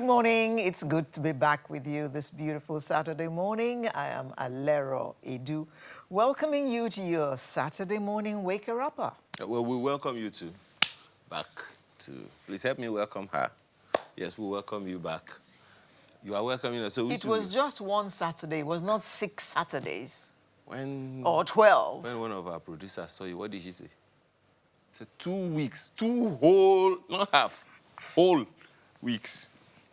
Good morning. It's good to be back with you this beautiful Saturday morning. I am Alero Edu, welcoming you to your Saturday morning waker-upper. Well, we welcome you back to... Please help me welcome her. Yes, we welcome you back. You are welcoming us. So it was just one Saturday. It was not 6 Saturdays. Or 12. When one of our producers saw you, what did she say? She said 2 weeks, 2 whole, not half, whole weeks.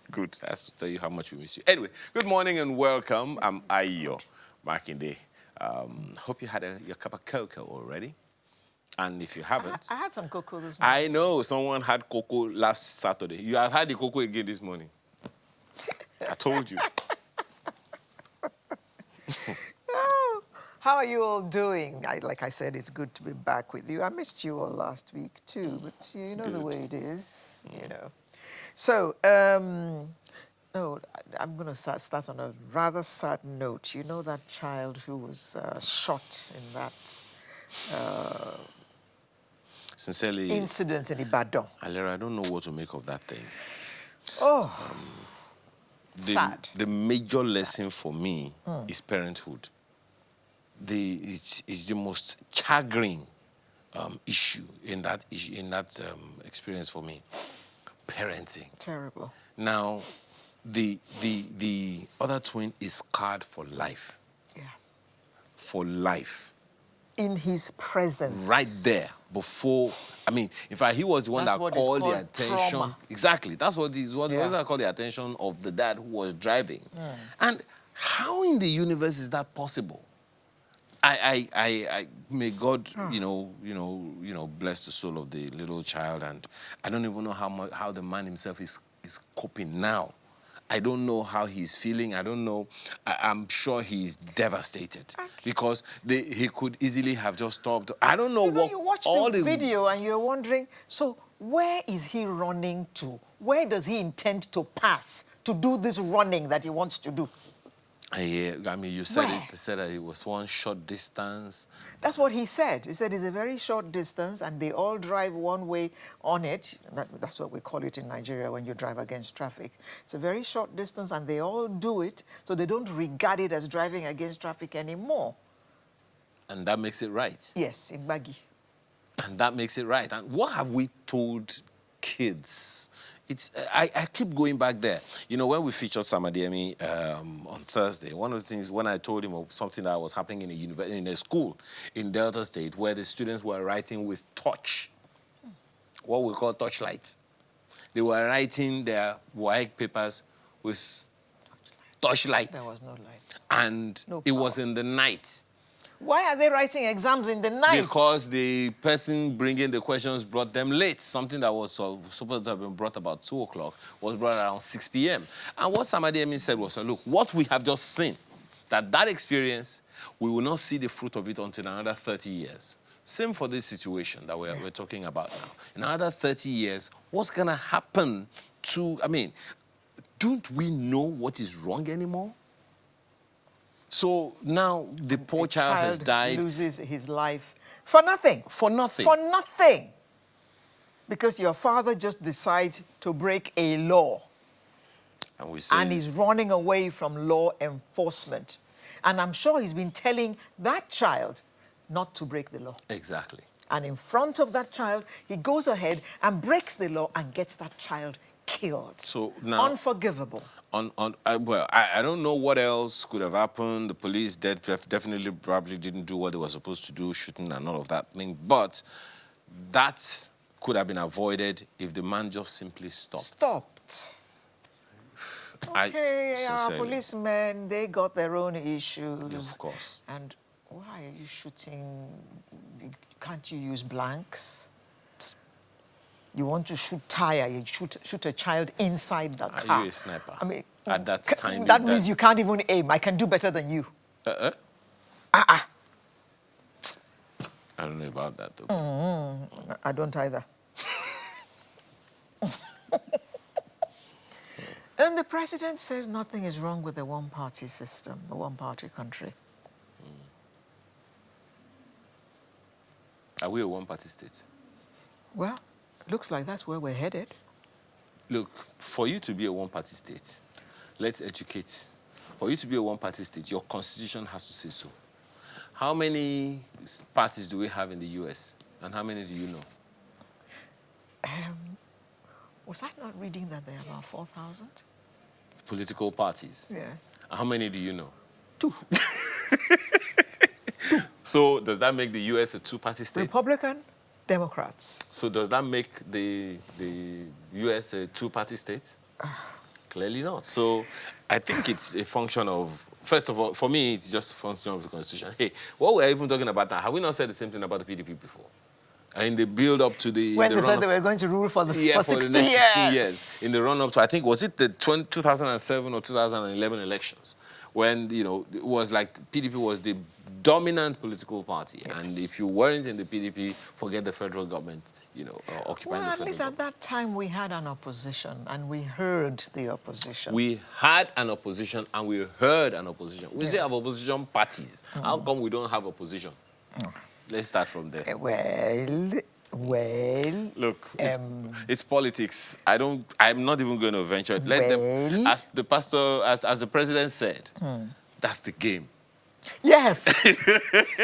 Good. That's to tell you how much we miss you. Anyway, good morning and welcome. I'm Ayo Markinde. Hope you had your cup of cocoa already. And if you haven't... I had some cocoa this morning. I know someone had cocoa last Saturday. You have had the cocoa again this morning. I told you. Oh, how are you all doing? Like I said, it's good to be back with you. I missed you all last week too, but you know the way it is, you know. So, no, I'm going to start on a rather sad note. You know that child who was shot in that Sincerely, incident in Ibadan? Alera, I don't know what to make of that thing. Oh, sad. The major lesson for me is parenthood. It's the most chagrin issue in that experience for me. Parenting. Terrible. Now, the other twin is scarred for life. Yeah. For life. In his presence. Right there, before, I mean, in fact, he was the one that called the attention. Trauma. Exactly. That's what that called the attention of the dad who was driving. And how in the universe is that possible? I may God, you know, bless the soul of the little child, and I don't even know how the man himself is coping now. I don't know how he's feeling. I don't know. I'm sure he's devastated because he could easily have just stopped. I don't know what. You watch the video and you're wondering, so where is he running to? Where does he intend to pass to do this running that he wants to do? I mean, you said it. They said that it was one short distance. That's what he said. He said it's a very short distance, and they all drive one way on it. That's what we call it in Nigeria when you drive against traffic. It's a very short distance, and they all do it, so they don't regard it as driving against traffic anymore. And that makes it right. Yes, in Baggy. And that makes it right. And what have we told kids? I keep going back there. You know, when we featured Samadiemi on Thursday, one of the things, when I told him of something that was happening in a school in Delta State, where the students were writing with torch, what we call torchlights. They were writing their WAEC papers with torchlights. There was no light. And it was in the night. Why are they writing exams in the night? Because the person bringing the questions brought them late. Something that was supposed to have been brought about 2 o'clock was brought around 6 p.m. And what Samadiemi said was, look, what we have just seen, that experience, we will not see the fruit of it until another 30 years. Same for this situation that we're talking about now. In another 30 years, what's going to happen to, I mean, don't we know what is wrong anymore? So now the poor child has died. Loses his life for nothing. For nothing. For nothing. Because your father just decides to break a law. And we say, and he's running away from law enforcement. And I'm sure he's been telling that child not to break the law. Exactly. And in front of that child, he goes ahead and breaks the law and gets that child killed. So now, unforgivable. Well, I don't know what else could have happened. The police definitely probably didn't do what they were supposed to do, shooting and all of that thing. But that could have been avoided if the man just simply stopped. Okay, our policemen, they got their own issues. Of course. And why are you shooting? Can't you use blanks? You want to shoot tire, you shoot a child inside the car. Are you a sniper? I mean, at that time. That means you can't even aim. I can do better than you. I don't know about that, though. I don't either. And the president says nothing is wrong with the one-party system, the one-party country. Are we a one-party state? Well, looks like that's where we're headed. Look, for you to be a one-party state, let's educate. For you to be a one-party state, your constitution has to say so. How many parties do we have in the U.S.? And how many do you know? Was I not reading that there are about 4,000? Political parties. Yeah. And how many do you know? 2. So does that make the U.S. a two-party state? Republican, Democrats. So does that make the U.S. a two-party state? Clearly not. So I think it's a function of, first of all, for me, it's just a function of the Constitution. Hey, what we're even talking about now, have we not said the same thing about the PDP before? In the build-up to the... When they said they were going to rule for the for 60 the next years. 16 years. In the run-up to, I think, was it the 2007 or 2011 elections? When, you know, it was like PDP was the dominant political party. Yes. And if you weren't in the PDP, forget the federal government, you know, occupying the Well, federal at least government. at that time we had an opposition and we heard the opposition. We had an opposition and we heard an opposition. We still Yes. have opposition parties. How come we don't have opposition? Let's start from there. Well, Look, it's politics. I'm not even going to venture. Let them, as the pastor, as the president said, that's the game. yes,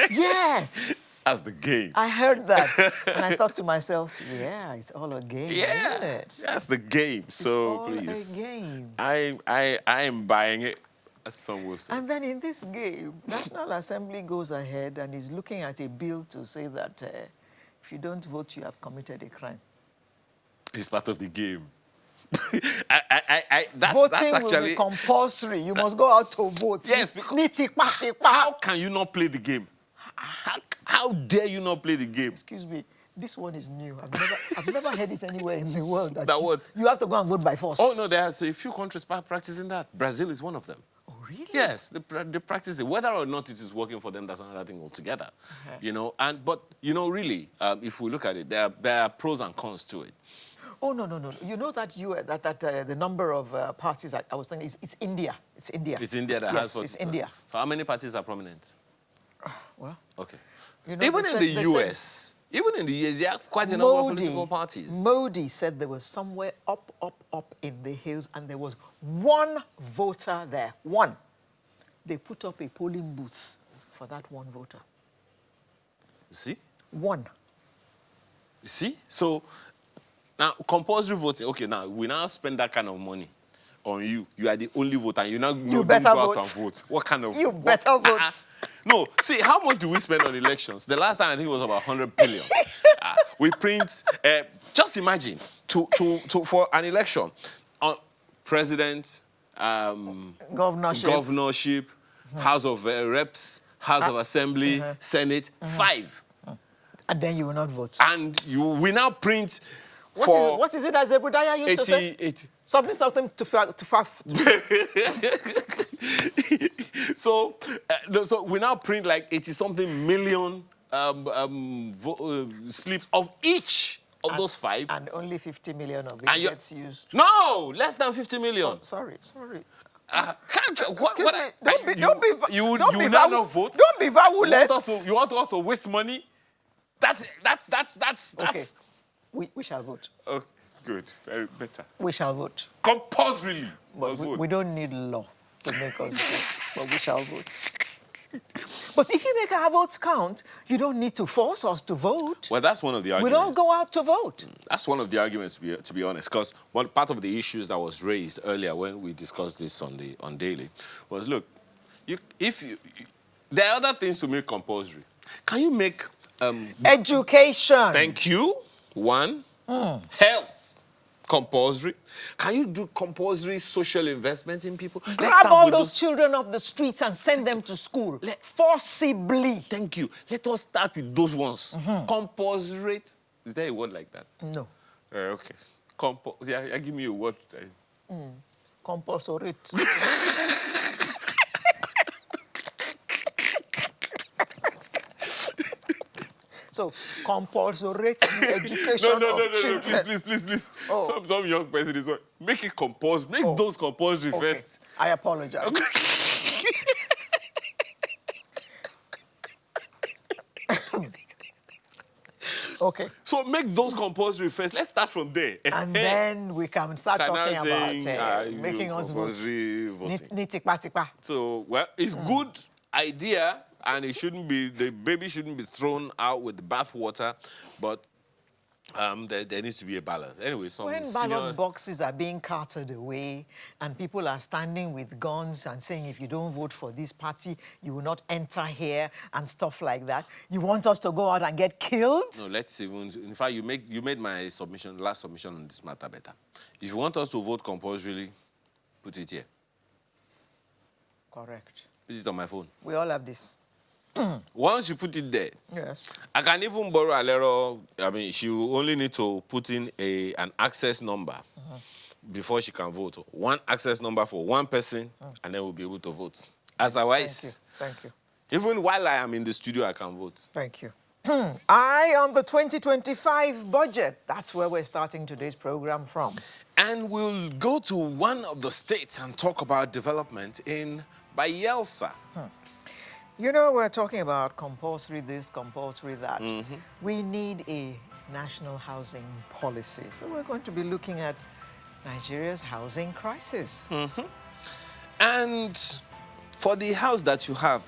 yes. That's the game. I heard that, and I thought to myself, yeah, it's all a game, isn't it? That's the game. So all please, a game. I am buying it, as some will say. And then in this game, National Assembly goes ahead and is looking at a bill to say that if you don't vote, you have committed a crime. It's part of the game. Voting that's actually will be compulsory. You must go out to vote. Yes, because how can you not play the game? How dare you not play the game? Excuse me, this one is new. I've never heard it anywhere in the world. That what? You have to go and vote by force. Oh, no, there's a few countries practicing that. Brazil is one of them. Oh, really? Yes, they practice it. Whether or not it is working for them, that's another thing altogether. You know, but, you know, really, if we look at it, there are pros and cons to it. Oh, no. You know that the number of parties, I was thinking, it's India. It's India. It's India that yes, has... it's India. How many parties are prominent? Well, Okay. you know, Even in the US, there are quite a number of political parties. Modi said there was somewhere up in the hills, and there was one voter there. One. They put up a polling booth for that one voter. You see? One. You see? So, now, compulsory voting, okay, now, we now spend that kind of money on you. You are the only voter, and you better go vote. out and vote. What kind of... You better vote. No, see, how much do we spend on elections? The last time, I think it was about 100 billion. We print... just imagine, for an election, president, governorship, House of Reps, House of Assembly, Senate, 5. And then you will not vote. And we now print for... What is it that Zebediah used to say? 80. Something to So we now print like 80-something million slips of each of those 5. And only 50 million of it gets used. No, less than 50 million. Oh, sorry. Don't be virulent. You want us to waste money? That's Okay. We shall vote. Oh, good. Very better. We shall vote. Compulsorily. But we don't need law to make us vote, but we shall vote. But if you make our votes count, you don't need to force us to vote. Well, that's one of the arguments. We don't go out to vote. That's one of the arguments, to be honest, because one part of the issues that was raised earlier when we discussed this on Daily was, look, there are other things to make compulsory. Can you make... education. Thank you. One. Health. Compulsory. Can you do compulsory social investment in people? Grab all those children off the streets and send them to school. Forcibly. Thank you. Let us start with those ones. Compulsory. Is there a word like that? No. Okay. Give me a word. Compulsory. So, compulsory education of children. No, please. Oh. Some young person is make it compulsory. Make those compulsory first. I apologize. Okay. So make those compulsory first. Let's start from there. And then we can start Can I talking about say making us vote. compulsory voting? Nitipa. So, well, it's good idea, and it shouldn't be, the baby shouldn't be thrown out with the bathwater, but there needs to be a balance. Anyway, some When senior... ballot boxes are being carted away and people are standing with guns and saying, if you don't vote for this party, you will not enter here and stuff like that, you want us to go out and get killed? No, let's even... In fact, you made my submission, last submission on this matter better. If you want us to vote compulsorily, put it here. Correct. Put it on my phone. We all have this. Once you put it there, Yes. I can even borrow Alero. I mean, she will only need to put in an access number before she can vote. One access number for one person, and then we'll be able to vote. Otherwise, Thank you. even while I am in the studio, I can vote. Thank you. Eye on the 2025 budget. That's where we're starting today's program from. And we'll go to one of the states and talk about development in Bayelsa. You know, we're talking about compulsory this, compulsory that. We need a national housing policy. So we're going to be looking at Nigeria's housing crisis. And for the house that you have,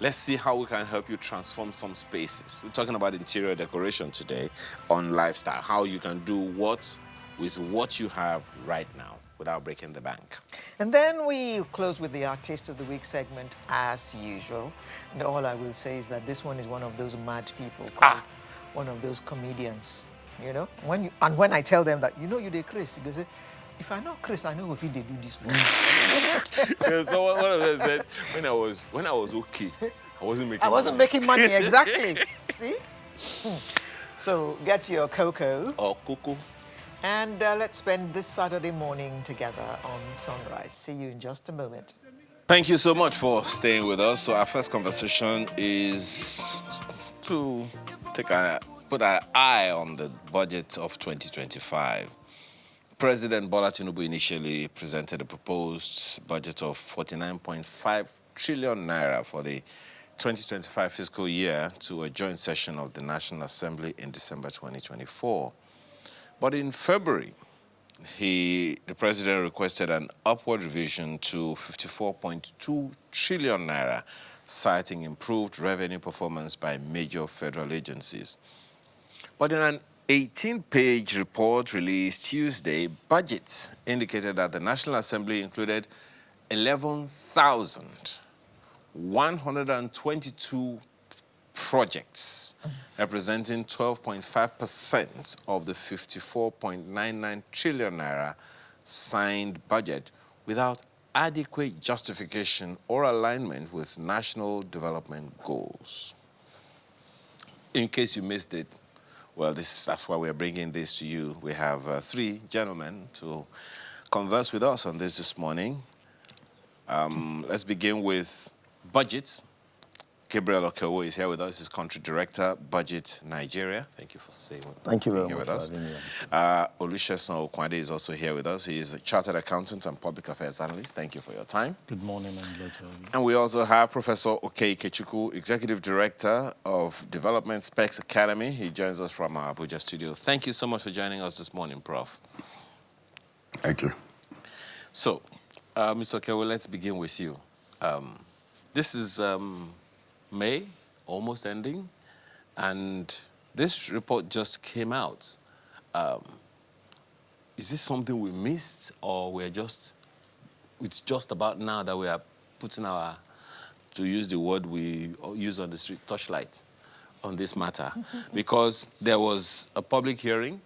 let's see how we can help you transform some spaces. We're talking about interior decoration today on lifestyle, how you can do what with what you have right now without breaking the bank. And then we close with the Artist of the Week segment as usual. And all I will say is that this one is one of those mad people, called one of those comedians, you know? When I tell them that, you know, you did Chris, he goes, if I know Chris, I know if he did do this one. Yeah, so one of them said, when I was okay, I wasn't making money, exactly. See? So get your cocoa. Or cocoa. And let's spend this Saturday morning together on Sunrise. See you in just a moment. Thank you so much for staying with us. So our first conversation is to put an eye on the budget of 2025. President Bola Tinubu initially presented a proposed budget of 49.5 trillion naira for the 2025 fiscal year to a joint session of the National Assembly in December 2024. But in February, the president requested an upward revision to 54.2 trillion naira, citing improved revenue performance by major federal agencies. But in an 18-page report released Tuesday, budget indicated that the National Assembly included 11,122 projects, representing 12.5% of the 54.99 trillion naira signed budget without adequate justification or alignment with national development goals. In case you missed it, well, that's why we're bringing this to you. We have three gentlemen to converse with us on this morning. Let's begin with budget. Gabriel Okewo is here with us. He's Country Director, Budget Nigeria. Thank you for saying Thank you very being much here with us. Olusegun Okwade is also here with us. He is a Chartered Accountant and Public Affairs Analyst. Thank you for your time. Good morning and glad to have you. And we also have Professor Okey Ikechukwu, Executive Director of Development Specs Academy. He joins us from our Abuja studio. Thank you so much for joining us this morning, Prof. Thank you. So, Mr. Okewo, let's begin with you. This is May, almost ending, and this report just came out. Is this something we missed, or it's just about now that we are putting our, to use the word we use on the street, torchlight on this matter? Because there was a public hearing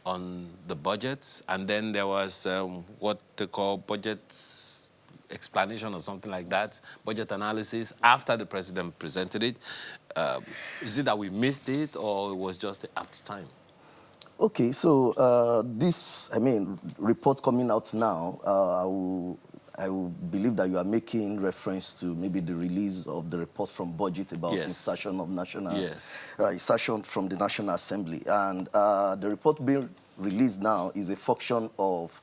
on the budget, and then there was what they call budget explanation or something like that, budget analysis after the president presented it. Is it that we missed it, or it was just the apt time? Okay, so reports coming out now, I will believe that you are making reference to maybe the release of the report from budget about insertion of insertion from the National Assembly. And the report being released now is a function of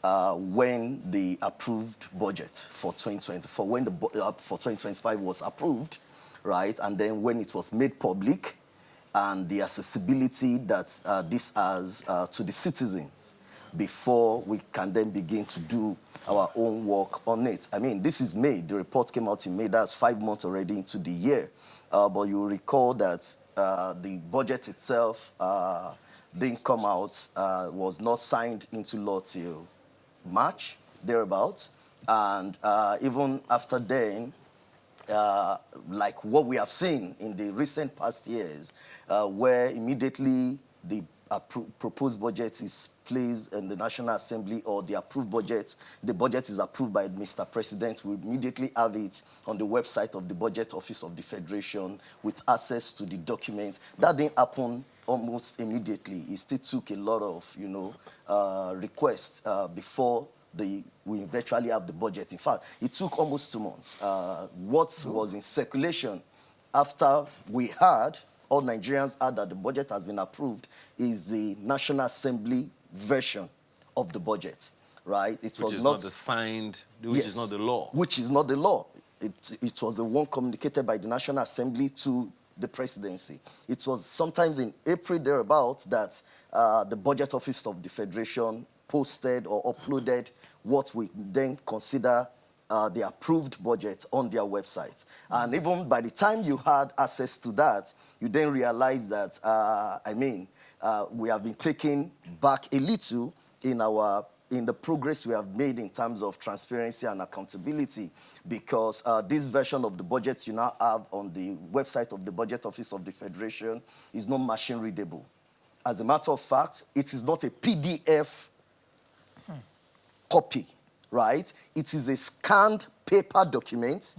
when the approved budget for 2024, when the for 2025 was approved, right? And then when it was made public, and the accessibility that this has to the citizens before we can then begin to do our own work on it. I mean, this is May. The report came out in May. That's 5 months already into the year. But you recall that the budget itself didn't come out, was not signed into law till March, thereabouts. And even after then, like what we have seen in the recent past years, where immediately the proposed budget is placed in the National Assembly, or the approved budget, the budget is approved by Mr. President, we immediately have it on the website of the Budget Office of the Federation with access to the document. That didn't happen almost immediately. It still took a lot of, requests before we eventually have the budget. In fact, it took almost 2 months. What was in circulation after we had, all Nigerians had, that the budget has been approved is the National Assembly version of the budget, right? Which is not the signed, which is not the law. Which is not the law. It was the one communicated by the National Assembly to the presidency. It was sometimes in April thereabouts that the Budget Office of the Federation posted or uploaded what we then consider the approved budget on their website. And even by the time you had access to that, you then realize that, we have been taken back a little in the progress we have made in terms of transparency and accountability, because this version of the budget you now have on the website of the Budget Office of the Federation is not machine readable. As a matter of fact, it is not a PDF copy, right? It is a scanned paper document,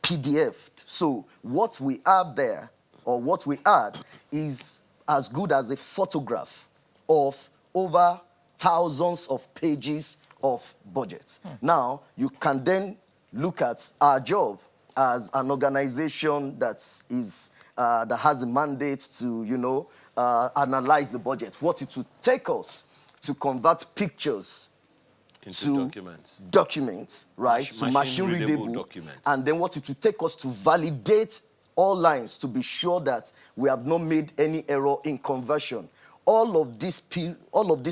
PDF. So what we have there, or what we had, is as good as a photograph of over thousands of pages of budget. Now, you can then look at our job as an organization that has a mandate to, analyze the budget, what it would take us to convert pictures into documents, right? To machine readable documents. And then what it will take us to validate all lines to be sure that we have not made any error in conversion. All of this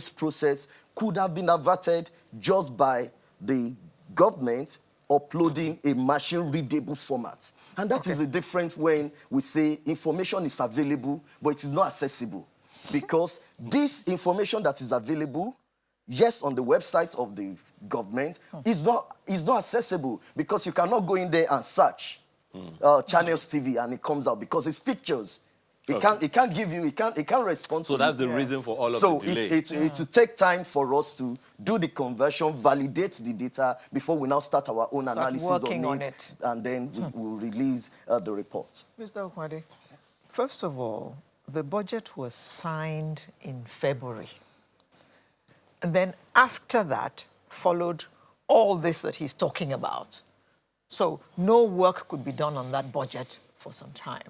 process could have been averted just by the government uploading a machine readable format. And that is the difference when we say information is available, but it is not accessible. Because this information that is available, yes, on the website of the government, is not accessible, because you cannot go in there and search Channels TV and it comes out, because it's pictures. It can't give you, it can't respond to you. So that's the reason for all of the delay. So it will take time for us to do the conversion, validate the data before we now start our own analysis on it, and then we'll release the report. Mr. Okwade, first of all, the budget was signed in February. And then after that followed all this that he's talking about. So no work could be done on that budget for some time.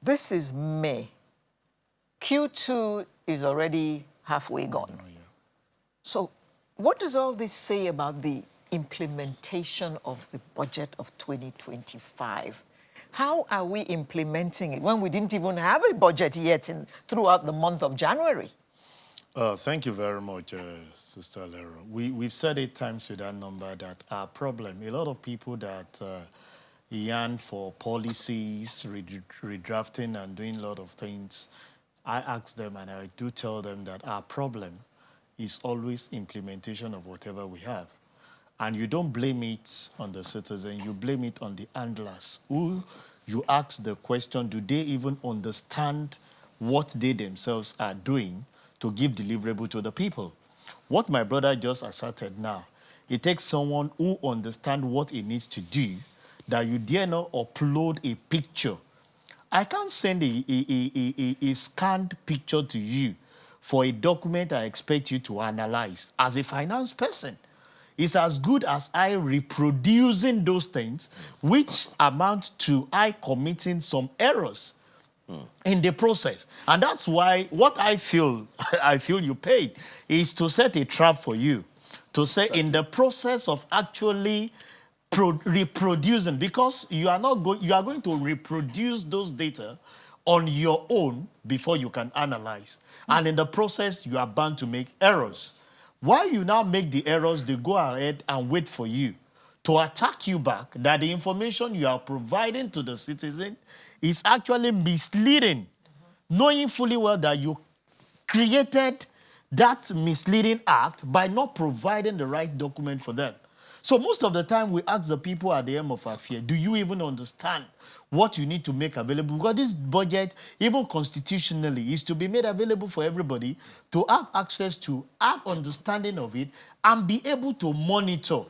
This is May. Q2 is already halfway gone. So what does all this say about the implementation of the budget of 2025? How are we implementing it when we didn't even have a budget yet throughout the month of January? Thank you very much, Sister Lero. We've said 8 times with that number that our problem, a lot of people that yearn for policies, redrafting and doing a lot of things, I ask them and I do tell them that our problem is always implementation of whatever we have. And you don't blame it on the citizen, you blame it on the handlers. Who you ask the question, do they even understand what they themselves are doing to give deliverable to the people? What my brother just asserted now, it takes someone who understands what he needs to do, that you dare not upload a picture. I can't send a scanned picture to you for a document I expect you to analyze. As a finance person, it's as good as I reproducing those things, which amount to I committing some errors in the process. And that's why what I feel you paid is to set a trap for you, to say in the process of actually reproducing, because you are going to reproduce those data on your own before you can analyze. And in the process, you are bound to make errors. While you now make the errors, they go ahead and wait for you to attack you back that the information you are providing to the citizen is actually misleading, knowing fully well that you created that misleading act by not providing the right document for them. So most of the time we ask the people at the end of our fear, do you even understand what you need to make available? Because this budget, even constitutionally, is to be made available for everybody to have access to, have understanding of it, and be able to monitor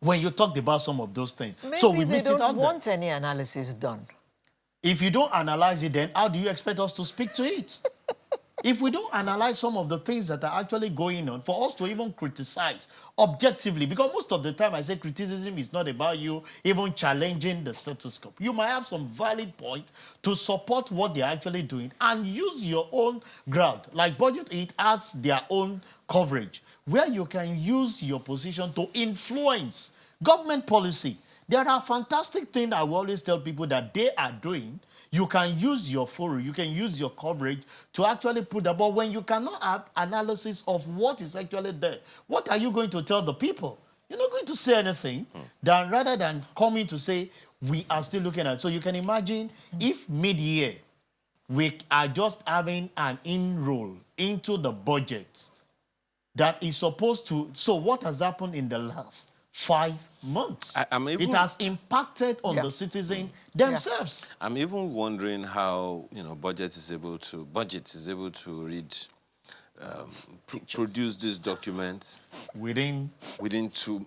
when you talked about some of those things. Maybe so we they missed it don't out want there. any analysis done. If you don't analyze it, then how do you expect us to speak to it? If we don't analyze some of the things that are actually going on, for us to even criticize objectively, because most of the time I say criticism is not about you even challenging the status quo. You might have some valid point to support what they're actually doing and use your own ground. Like Budget 8 has their own coverage where you can use your position to influence government policy. There are fantastic things I will always tell people that they are doing. You can use your forum, you can use your coverage to actually put that. But when you cannot have analysis of what is actually there, what are you going to tell the people? You're not going to say anything rather than coming to say, we are still looking at it. So you can imagine if mid-year we are just having an enroll into the budget that is supposed to. So what has happened in the last 5 months? It has impacted on the citizen themselves. I'm even wondering how budget is able to read, produce these documents within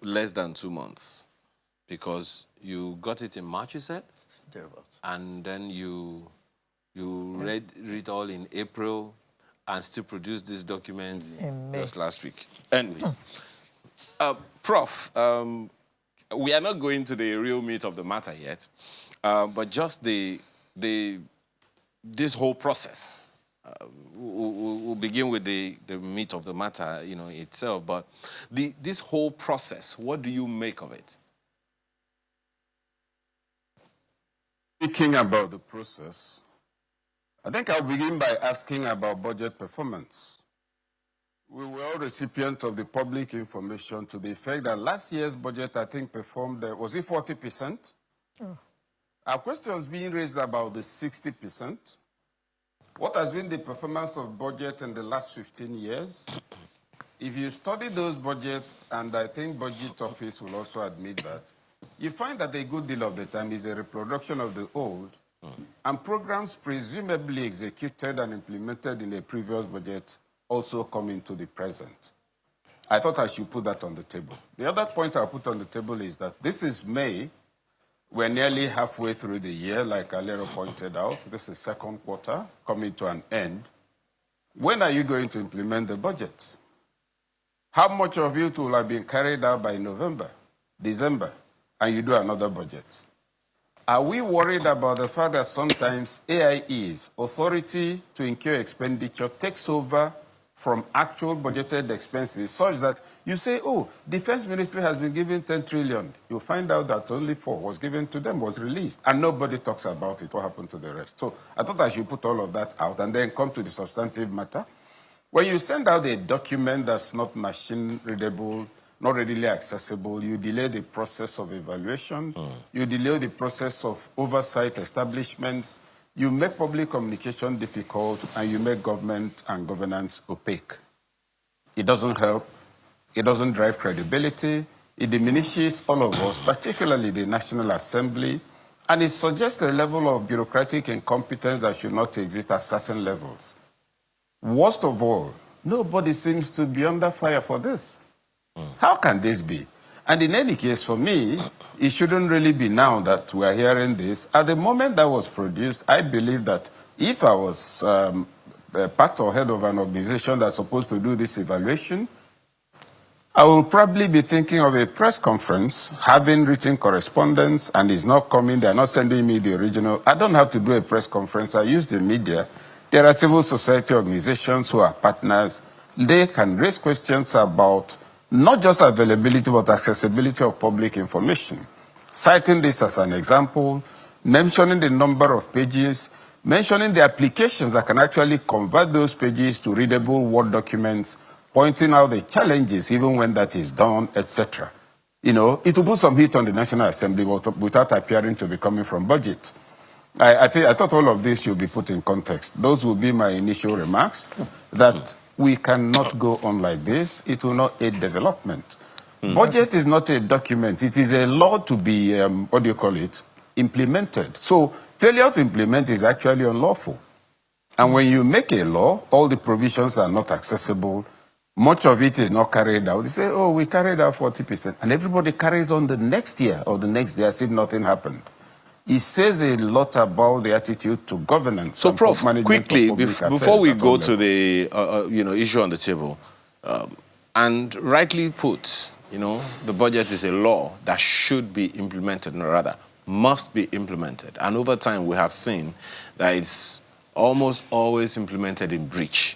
less than 2 months, because you got it in March, you said, and then you read all in April, and still produce these documents just last week. Anyway, Prof, we are not going to the real meat of the matter yet, but just this whole process. We'll begin with the meat of the matter, itself. But this whole process, what do you make of it? Speaking about the process, I think I'll begin by asking about budget performance. We were all recipients of the public information to the effect that last year's budget, I think, performed, was it 40%? Oh. Our questions being raised about the 60%. What has been the performance of budget in the last 15 years? If you study those budgets, and I think Budget Office will also admit that, you find that a good deal of the time is a reproduction of the old, and programs presumably executed and implemented in a previous budget also come into the present. I thought I should put that on the table. The other point I'll put on the table is that this is May. We're nearly halfway through the year, like Alero pointed out. This is second quarter, coming to an end. When are you going to implement the budget? How much of it will have been carried out by November, December, and you do another budget? Are we worried about the fact that sometimes AIE's authority to incur expenditure takes over from actual budgeted expenses, such that you say, oh, Defense Ministry has been given 10 trillion. You find out that only 4 was given to them, was released, and nobody talks about it, what happened to the rest. So I thought I should put all of that out and then come to the substantive matter. When you send out a document that's not machine readable, not readily accessible, you delay the process of evaluation, you delay the process of oversight establishments, you make public communication difficult, and you make government and governance opaque. It doesn't help, it doesn't drive credibility, it diminishes all of us, particularly the National Assembly, and it suggests a level of bureaucratic incompetence that should not exist at certain levels. Worst of all, nobody seems to be under fire for this. How can this be? And in any case, for me, it shouldn't really be now that we're hearing this. At the moment that was produced, I believe that if I was part or head of an organization that's supposed to do this evaluation, I will probably be thinking of a press conference, having written correspondence, and it's not coming, they're not sending me the original. I don't have to do a press conference, I use the media. There are civil society organizations who are partners. They can raise questions about not just availability, but accessibility of public information. Citing this as an example, mentioning the number of pages, mentioning the applications that can actually convert those pages to readable Word documents, pointing out the challenges even when that is done, etc. You know, it will put some heat on the National Assembly without appearing to be coming from budget. I thought all of this should be put in context. Those will be my initial remarks, that we cannot go on like this. It will not aid development. Budget is not a document. It is a law to be, what do you call it, implemented. So failure to implement is actually unlawful. And when you make a law, all the provisions are not accessible. Much of it is not carried out. You say, oh, we carried out 40%. And everybody carries on the next year or the next day as if nothing happened. It says a lot about the attitude to governance. So, Prof, quickly, before we go to the issue on the table, and rightly put, the budget is a law that should be implemented, or rather, must be implemented. And over time, we have seen that it's almost always implemented in breach.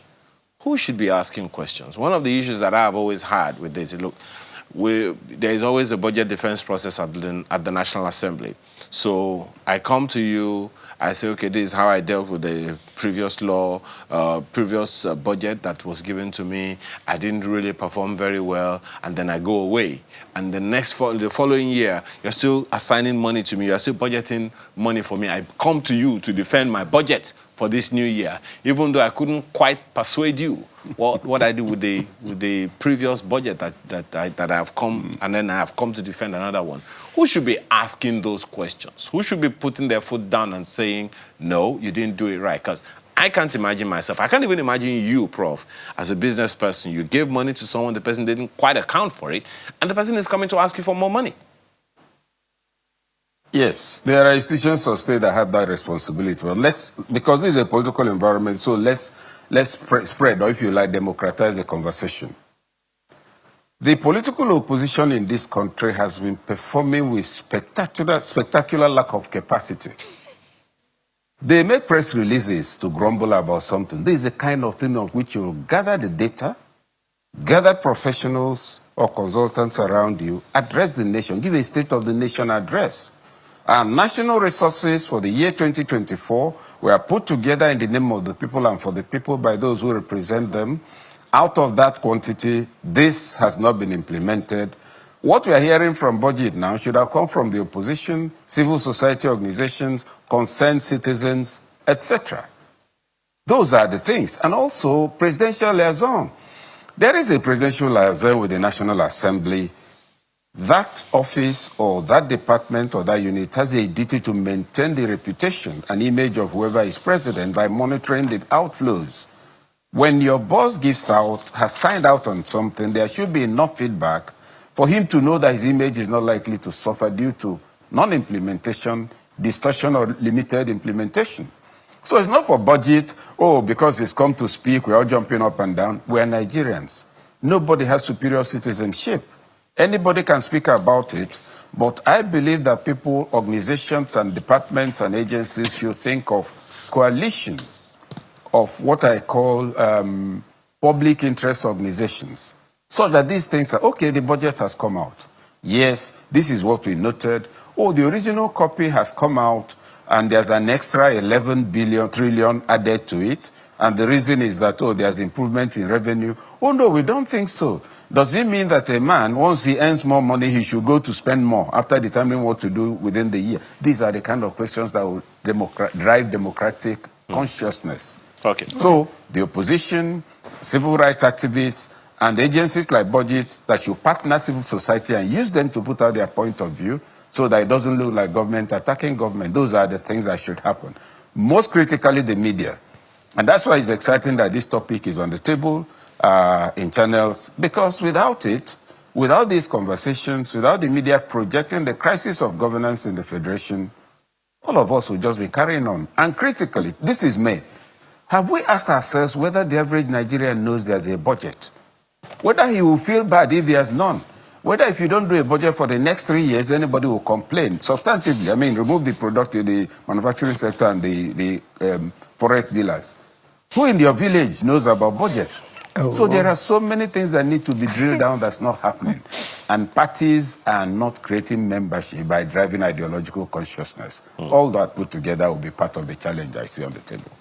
Who should be asking questions? One of the issues that I've always had with this, look, there is always a budget defense process at the National Assembly. So I come to you, I say, okay, this is how I dealt with the previous law, previous budget that was given to me. I didn't really perform very well, and then I go away. And the following year, you're still assigning money to me. You're still budgeting money for me. I come to you to defend my budget for this new year, even though I couldn't quite persuade you what I do with the previous budget that I have come, and then I have come to defend another one. Who should be asking those questions? Who should be putting their foot down and saying, no, you didn't do it right? Because I can't imagine myself. I can't even imagine you, Prof, as a business person. You gave money to someone, the person didn't quite account for it, and the person is coming to ask you for more money. Yes, there are institutions of state that have that responsibility. But because this is a political environment, so let's spread, or if you like, democratize the conversation. The political opposition in this country has been performing with spectacular lack of capacity. They make press releases to grumble about something. This is the kind of thing on which you'll gather the data, gather professionals or consultants around you, address the nation, give a state of the nation address. And national resources for the year 2024 were put together in the name of the people and for the people by those who represent them. Out of that quantity, this has not been implemented. What we are hearing from budget now should have come from the opposition, civil society organizations, concerned citizens, etc. Those are the things. And also presidential liaison. There is a presidential liaison with the National Assembly. That office or that department or that unit has a duty to maintain the reputation and image of whoever is president by monitoring the outflows. When your boss has signed out on something, there should be enough feedback for him to know that his image is not likely to suffer due to non-implementation, distortion, or limited implementation. So it's not for budget, because it's come to speak, we're all jumping up and down. We're Nigerians. Nobody has superior citizenship. Anybody can speak about it, but I believe that people, organizations, and departments and agencies should think of coalition of what I call public interest organizations, so that these things are, okay, the budget has come out. Yes, this is what we noted. The original copy has come out, and there's an extra 11 trillion added to it, and the reason is that, there's improvement in revenue. No, we don't think so. Does it mean that a man, once he earns more money, he should go to spend more after determining what to do within the year? These are the kind of questions that will drive democratic consciousness. Okay. So the opposition, civil rights activists, and agencies like budget that should partner civil society and use them to put out their point of view so that it doesn't look like government attacking government. Those are the things that should happen. Most critically, the media. And that's why it's exciting that this topic is on the table in channels, because without it, without these conversations, without the media projecting the crisis of governance in the Federation, all of us will just be carrying on. And critically, this is May. Have we asked ourselves whether the average Nigerian knows there's a budget? Whether he will feel bad if there's none? Whether if you don't do a budget for the next 3 years, anybody will complain substantively? I mean, remove the manufacturing sector and the forex dealers. Who in your village knows about budget? Oh, So there wow. are so many things that need to be drilled down that's not happening. And parties are not creating membership by driving ideological consciousness. All that put together will be part of the challenge I see on the table.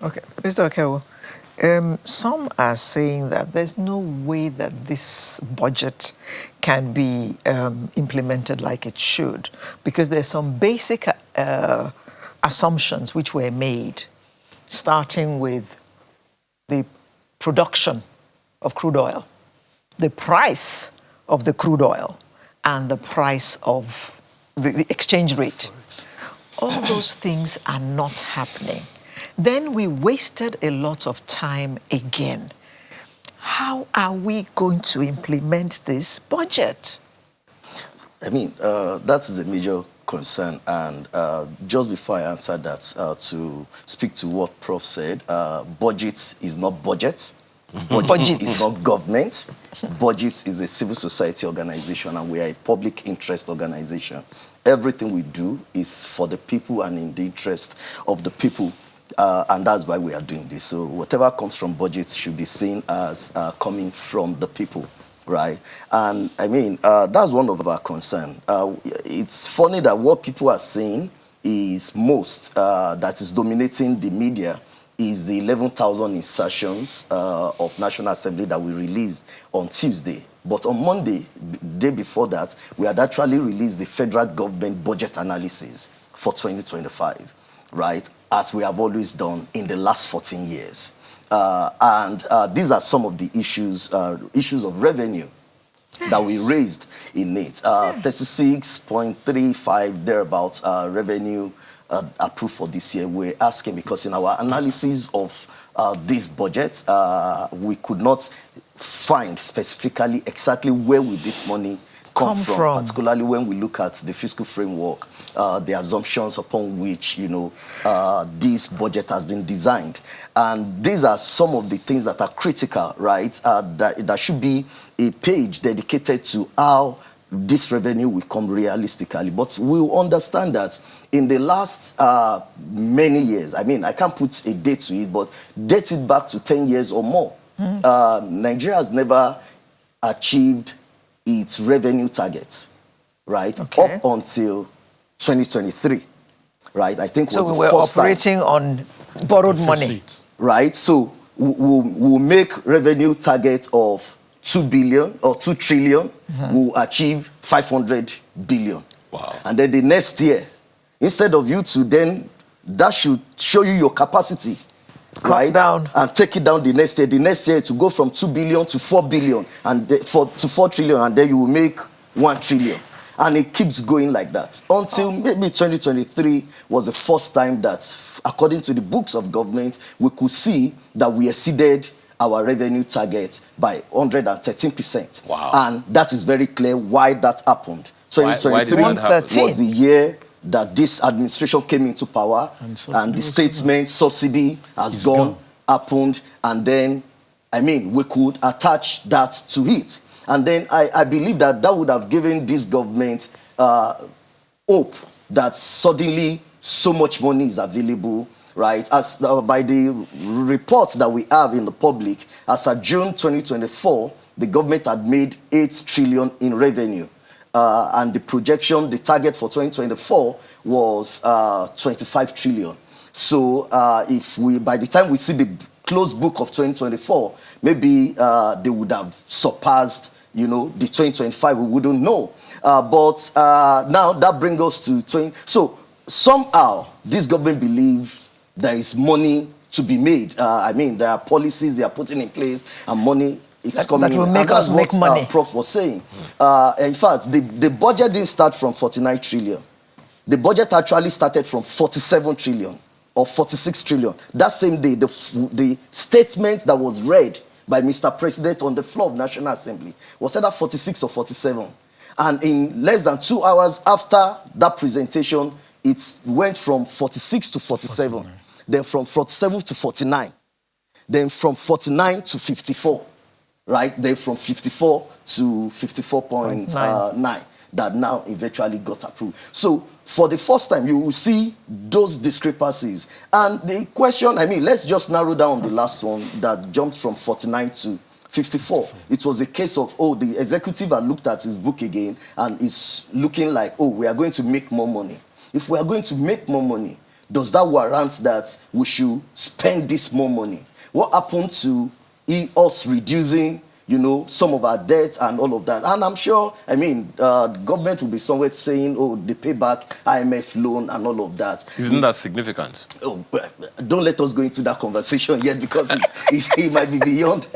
Okay, Mr. Okewo, some are saying that there's no way that this budget can be implemented like it should because there's some basic assumptions which were made, starting with the production of crude oil, the price of the crude oil, and the price of the exchange rate. All those things are not happening. Then we wasted a lot of time again. How are we going to implement this budget? I mean, that is a major concern. And just before I answer that, to speak to what Prof said, budget is not budget. Budget is not government. Budget is a civil society organization, and we are a public interest organization. Everything we do is for the people and in the interest of the people. And that's why we are doing this. So whatever comes from budget should be seen as coming from the people, right? And I mean, that's one of our concerns. It's funny that what people are saying is most, that is dominating the media, is the 11,000 insertions of National Assembly that we released on Tuesday. But on Monday, day before that, we had actually released the federal government budget analysis for 2025, right? As we have always done in the last 14 years. And these are some of the issues of revenue that we raised in it. 36.35 thereabouts revenue approved for this year. We're asking because in our analysis of this budget, we could not find specifically exactly where will this money come from, particularly when we look at the fiscal framework, the assumptions upon which, you know, this budget has been designed. And these are some of the things that are critical, right? That should be a page dedicated to how this revenue will come realistically. But we'll understand that in the last many years, I mean, I can't put a date to it, but date it back to 10 years or more. Nigeria has never achieved its revenue target, right? Okay. Up until 2023, right? I think So was we the were first time, operating on borrowed money. right? So we'll make revenue target of 2 billion or 2 trillion. We'll achieve 500 billion. Wow. And then the next year, instead of you to then, that should show you your capacity, right? Down. And take it down the next year to go from 2 billion to 4 billion and to 4 trillion, and then you will make 1 trillion. And it keeps going like that until maybe 2023 was the first time that, according to the books of government, we could see that we exceeded our revenue target by 113%. Wow. And that is very clear why that happened. Why did that happen? was the year that this administration came into power, and the statement subsidy has gone, happened, and then, I mean, we could attach that to it. And then I believe that that would have given this government hope that suddenly so much money is available, right? As by the report that we have in the public, as of June 2024, the government had made 8 trillion in revenue. And the projection, the target for 2024 was 25 trillion. So if we, by the time we see the closed book of 2024, maybe they would have surpassed, you know, the 2025, we wouldn't know. But now that brings us to 20. So somehow this government believes there is money to be made. I mean, there are policies they are putting in place and money it's coming that will in. make us make money. Prof was saying. In fact, the budget didn't start from 49 trillion. The budget actually started from 47 trillion or 46 trillion. That same day, the statement that was read by Mr. President on the floor of National Assembly was either 46 or 47. And in less than 2 hours after that presentation, it went from 46 to 47. 49. Then from 47 to 49. Then from 49 to 54. Right? Then from 54 to 54.9. that now eventually got approved. So for the first time, you will see those discrepancies. And the question, I mean, let's just narrow down the last one that jumped from 49 to 54. It was a case of, oh, the executive had looked at his book again and is looking like, oh, we are going to make more money. If we are going to make more money, does that warrant that we should spend this more money? What happened to us reducing, you know, some of our debts and all of that? And I'm sure, I mean, the government will be somewhere saying, oh, they pay back IMF loan and all of that. Isn't that significant? Oh, don't let us go into that conversation yet, because it might be beyond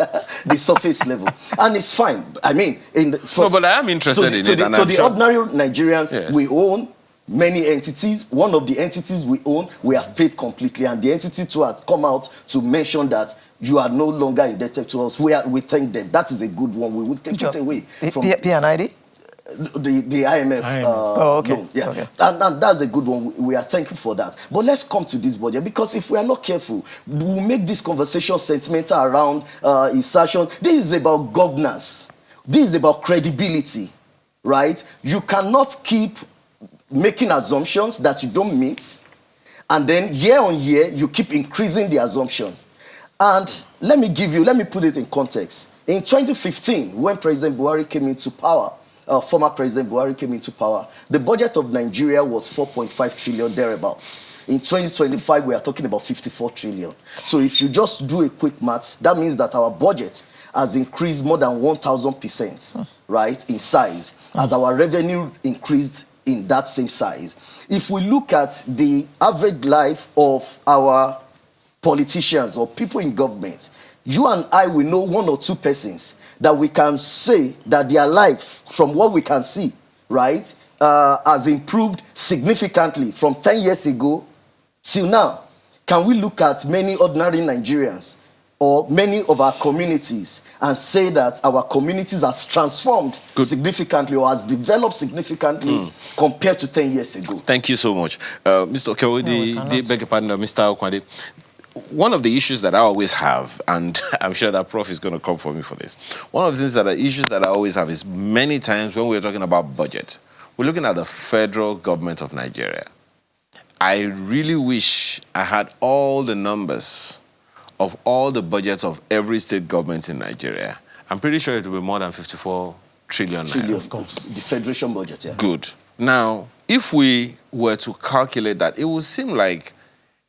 the surface level. And it's fine. I mean, no, but I am interested in it. To the ordinary Nigerians, yes, we own many entities. One of the entities we own, we have paid completely. And the entity too had come out to mention that you are no longer indebted to us. We thank them. That is a good one. We will take it away from PNID? The IMF okay. loan. Yeah. Okay. And that's a good one. We are thankful for that. But let's come to this budget, because if we are not careful, we'll make this conversation sentimental around insertion. This is about governance. This is about credibility, right? You cannot keep making assumptions that you don't meet, and then year on year, you keep increasing the assumption. And let me put it in context. In 2015, when President Buhari came into power, former President Buhari came into power, the budget of Nigeria was 4.5 trillion thereabouts. In 2025, we are talking about 54 trillion. So if you just do a quick maths, that means that our budget has increased more than 1,000%, right, in size, as our revenue increased in that same size. If we look at the average life of our politicians or people in government, you and I will know one or two persons that we can say that their life, from what we can see, right, has improved significantly from 10 years ago till now. Can we look at many ordinary Nigerians or many of our communities and say that our communities has transformed significantly or has developed significantly compared to 10 years ago? Thank you so much. Mr. Okewudi, beg your pardon, Mr. Okwade. One of the issues that I always have, and I'm sure that Prof is going to come for me for this, one of the issues that I always have is many times when we're talking about budget, we're looking at the federal government of Nigeria. I really wish I had all the numbers of all the budgets of every state government in Nigeria. I'm pretty sure it will be more than 54 trillion naira. Of course. The federation budget, yeah. Good. Now, if we were to calculate that, it would seem like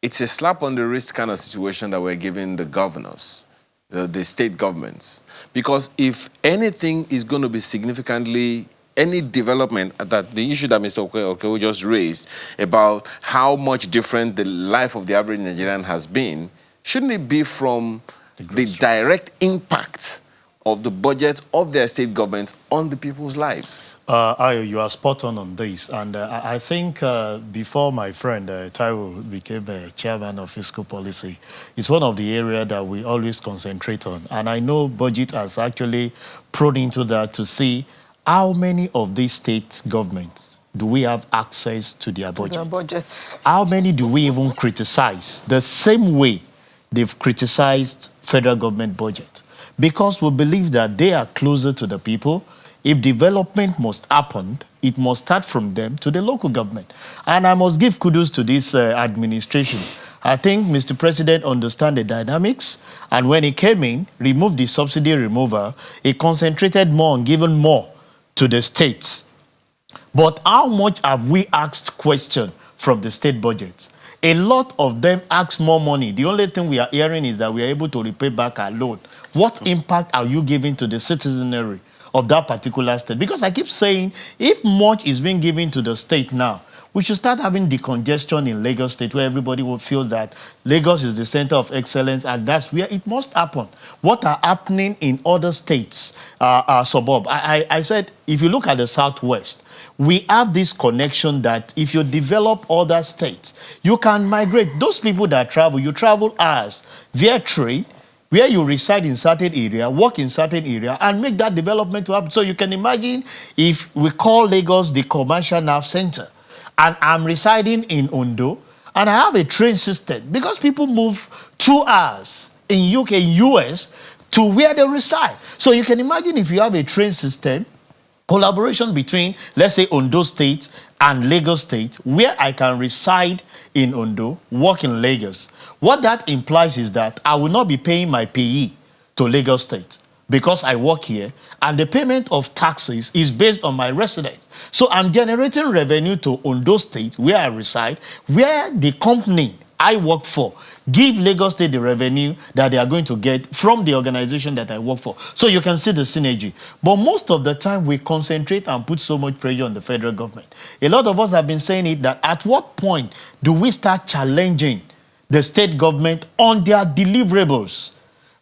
it's a slap on the wrist kind of situation that we're giving the governors, the state governments. Because if anything is going to be significantly, any development, that the issue that Mr. Okewo just raised about how much different the life of the average Nigerian has been, shouldn't it be from the direct impact of the budget of their state governments on the people's lives? Ayo, you are spot on this. And I think before my friend Taiwo became chairman of fiscal policy, it's one of the areas that we always concentrate on. And I know budget has actually prone into that to see how many of these state governments do we have access to their budgets? Their budgets. How many do we even criticize the same way they've criticized federal government budget? Because we believe that they are closer to the people. If development must happen, it must start from them to the local government. And I must give kudos to this administration. I think Mr. President understands the dynamics, and when he came in, removed the subsidy removal, he concentrated more on giving more to the states. But how much have we asked questions from the state budgets? A lot of them ask more money. The only thing we are hearing is that we are able to repay back our loan. What impact are you giving to the citizenry of that particular state? Because I keep saying, if much is being given to the state now, we should start having decongestion in Lagos State, where everybody will feel that Lagos is the center of excellence, and that's where it must happen. What are happening in other states, suburb? I said, if you look at the Southwest, we have this connection that if you develop other states, you can migrate. Those people that travel, you travel as via train, where you reside in certain area, work in certain area, and make that development to happen. So you can imagine if we call Lagos the commercial nerve center, and I'm residing in Ondo, and I have a train system, because people move 2 hours in UK, US, to where they reside. So you can imagine if you have a train system, collaboration between, let's say, Ondo State and Lagos State, where I can reside in Ondo, work in Lagos. What that implies is that I will not be paying my payee to Lagos State because I work here, and the payment of taxes is based on my residence. So I'm generating revenue to Ondo State, where I reside, where the company I work for give Lagos State the revenue that they are going to get from the organization that I work for. So you can see the synergy. But most of the time, we concentrate and put so much pressure on the federal government. A lot of us have been saying it, that at what point do we start challenging the state government on their deliverables?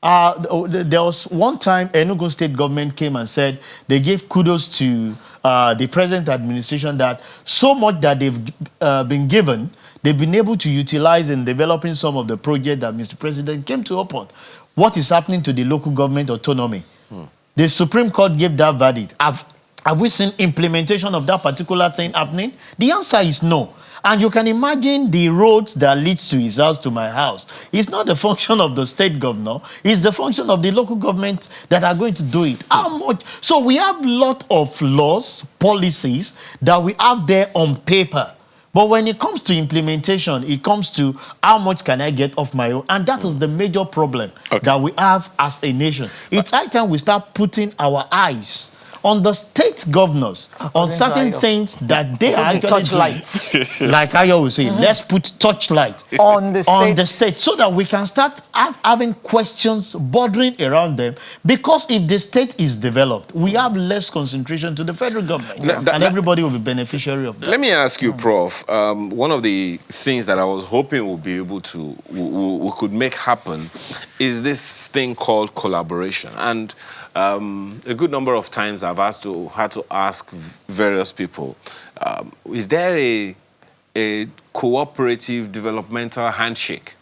There was one time Enugu state government came and said they gave kudos to the present administration, that so much that they've been given, they've been able to utilize in developing some of the projects that Mr. President came to open. What is happening to the local government autonomy? The Supreme Court gave that verdict. Have we seen implementation of that particular thing happening? The answer is no. And you can imagine the roads that leads to his house to my house. It's not the function of the state governor. It's the function of the local government that are going to do it. How much? So we have a lot of laws, policies that we have there on paper. But when it comes to implementation, it comes to how much can I get off my own? And that is the major problem that we have as a nation. It's high time we start putting our eyes on the state governors, on certain things that they are actually doing. Like I always say, let's put touchlight on the state, so that we can start having questions bordering around them. Because if the state is developed, we have less concentration to the federal government, and everybody will be beneficiary of that. Let me ask you, Prof. One of the things that I was hoping we'll be able to, we could make happen is this thing called collaboration. And a good number of times I've had to ask various people, is there a cooperative developmental handshake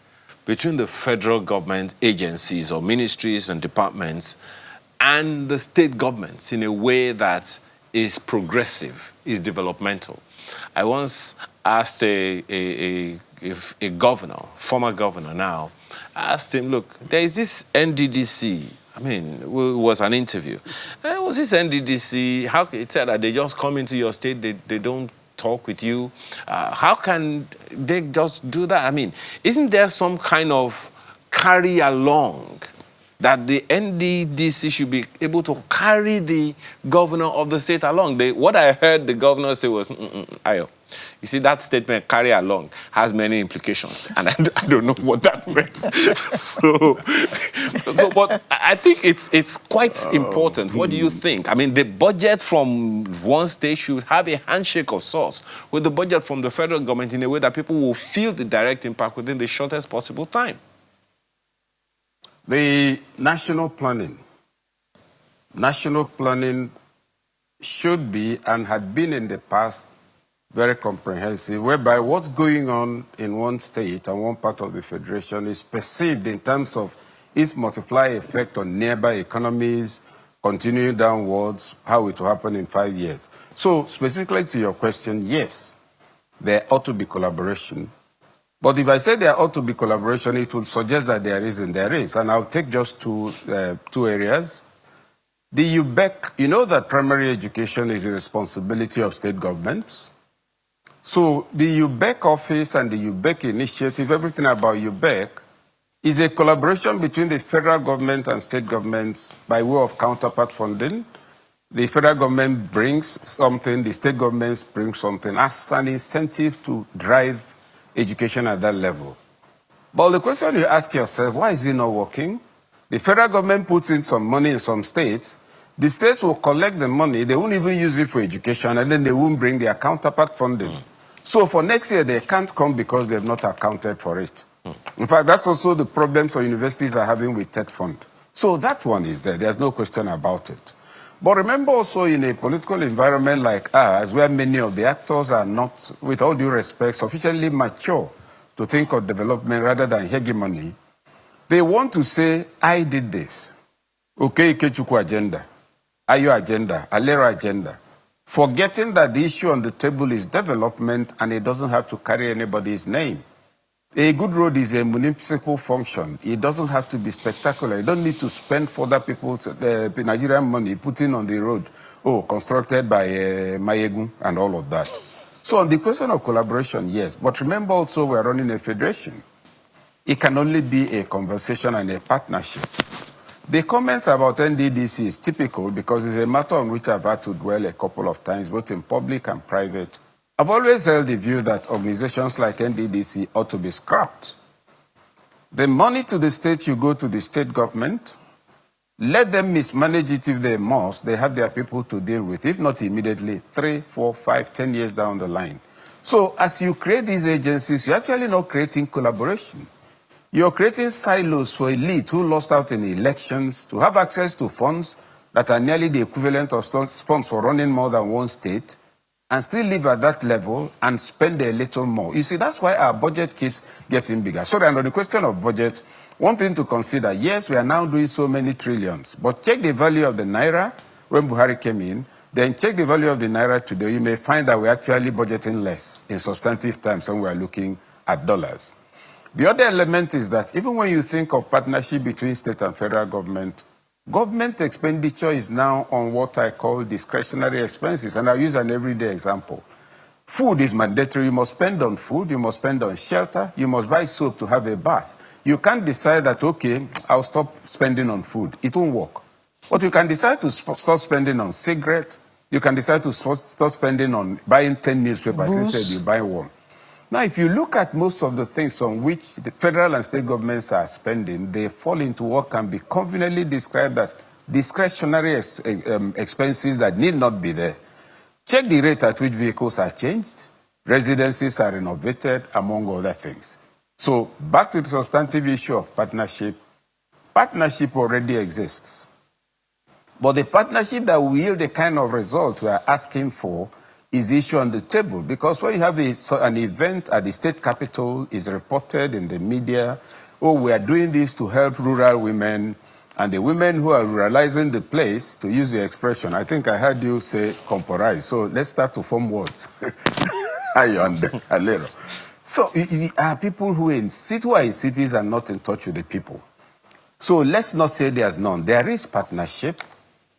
between the federal government agencies or ministries and departments and the state governments in a way that is progressive, is developmental? I once asked a governor, former governor now, I asked him, look, there is this NDDC. I mean, it was an interview. Was this NDDC? How it said that they just come into your state, they don't talk with you? How can they just do that? I mean, isn't there some kind of carry along that the NDDC should be able to carry the governor of the state along? What I heard the governor say was, Ayo, you see, that statement, carry along, has many implications. And I don't know what that meant. But I think it's quite important. What do you think? I mean, the budget from one state should have a handshake of sorts with the budget from the federal government in a way that people will feel the direct impact within the shortest possible time. The national planning should be and had been in the past very comprehensive, whereby what's going on in one state and one part of the federation is perceived in terms of its multiplier effect on nearby economies, continuing downwards, how it will happen in 5 years. So specifically to your question, yes, there ought to be collaboration. But if I say there ought to be collaboration, it would suggest that there isn't. There is. And I'll take just two areas. The UBEC, you know that primary education is a responsibility of state governments. So the UBEC office and the UBEC initiative, everything about UBEC, is a collaboration between the federal government and state governments by way of counterpart funding. The federal government brings something, the state governments bring something as an incentive to drive education at that level. But the question you ask yourself, why is it not working? The federal government puts in some money in some states. The states will collect the money, they won't even use it for education, and then they won't bring their counterpart funding. So for next year, they can't come because they've not accounted for it. In fact, that's also the problem some universities are having with TED Fund. So that one is there. There's no question about it. But remember also in a political environment like ours, where many of the actors are not, with all due respect, sufficiently mature to think of development rather than hegemony, they want to say, I did this. Okay, Ikechukwu agenda, Ayo agenda, Alero agenda. Forgetting that the issue on the table is development and it doesn't have to carry anybody's name. A good road is a municipal function. It doesn't have to be spectacular. You don't need to spend further people's Nigerian money putting on the road. constructed by Mayegun and all of that. So on the question of collaboration, yes. But remember also we're running a federation. It can only be a conversation and a partnership. The comments about NDDC is typical because it's a matter on which I've had to dwell a couple of times, both in public and private. I've always held the view that organizations like NDDC ought to be scrapped. The money to the state should go to the state government. Let them mismanage it if they must. They have their people to deal with, if not immediately, 3, 4, 5, 10 years down the line. So as you create these agencies, you're actually not creating collaboration. You're creating silos for elite who lost out in elections to have access to funds that are nearly the equivalent of funds for running more than one state and still live at that level and spend a little more. You see, that's why our budget keeps getting bigger. Sorry, and on the question of budget, one thing to consider, yes, we are now doing so many trillions, but check the value of the Naira when Buhari came in, then check the value of the Naira today, you may find that we're actually budgeting less in substantive terms when we're looking at dollars. The other element is that even when you think of partnership between state and federal government expenditure is now on what I call discretionary expenses, and I'll use an everyday example. Food is mandatory. You must spend on food, you must spend on shelter, you must buy soap to have a bath. You can't decide that, okay, I'll stop spending on food. It won't work. But you can decide to stop spending on cigarettes, you can decide to stop spending on buying 10 newspapers instead you buy one. Now, if you look at most of the things on which the federal and state governments are spending, they fall into what can be conveniently described as discretionary expenses that need not be there. Check the rate at which vehicles are changed, residences are renovated, among other things. So, back to the substantive issue of partnership. Partnership already exists. But the partnership that will yield the kind of result we are asking for is issue on the table, because when you have an event at the state capital, is reported in the media, oh, we are doing this to help rural women, and the women who are ruralizing the place, to use the expression, I think I heard you say comporize, so let's start to form words. So people who are in cities are not in touch with the people. So let's not say there's none. There is partnership.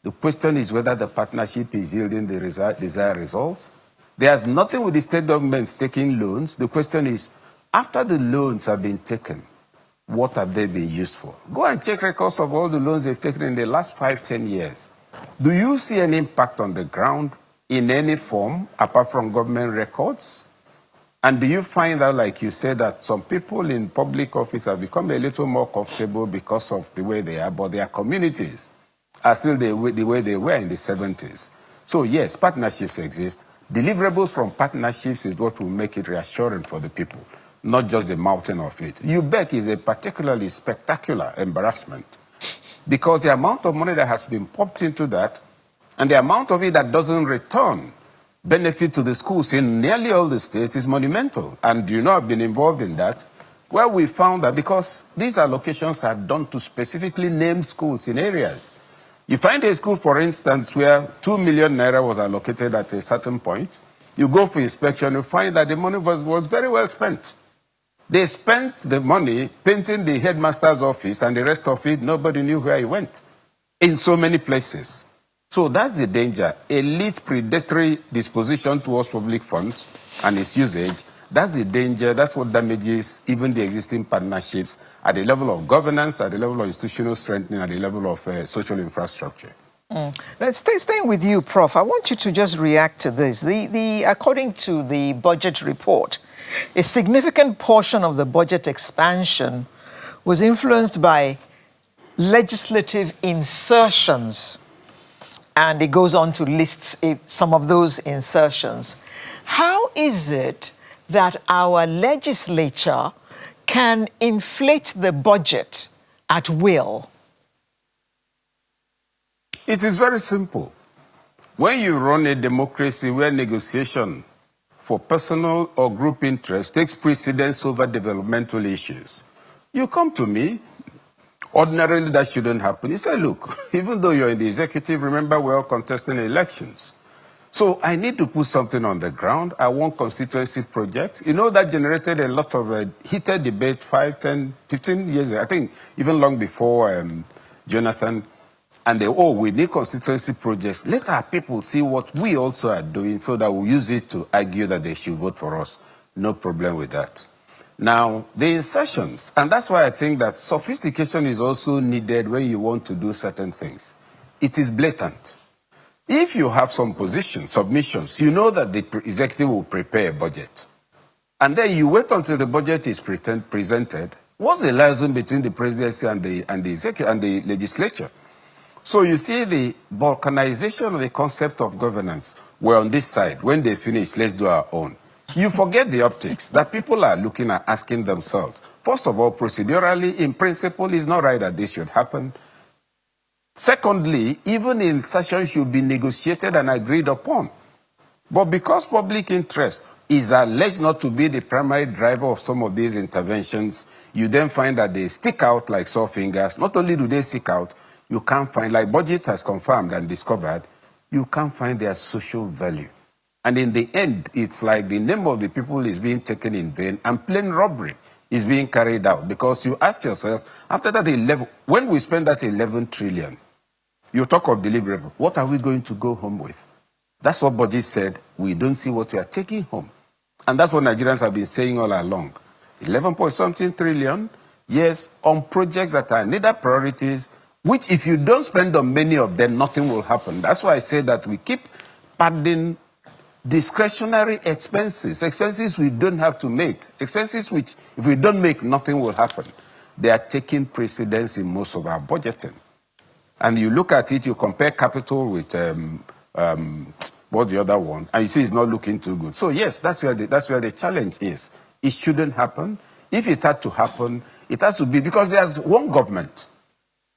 The question is whether the partnership is yielding the desired results. There's nothing with the state governments taking loans. The question is, after the loans have been taken, what have they been used for? Go and check records of all the loans they've taken in the last 5, 10 years. Do you see an impact on the ground in any form, apart from government records? And do you find out, like you said, that some people in public office have become a little more comfortable because of the way they are, but their communities are still the way they were in the 70s. So yes, partnerships exist. Deliverables from partnerships is what will make it reassuring for the people, not just the mountain of it. UBEC is a particularly spectacular embarrassment because the amount of money that has been pumped into that and the amount of it that doesn't return benefit to the schools in nearly all the states is monumental. And you know, I've been involved in that, where we found that because these allocations are done to specifically named schools in areas. You find a school, for instance, where 2 million naira was allocated at a certain point. You go for inspection, you find that the money was very well spent. They spent the money painting the headmaster's office, and the rest of it, nobody knew where it went in so many places. So that's the danger. Elite predatory disposition towards public funds and its usage, that's the danger. That's what damages even the existing partnerships at the level of governance, at the level of institutional strengthening, at the level of social infrastructure. Let's staying with you, Prof. I want you to just react to this. According to the budget report, a significant portion of the budget expansion was influenced by legislative insertions. And it goes on to list some of those insertions. How is it that our legislature can inflate the budget at will? It is very simple. When you run a democracy where negotiation for personal or group interest takes precedence over developmental issues, you come to me. Ordinarily, that shouldn't happen. You say, look, even though you're in the executive, remember we're all contesting elections. So I need to put something on the ground. I want constituency projects. You know, that generated a lot of heated debate 5, 10, 15 years ago. I think even long before Jonathan. and they, oh, we need constituency projects. Let our people see what we also are doing so that we'll use it to argue that they should vote for us. No problem with that. Now, the insertions, and that's why I think that sophistication is also needed when you want to do certain things. It is blatant. If you have some positions, submissions, you know that the executive will prepare a budget. And then you wait until the budget is presented. What's the liaison between the presidency and the executive and the legislature? So you see the balkanization of the concept of governance. We're on this side. When they finish, let's do our own. You forget the optics that people are looking at, asking themselves. First of all, procedurally, in principle, it's not right that this should happen. Secondly, even in sessions should be negotiated and agreed upon. But because public interest is alleged not to be the primary driver of some of these interventions, you then find that they stick out like sore fingers. Not only do they stick out, you can't find, like budget has confirmed and discovered, you can't find their social value. And in the end, it's like the name of the people is being taken in vain and plain robbery is being carried out. Because you ask yourself, after that 11, when we spend that 11 trillion, you talk of deliverable, what are we going to go home with? That's what budget said. We don't see what we are taking home. And that's what Nigerians have been saying all along. 11-point-something trillion, yes, on projects that are neither priorities, which if you don't spend on many of them, nothing will happen. That's why I say that we keep padding discretionary expenses, expenses we don't have to make, expenses which, if we don't make, nothing will happen. They are taking precedence in most of our budgeting. And you look at it, you compare capital with what's the other one, and you see it's not looking too good. So yes, that's where the challenge is. It shouldn't happen. If it had to happen, it has to be because there's one government.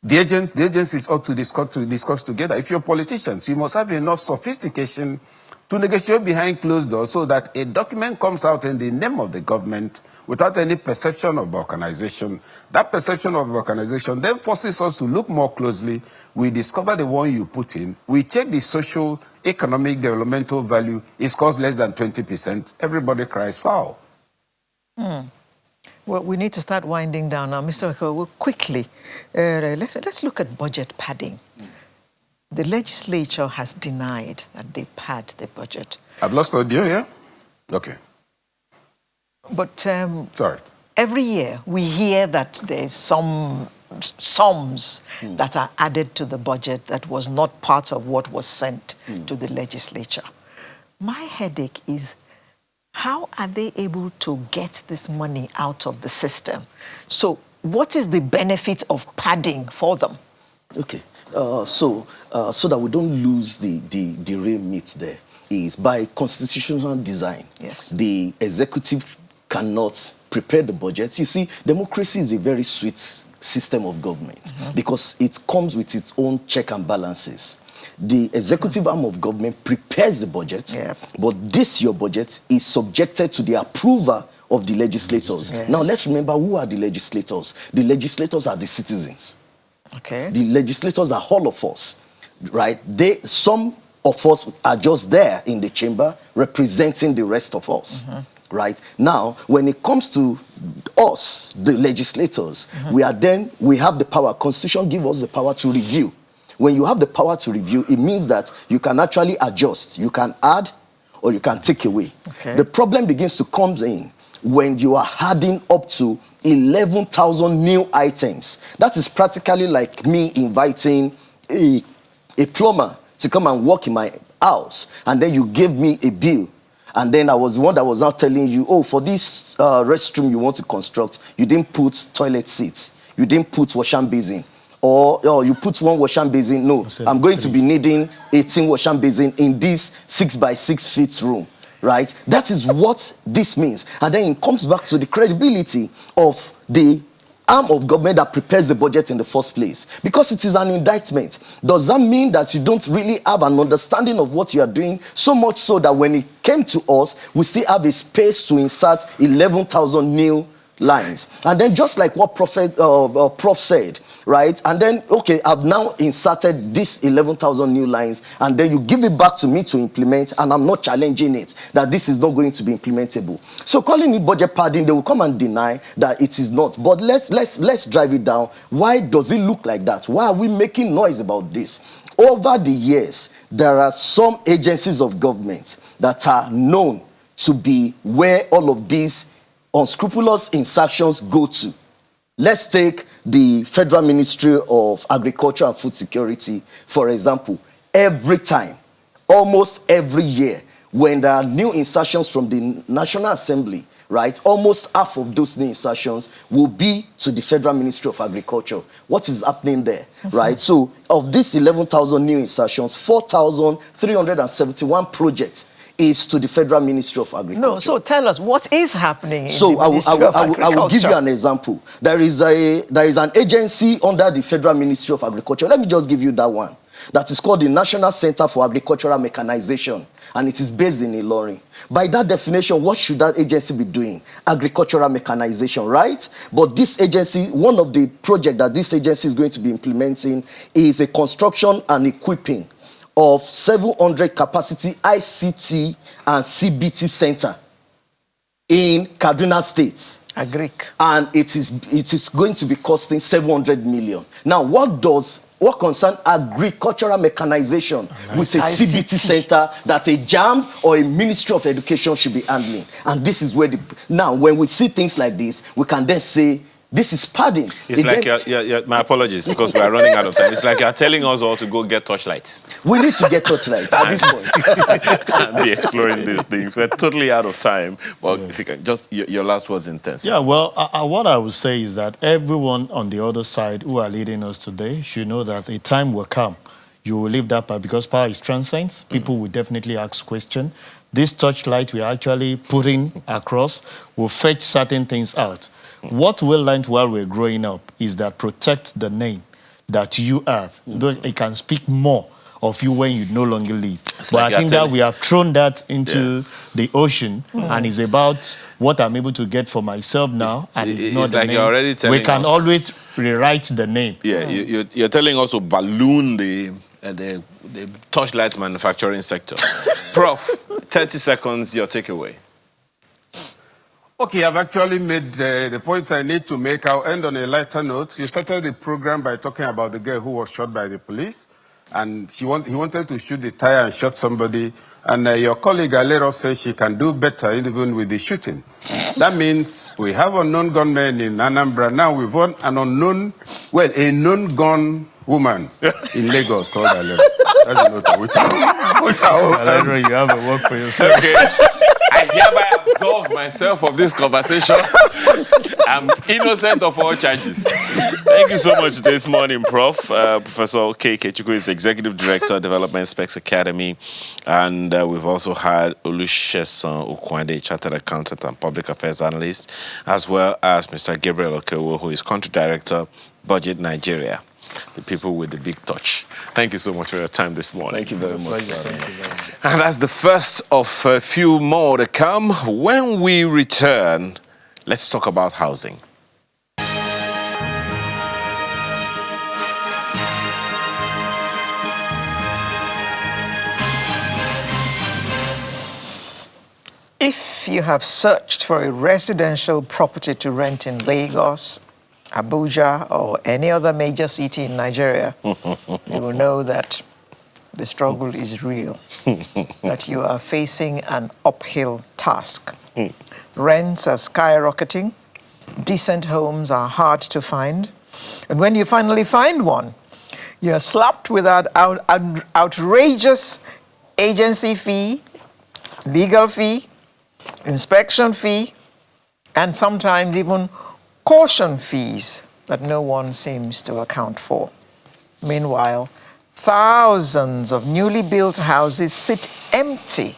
The agencies ought to discuss together. If you're politicians, you must have enough sophistication to negotiate behind closed doors so that a document comes out in the name of the government without any perception of organization. That perception of organization then forces us to look more closely. We discover the one you put in. We check the social, economic, developmental value. It costs less than 20%. Everybody cries foul. Well, we need to start winding down now. Mr. Oko, quickly, let's look at budget padding. The legislature has denied that they pad the budget. I've lost audio, yeah? Okay. But sorry. Every year we hear that there's some sums that are added to the budget that was not part of what was sent to the legislature. My headache is, how are they able to get this money out of the system? So what is the benefit of padding for them? Okay. So that we don't lose the real meat there, is by constitutional design. Yes. The executive cannot prepare the budget. You see, democracy is a very sweet system of government because it comes with its own check and balances. The executive arm of government prepares the budget, but this, your budget, is subjected to the approval of the legislators. Now, let's remember, who are the legislators? The legislators are the citizens. Okay. The legislators are all of us, right? Some of us are just there in the chamber representing the rest of us, right? Now, when it comes to us, the legislators, we have the power. Constitution gives us the power to review. When you have the power to review, it means that you can actually adjust. You can add or you can take away. Okay. The problem begins to come in when you are adding up to 11,000 new items. That is practically like me inviting a plumber to come and work in my house, and then you gave me a bill, and then I was the one that was out telling you, oh, for this restroom you want to construct, you didn't put toilet seats, you didn't put wash and basin, or you put one wash and basin. No, I'm going to be needing 18 wash and basin in this 6 by 6 feet room. Right? That is what this means. And then it comes back to the credibility of the arm of government that prepares the budget in the first place. Because it is an indictment. Does that mean that you don't really have an understanding of what you are doing? So much so that when it came to us, we still have a space to insert 11,000 new lines. And then just like what Prof said, right? And then, okay, I've now inserted this 11,000 new lines, and then you give it back to me to implement, and I'm not challenging it, that this is not going to be implementable. So calling it budget padding, they will come and deny that it is not. But let's drive it down. Why does it look like that? Why are we making noise about this? Over the years, there are some agencies of government that are known to be where all of these unscrupulous insertions go to. Let's take the Federal Ministry of Agriculture and Food Security, for example. Every time, almost every year, when there are new insertions from the National Assembly, right, almost half of those new insertions will be to the Federal Ministry of Agriculture. What is happening there, right? So of these 11,000 new insertions, 4,371 projects is to the Federal Ministry of Agriculture. No, so tell us, what is happening in the Ministry of Agriculture? I will give you an example. There is an agency under the Federal Ministry of Agriculture. Let me just give you that one. That is called the National Center for Agricultural Mechanization, and it is based in Ilorin. By that definition, what should that agency be doing? Agricultural mechanization, right? But this agency, one of the projects that this agency is going to be implementing is a construction and equipping of 700 capacity ICT and CBT center in Kaduna State. Agric. And it is going to be costing 700 million. Now, what concerns agricultural mechanization with a CBT center that a JAM or a Ministry of Education should be handling? And this is where now, when we see things like this, we can then say, this is padding. It's like, my apologies, because we are running out of time. It's like you're telling us all to go get torchlights. We need to get torchlights at this point. And be exploring these things. We're totally out of time. But if you can, just your last words in 10 seconds. Yeah, well, what I would say is that everyone on the other side who are leading us today should know that a time will come. You will leave that part because power is transcends. People will definitely ask questions. This torchlight we're actually putting across will fetch certain things out. What we learned while we're growing up is that protect the name that you have. Though it can speak more of you when you no longer live. But like I think that we have thrown that into the ocean, and it's about what I'm able to get for myself now, and it's not the like name. You're already telling we can us. Always rewrite the name. Yeah, you're telling us to balloon the torchlight manufacturing sector. Prof, 30 seconds, your takeaway. Okay, I've actually made the points I need to make. I'll end on a lighter note. You started the program by talking about the girl who was shot by the police, and he wanted to shoot the tire and shot somebody. And your colleague Alero says she can do better even with the shooting. That means we have unknown gunmen in Anambra. Now we've won a known gun woman in Lagos called Alero. That's a note which Alero, you have a work for yourself. Okay. I hereby absolve myself of this conversation. I'm innocent of all charges. Thank you so much this morning, Prof. Professor K. Kechukwu is Executive Director, Development Specs Academy. And we've also had Olusegun Okwande, Chartered Accountant and Public Affairs Analyst, as well as Mr. Gabriel Okewo, who is Country Director, Budget Nigeria. The people with the big touch. Thank you so much for your time this morning. Thank you very much. And that's the first of a few more to come. When we return, let's talk about housing. If you have searched for a residential property to rent in Lagos, Abuja, or any other major city in Nigeria, you will know that the struggle is real, that you are facing an uphill task. Rents are skyrocketing, decent homes are hard to find, and when you finally find one, you're slapped with that outrageous agency fee, legal fee, inspection fee, and sometimes even caution fees that no one seems to account for. Meanwhile, thousands of newly built houses sit empty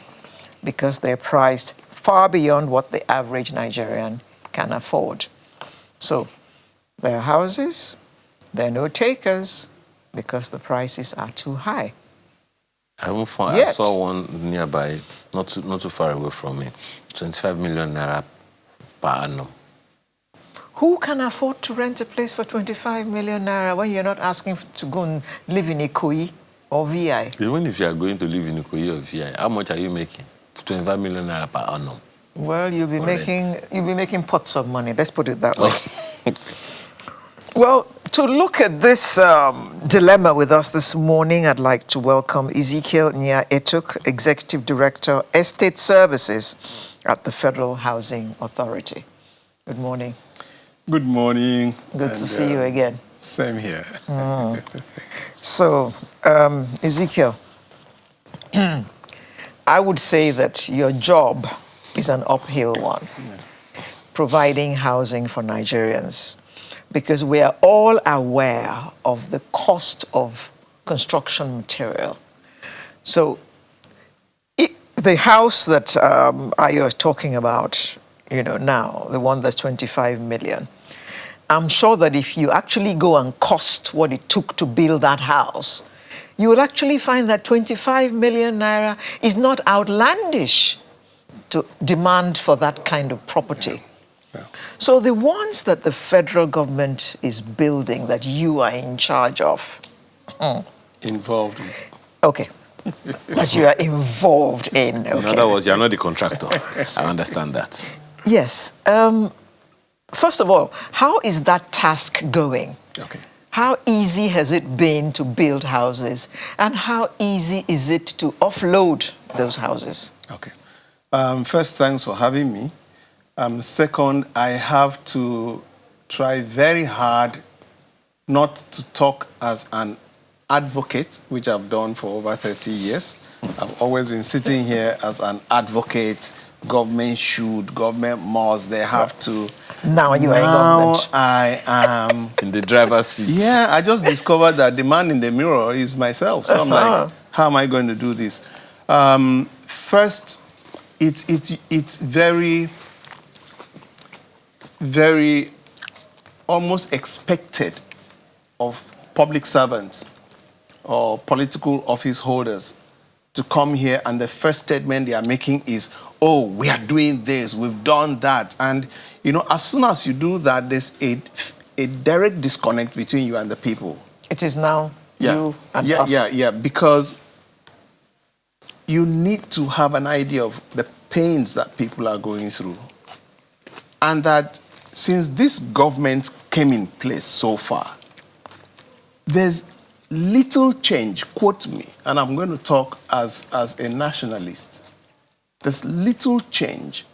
because they're priced far beyond what the average Nigerian can afford. So there are houses, there are no takers because the prices are too high. I saw one nearby, not too far away from me, 25 million naira per annum. Who can afford to rent a place for 25 million naira when you're not asking to go and live in Ikoyi or VI? Even if you are going to live in Ikoyi or VI, how much are you making? 25 million naira per annum. Well, you'll be making pots of money. Let's put it that way. Oh. Well, to look at this dilemma with us this morning, I'd like to welcome Ezekiel Nya Etuk, Executive Director, Estate Services at the Federal Housing Authority. Good morning. Good morning. Good to see you again. Same here. So, Ezekiel, I would say that your job is an uphill one, providing housing for Nigerians, because we are all aware of the cost of construction material. So the house that you're talking about, now, the one that's 25 million, I'm sure that if you actually go and cost what it took to build that house, you will actually find that 25 million naira is not outlandish to demand for that kind of property. Yeah. So the ones that the federal government is building that you are in charge of. Involved. Okay. That you are involved in. Okay. In other words, you're not the contractor. I understand that. Yes. First of all, how is that task going? Okay. How easy has it been to build houses? And how easy is it to offload those houses? Okay. First, thanks for having me. Second, I have to try very hard not to talk as an advocate, which I've done for over 30 years. I've always been sitting here as an advocate. Government should, government must, they have to. Now you are in government. I am in the driver's seat. Yeah, I just discovered that the man in the mirror is myself. So I'm like, how am I going to do this? First, it's very, very almost expected of public servants or political office holders to come here and the first statement they are making is, oh, we are doing this, we've done that. And, as soon as you do that, there's a direct disconnect between you and the people. It is now you and us. Yeah, because you need to have an idea of the pains that people are going through. And that since this government came in place so far, there's little change, quote me, and I'm going to talk as a nationalist. There's little change,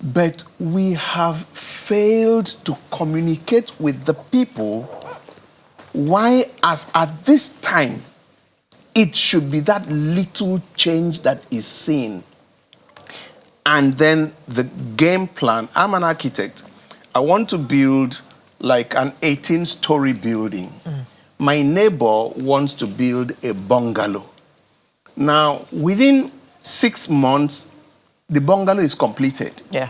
but we have failed to communicate with the people why, as at this time, it should be that little change that is seen. And then the game plan, I'm an architect. I want to build like an 18-story building. My neighbor wants to build a bungalow. Now, within 6 months, the bungalow is completed. Yeah.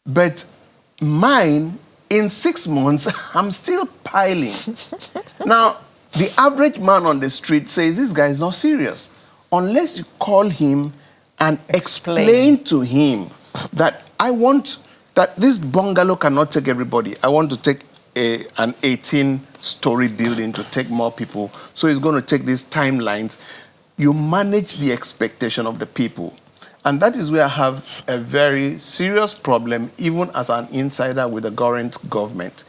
But mine, in 6 months, I'm still piling. Now, the average man on the street says, this guy is not serious. Unless you call him and explain to him that I want, that this bungalow cannot take everybody. I want to take an 18-story building to take more people. So it's going to take these timelines. You manage the expectation of the people. And that is where I have a very serious problem, even as an insider with the current government.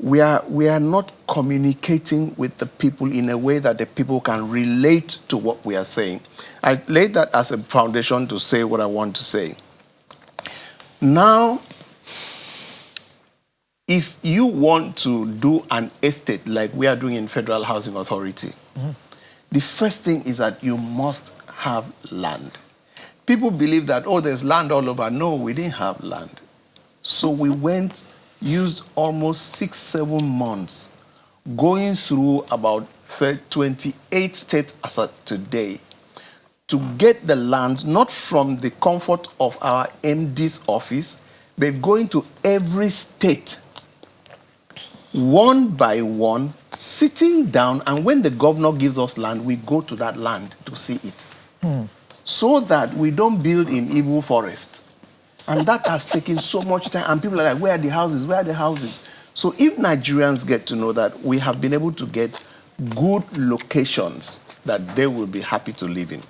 We are not communicating with the people in a way that the people can relate to what we are saying. I laid that as a foundation to say what I want to say. Now, if you want to do an estate like we are doing in Federal Housing Authority, the first thing is that you must have land. People believe that, oh, there's land all over. No, we didn't have land. So we used almost 6-7 months going through about 28 states as of today to get the land, not from the comfort of our MD's office, but going to every state, one by one, sitting down, and when the governor gives us land, we go to that land to see it. So that we don't build in evil forest. And that has taken so much time. And people are like, where are the houses? Where are the houses? So if Nigerians get to know that we have been able to get good locations that they will be happy to live in.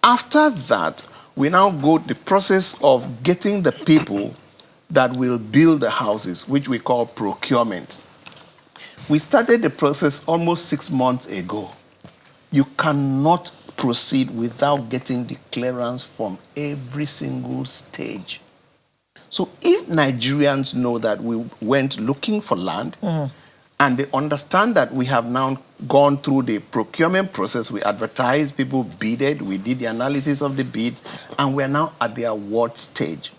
After that, we now go the process of getting the people that will build the houses, which we call procurement. We started the process almost 6 months ago. You cannot proceed without getting the clearance from every single stage. So if Nigerians know that we went looking for land, and they understand that we have now gone through the procurement process, we advertised, people bidded, we did the analysis of the bids, and we're now at the award stage,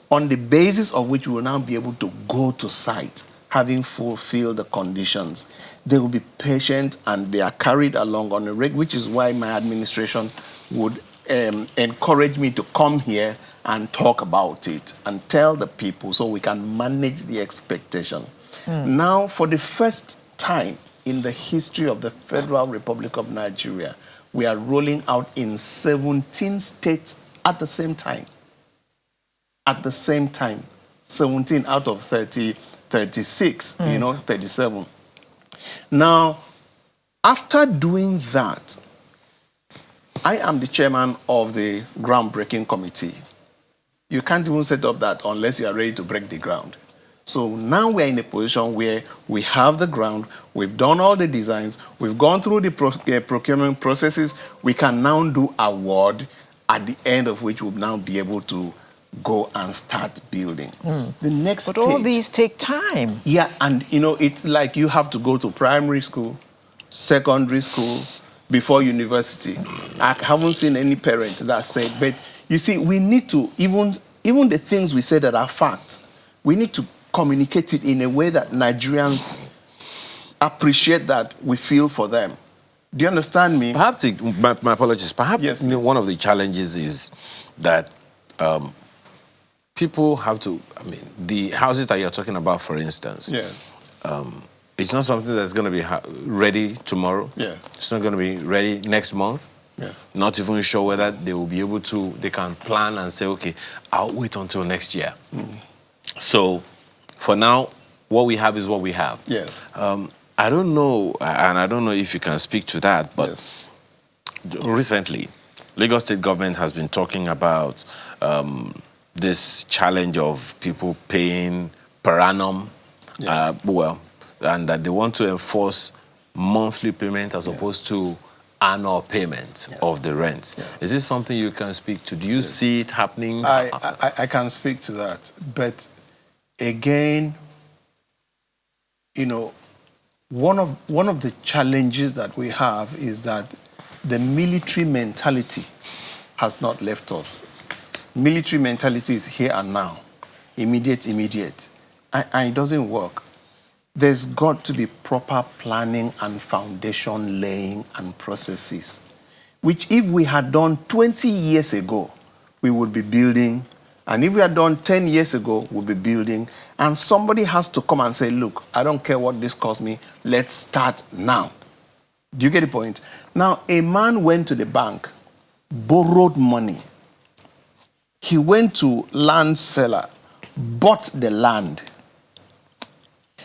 on the basis of which we will now be able to go to site, having fulfilled the conditions. They will be patient and they are carried along on a rate, which is why my administration would encourage me to come here and talk about it and tell the people so we can manage the expectation. Now, for the first time in the history of the Federal Republic of Nigeria, we are rolling out in 17 states at the same time. At the same time, 17 out of 36, 37. Now, after doing that, I am the chairman of the groundbreaking committee. You can't even set up that unless you are ready to break the ground. So now we're in a position where we have the ground, we've done all the designs, we've gone through the procurement processes, we can now do award, at the end of which we'll now be able to go and start building. The next But stage, all these take time. yeah, and it's like you have to go to primary school, secondary school, before university. I haven't seen any parent that said, but you see, we need to, even the things we say that are facts, we need to communicate it in a way that Nigerians appreciate that we feel for them. Do you understand me? Perhaps, my apologies, perhaps Yes, one of the challenges is that people have to, the houses that you're talking about, for instance, Yes. It's not something that's going to be ready tomorrow. Yes. It's not going to be ready next month. Yes. Not even sure whether they will be able to, they can plan and say, okay, I'll wait until next year. So for now, what we have is what we have. Yes. I don't know, and I don't know if you can speak to that, but Yes. recently, Lagos State government has been talking about this challenge of people paying per annum, and that they want to enforce monthly payment as opposed to annual payment of the rent. Is this something you can speak to? Do you see it happening? I can speak to that, but again, one of the challenges that we have is that the military mentality has not left us. Military mentality is here and now, immediate, and it doesn't work. There's got to be proper planning and foundation laying and processes, which if we had done 20 years ago, we would be building. And if we had done 10 years ago, we'll be building. And somebody has to come and say, look, I don't care what this cost me. Let's start now. Do you get the point? Now, a man went to the bank, borrowed money. He went to land seller, bought the land.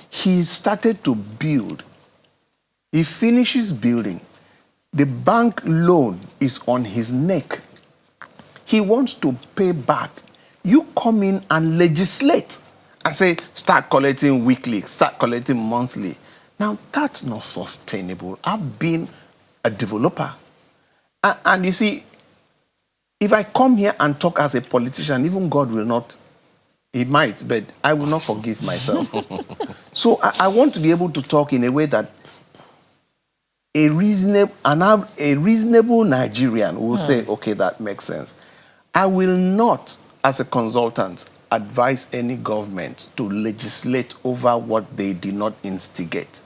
He started to build. He finishes building. The bank loan is on his neck. He wants to pay back. You come in and legislate and say, start collecting weekly, start collecting monthly. Now, that's not sustainable. I've been a developer. And you see, if I come here and talk as a politician, even God will not, he might, but I will not forgive myself. So I want to be able to talk in a way that a reasonable Nigerian will say, okay, that makes sense. I will not, as a consultant, advise any government to legislate over what they did not instigate.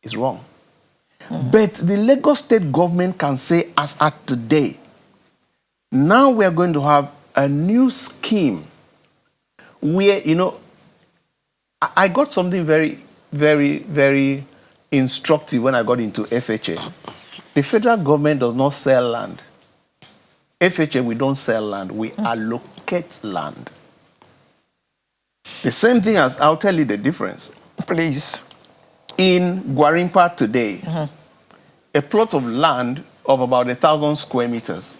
It's wrong. But the Lagos State government can say, as at today, now we are going to have a new scheme where, I got something very, very, very instructive when I got into FHA. The federal government does not sell land. FHA, we don't sell land, we allocate allocate land. The same thing as, I'll tell you the difference. Please. In Gwarimpa today, a plot of land of about 1,000 square meters,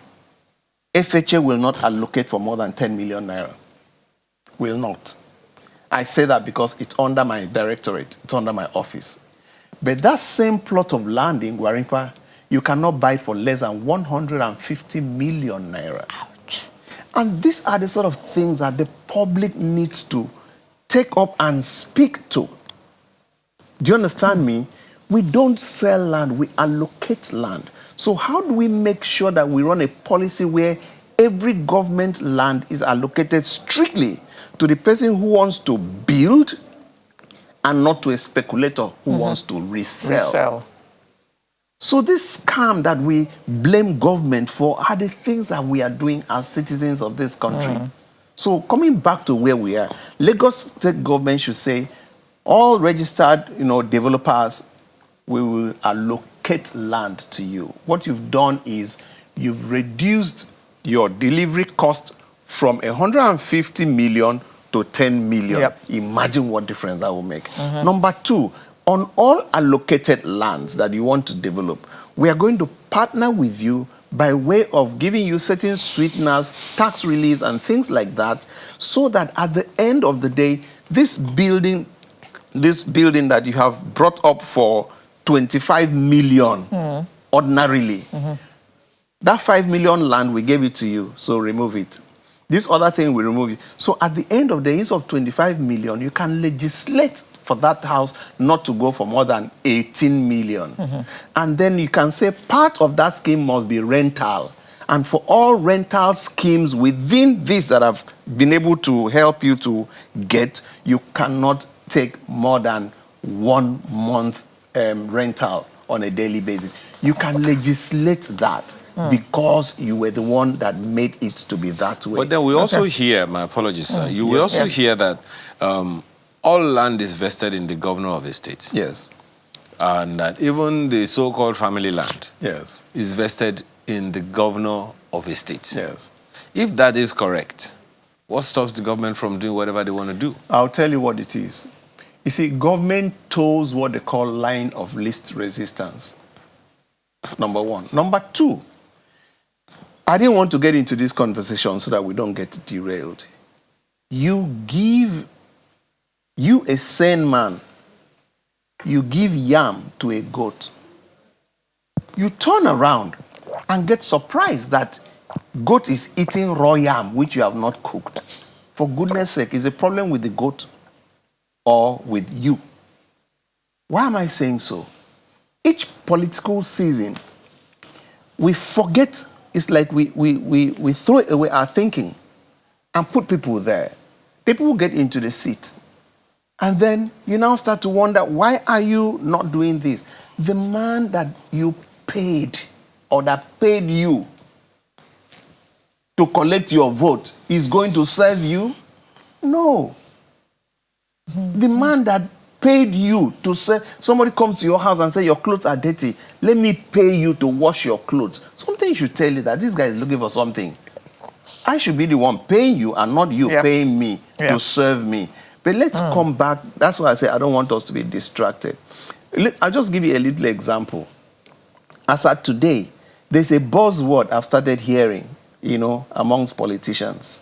FHA will not allocate for more than 10 million naira. Will not. I say that because it's under my directorate, it's under my office. But that same plot of land in Gwarimpa, you cannot buy it for less than 150 million naira. Ouch. And these are the sort of things that the public needs to take up and speak to. Do you understand me? We don't sell land, we allocate land. So how do we make sure that we run a policy where every government land is allocated strictly to the person who wants to build and not to a speculator who wants to resell? So this scam that we blame government for are the things that we are doing as citizens of this country. So coming back to where we are, Lagos State government should say, all registered, developers, we will allocate land to you. What you've done is you've reduced your delivery cost from 150 million to 10 million. Yep. Imagine what difference that will make. Number two, on all allocated lands that you want to develop, we are going to partner with you by way of giving you certain sweeteners, tax reliefs, and things like that, so that at the end of the day, this building that you have brought up for 25 million ordinarily, that 5 million land, we gave it to you, so remove it. This other thing, we remove it. So at the end of the days of 25 million, you can legislate for that house not to go for more than 18 million. And then you can say part of that scheme must be rental. And for all rental schemes within this that I've been able to help you to get, you cannot take more than 1 month rental on a daily basis. You can legislate that because you were the one that made it to be that way. But then we also hear, my apologies, sir, you will also hear that all land is vested in the governor of a state. Yes. And that even the so-called family land Yes. is vested in the governor of a state. Yes. If that is correct, what stops the government from doing whatever they want to do? I'll tell you what it is. You see, government toes what they call line of least resistance. Number one. Number two, I didn't want to get into this conversation so that we don't get derailed. You, a sane man, you give yam to a goat. You turn around and get surprised that goat is eating raw yam, which you have not cooked. For goodness sake, is a problem with the goat or with you? Why am I saying so? Each political season, we forget, it's like we throw away our thinking and put people there. People will get into the seat. And then you now start to wonder, why are you not doing this? The man that you paid or that paid you to collect your vote is going to serve you? No. The man that paid you to say, somebody comes to your house and say your clothes are dirty, let me pay you to wash your clothes. Something should tell you that this guy is looking for something. I should be the one paying you and not you paying me to serve me. But let's come back. That's why I say I don't want us to be distracted. I'll just give you a little example. As at today, there's a buzzword I've started hearing, amongst politicians.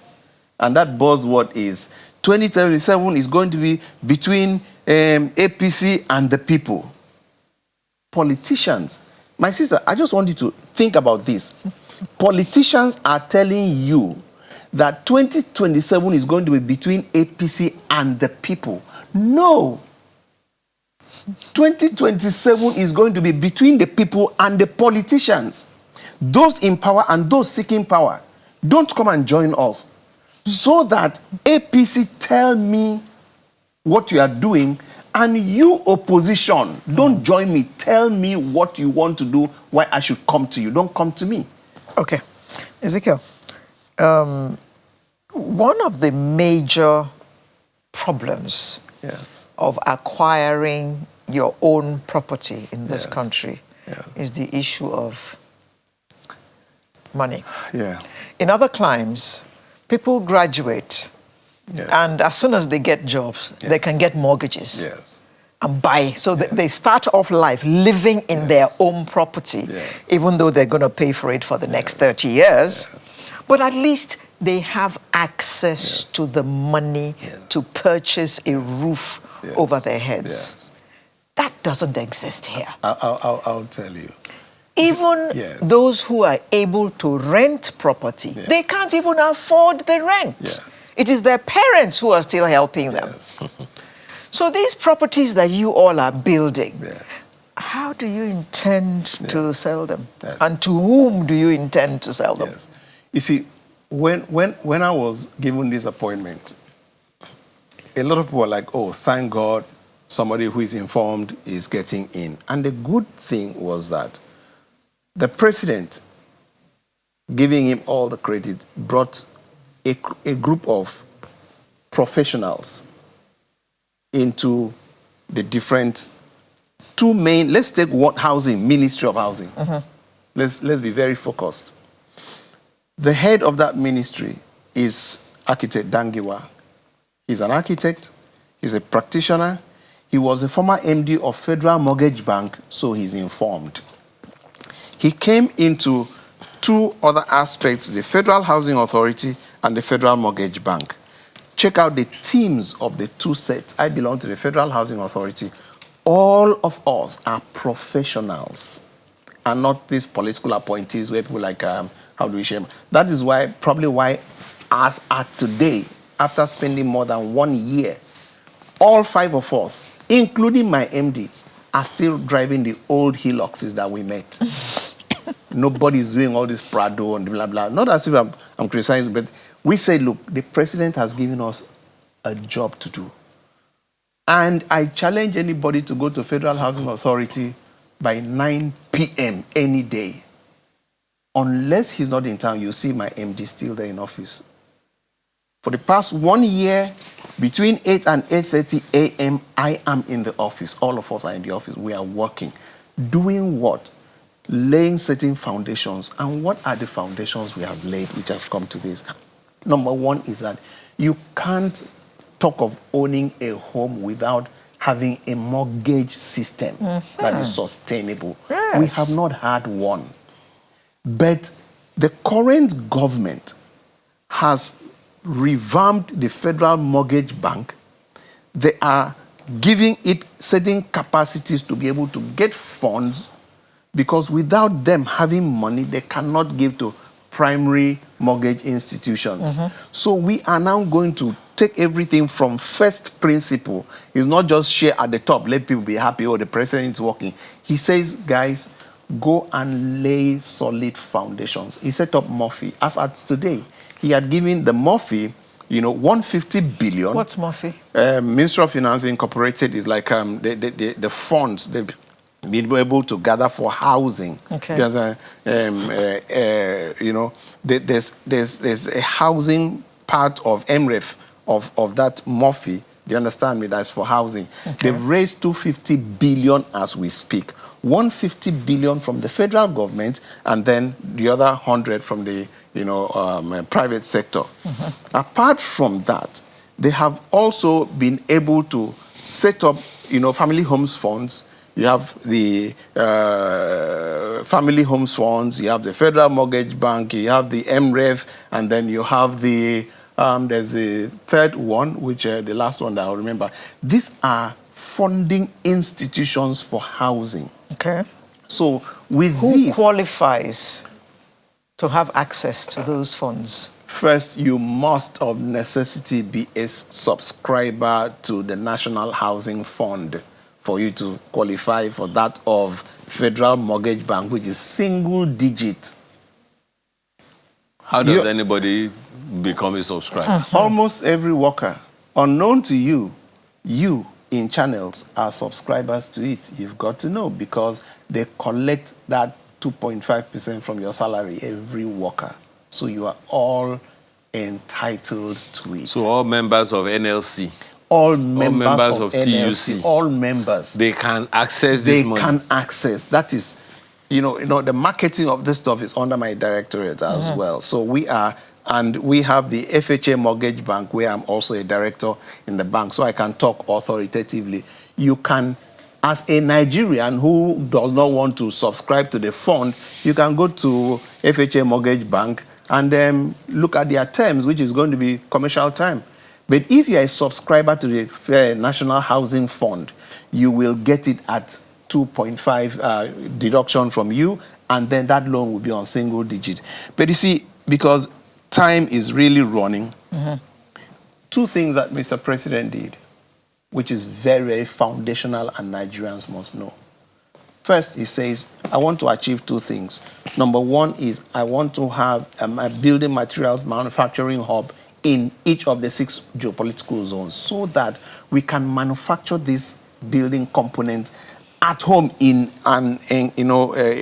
And that buzzword is 2037 is going to be between APC and the people. Politicians. My sister, I just want you to think about this. Politicians are telling you that 2027 is going to be between APC and the people. No. 2027 is going to be between the people and the politicians. Those in power and those seeking power. Don't come and join us. So that APC tell me what you are doing, and you opposition, don't join me. Tell me what you want to do, why I should come to you. Don't come to me. Okay. Ezekiel, one of the major problems of acquiring your own property in this country is the issue of money. Yeah. In other climes, People graduate, Yes. and as soon as they get jobs, they can get mortgages. Yes. And buy. So Yes. they start off life living in their own property, Yes. even though they're going to pay for it for the next 30 years. But at least they have access to the money to purchase a roof over their heads. Yes. That doesn't exist here. I'll tell you. Even Yes. those who are able to rent property, they can't even afford the rent. Yes. It is their parents who are still helping them. Yes. So these properties that you all are building, Yes. how do you intend to sell them? Yes. And to whom do you intend to sell them? Yes. You see, when I was given this appointment, a lot of people were like, oh, thank God somebody who is informed is getting in. And the good thing was that the president, giving him all the credit, brought a group of professionals into the different two main, let's take one housing, Ministry of Housing. Let's be very focused. The head of that ministry is architect Dangiwa. He's an architect, he's a practitioner, he was a former MD of Federal Mortgage Bank, so he's informed. He came into two other aspects, the Federal Housing Authority and the Federal Mortgage Bank. Check out the teams of the two sets. I belong to the Federal Housing Authority. All of us are professionals and not these political appointees where people like, how do we share? That is why, probably why, as at today, after spending more than 1 year, all 5 of us, including my MD, are still driving the old Hiluxes that we met. Nobody's doing all this Prado and blah, blah. Not as if I'm criticizing, but we say, look, the president has given us a job to do. And I challenge anybody to go to Federal Housing Authority by 9 p.m. any day. Unless he's not in town, you'll see my MD still there in office. For the past 1 year, between 8 and 8:30 a.m., I am in the office. All of us are in the office. We are working. Doing what? Laying certain foundations. And what are the foundations we have laid, which has come to this? Number one is that you can't talk of owning a home without having a mortgage system that is sustainable. Yes. We have not had one. But the current government has revamped the Federal Mortgage Bank. They are giving it certain capacities to be able to get funds, because without them having money, they cannot give to primary mortgage institutions. So we are now going to take everything from first principle. It's not just share at the top, let people be happy, oh, the president is working. He says, guys, go and lay solid foundations. He set up Murphy. As at today, he had given the Murphy, 150 billion. What's Murphy? Ministry of Finance Incorporated is like the funds they've been able to gather for housing. Okay. There's there's a housing part of MREF of that Murphy. Do you understand me? That's for housing. Okay. They've raised 250 billion as we speak. 150 billion from the federal government, and then the other 100 from the private sector. Apart from that, they have also been able to set up family homes funds. You have the family homes funds, you have the Federal Mortgage Bank, you have the MREF, and then you have the there's the third one, which the last one that I remember. These are funding institutions for housing. Okay. So with Who these, qualifies to have access to those funds? first, you must of necessity be a subscriber to the National Housing Fund for you to qualify for that of Federal Mortgage Bank, which is single digit. How does anybody become a subscriber? Almost every worker, unknown to you, you in channels are subscribers to it. You've got to know, because they collect that 2.5% from your salary, every worker. So you are all entitled to it. So all members of NLC, all members of NLC, TUC, all members, they can access this money. They can access. That is, the marketing of this stuff is under my directorate as well. So we are And we have the FHA Mortgage Bank, where I'm also a director in the bank, so I can talk authoritatively. You can, as a Nigerian who does not want to subscribe to the fund, you can go to FHA Mortgage Bank and then look at their terms, which is going to be commercial term. But if you're a subscriber to the National Housing Fund, you will get it at 2.5 deduction from you, and then that loan will be on single digit. But you see, because time is really running, two things that Mr. President did, which is very, very foundational and Nigerians must know. First, he says, I want to achieve two things. Number one is I want to have a building materials manufacturing hub in each of the 6 geopolitical zones so that we can manufacture these building components at home in an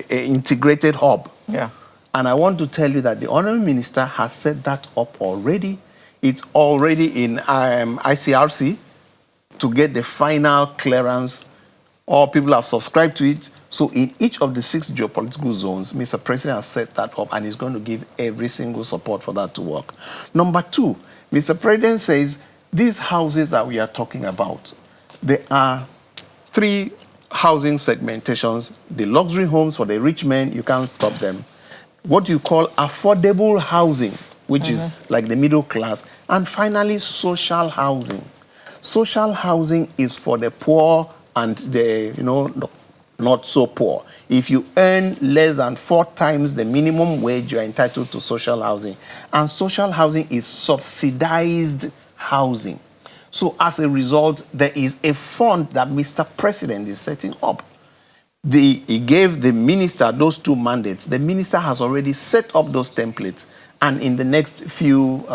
integrated hub. Yeah. And I want to tell you that the Honorable Minister has set that up already. It's already in ICRC to get the final clearance. All people have subscribed to it. So in each of the 6 geopolitical zones, Mr. President has set that up and is going to give every single support for that to work. Number two, Mr. President says these houses that we are talking about, there are 3 housing segmentations. The luxury homes for the rich men, you can't stop them. What you call affordable housing, which is like the middle class. And finally, social housing. Social housing is for the poor and the, not so poor. If you earn less than 4 times the minimum wage, you're entitled to social housing. And social housing is subsidized housing. So as a result, there is a fund that Mr. President is setting up. He gave the minister those 2 mandates. The minister has already set up those templates. And in the next few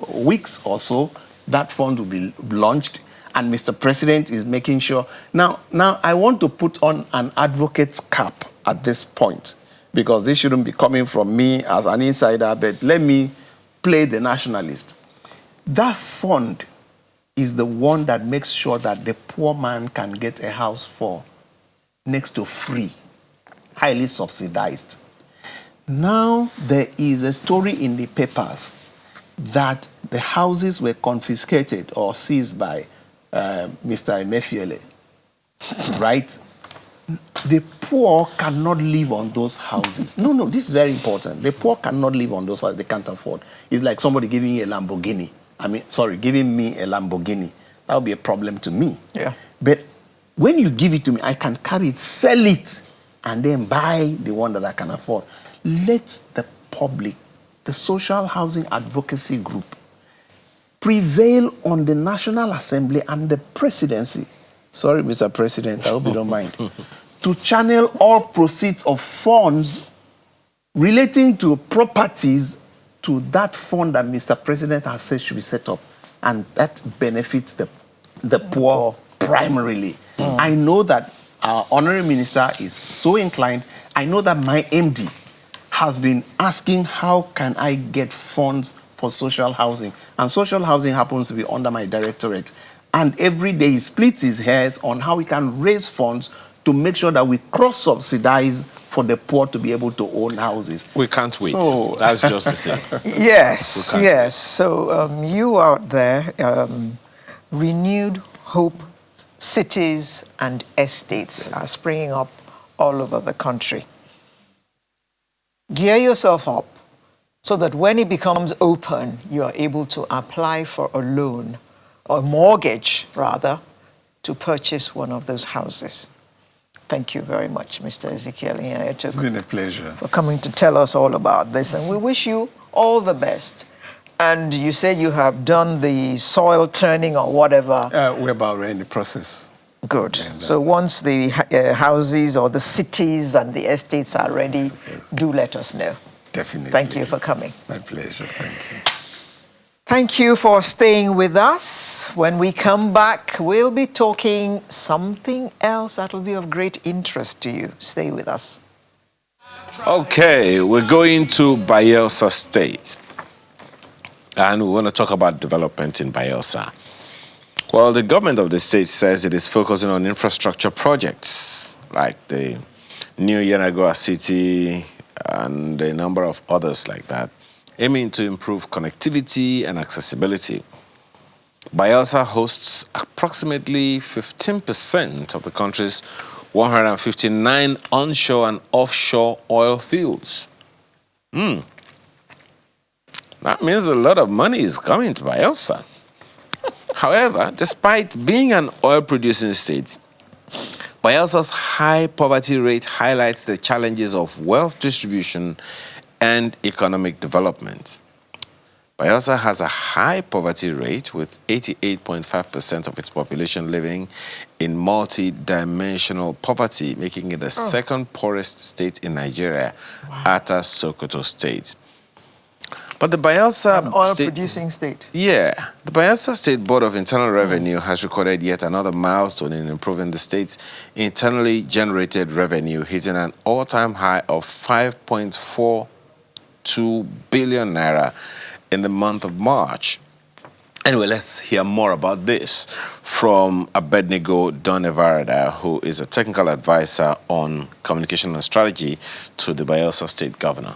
weeks or so, that fund will be launched. And Mr. President is making sure. Now, I want to put on an advocate's cap at this point, because this shouldn't be coming from me as an insider, but let me play the nationalist. That fund is the one that makes sure that the poor man can get a house for next to free, highly subsidized. Now, there is a story in the papers that the houses were confiscated or seized by Mr. Emefiele, right? The poor cannot live on those houses. No, this is very important. The poor cannot live on those houses. They can't afford. It's like somebody giving you a Lamborghini. Giving me a Lamborghini. That would be a problem to me. Yeah. But when you give it to me, I can carry it, sell it, and then buy the one that I can afford. Let the public, the social housing advocacy group, prevail on the National Assembly and the presidency. Sorry, Mr. President, I hope you don't mind. To channel all proceeds of funds relating to properties to that fund that Mr. President has said should be set up. And that benefits the poor primarily. I know that our honorary minister is so inclined. I know that my MD has been asking, how can I get funds for social housing? And social housing happens to be under my directorate. And every day he splits his hairs on how we can raise funds to make sure that we cross-subsidize for the poor to be able to own houses. We can't wait. So, that's just the thing. Yes. So you out there, renewed hope cities and estates are springing up all over the country. Gear yourself up so that when it becomes open, you are able to apply for a loan, or a mortgage rather, to purchase one of those houses. Thank you very much, Mr. Ezekiel. It's been a pleasure. For coming to tell us all about this. And we wish you all the best. And you said you have done the soil turning or whatever. We're about in the process. Good. So once the houses or the cities and the estates are ready, do let us know. Definitely. Thank you for coming. My pleasure. Thank you. Thank you for staying with us. When we come back, we'll be talking something else that will be of great interest to you. Stay with us. Okay, we're going to Bayelsa State. And we want to talk about development in Bayelsa. Well, the government of the state says it is focusing on infrastructure projects like the new Yenagoa City and a number of others like that. aiming to improve connectivity and accessibility. Bayelsa hosts approximately 15% of the country's 159 onshore and offshore oil fields. That means a lot of money is coming to Bayelsa. However, despite being an oil-producing state, Bayelsa's high poverty rate highlights the challenges of wealth distribution and economic development. Bayelsa has a high poverty rate with 88.5% of its population living in multi-dimensional poverty, making it the second poorest state in Nigeria after Sokoto State. But the Bayelsa An oil-producing state. Yeah. The Bayelsa State Board of Internal Revenue has recorded yet another milestone in improving the state's internally generated revenue, hitting an all-time high of 5.42 billion naira in the month of March. Anyway, let's hear more about this from Abednego Donevarada, who is a technical advisor on communication and strategy to the Bayelsa State Governor.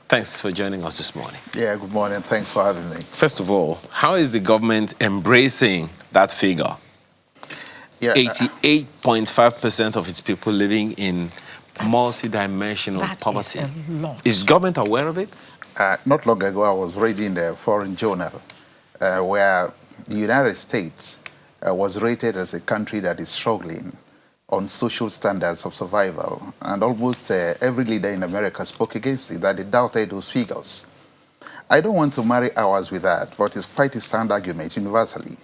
Thanks for joining us this morning. Yeah, good morning. Thanks for having me. First of all, how is the government embracing that figure? Yeah, 88.5% of its people living in multidimensional poverty. Is a lot. Is government aware of it? not long ago, I was reading the Foreign Journal where the United States was rated as a country that is struggling on social standards of survival. And almost every leader in America spoke against it, that they doubted those figures. I don't want to marry ours with that, but it's quite a sound argument universally.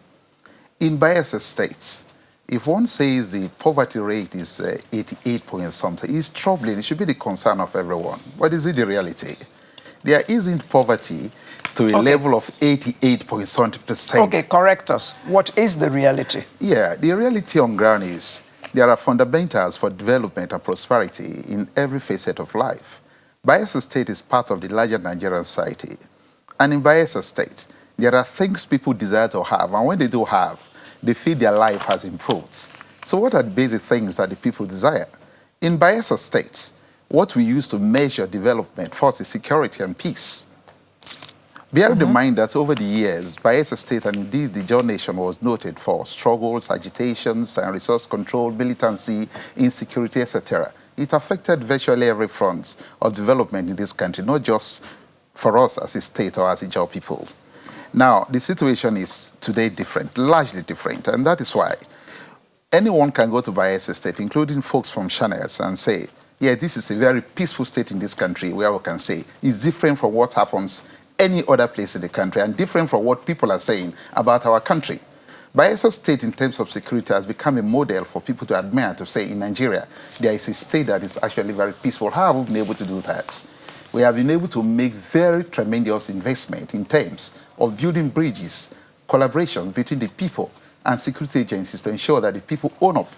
In Bayelsa states, if one says the poverty rate is 88 point something, it's troubling. It should be the concern of everyone. What is it the reality? There isn't poverty to a level of 88 point something percent. Okay, correct us. What is the reality? Yeah, the reality on ground is there are fundamentals for development and prosperity in every facet of life. Bayelsa State is part of the larger Nigerian society. And in Bayelsa State, there are things people desire to have, and when they do have, they feel their life has improved. So what are the basic things that the people desire? In Bayelsa State, what we use to measure development first is security and peace. Bear in mind that over the years, Bayelsa State and indeed the John Nation was noted for struggles, agitations, and resource control, militancy, insecurity, etc. It affected virtually every front of development in this country, not just for us as a state or as a Jaw people. Now, the situation is today different, largely different, and that is why anyone can go to Bayelsa State, including folks from Channels, and say, yeah, this is a very peaceful state in this country where we can say it's different from what happens any other place in the country and different from what people are saying about our country. Bayelsa State, in terms of security, has become a model for people to admire, to say in Nigeria, there is a state that is actually very peaceful. How have we been able to do that? We have been able to make very tremendous investment in terms of building bridges, collaborations between the people and security agencies to ensure that the people own up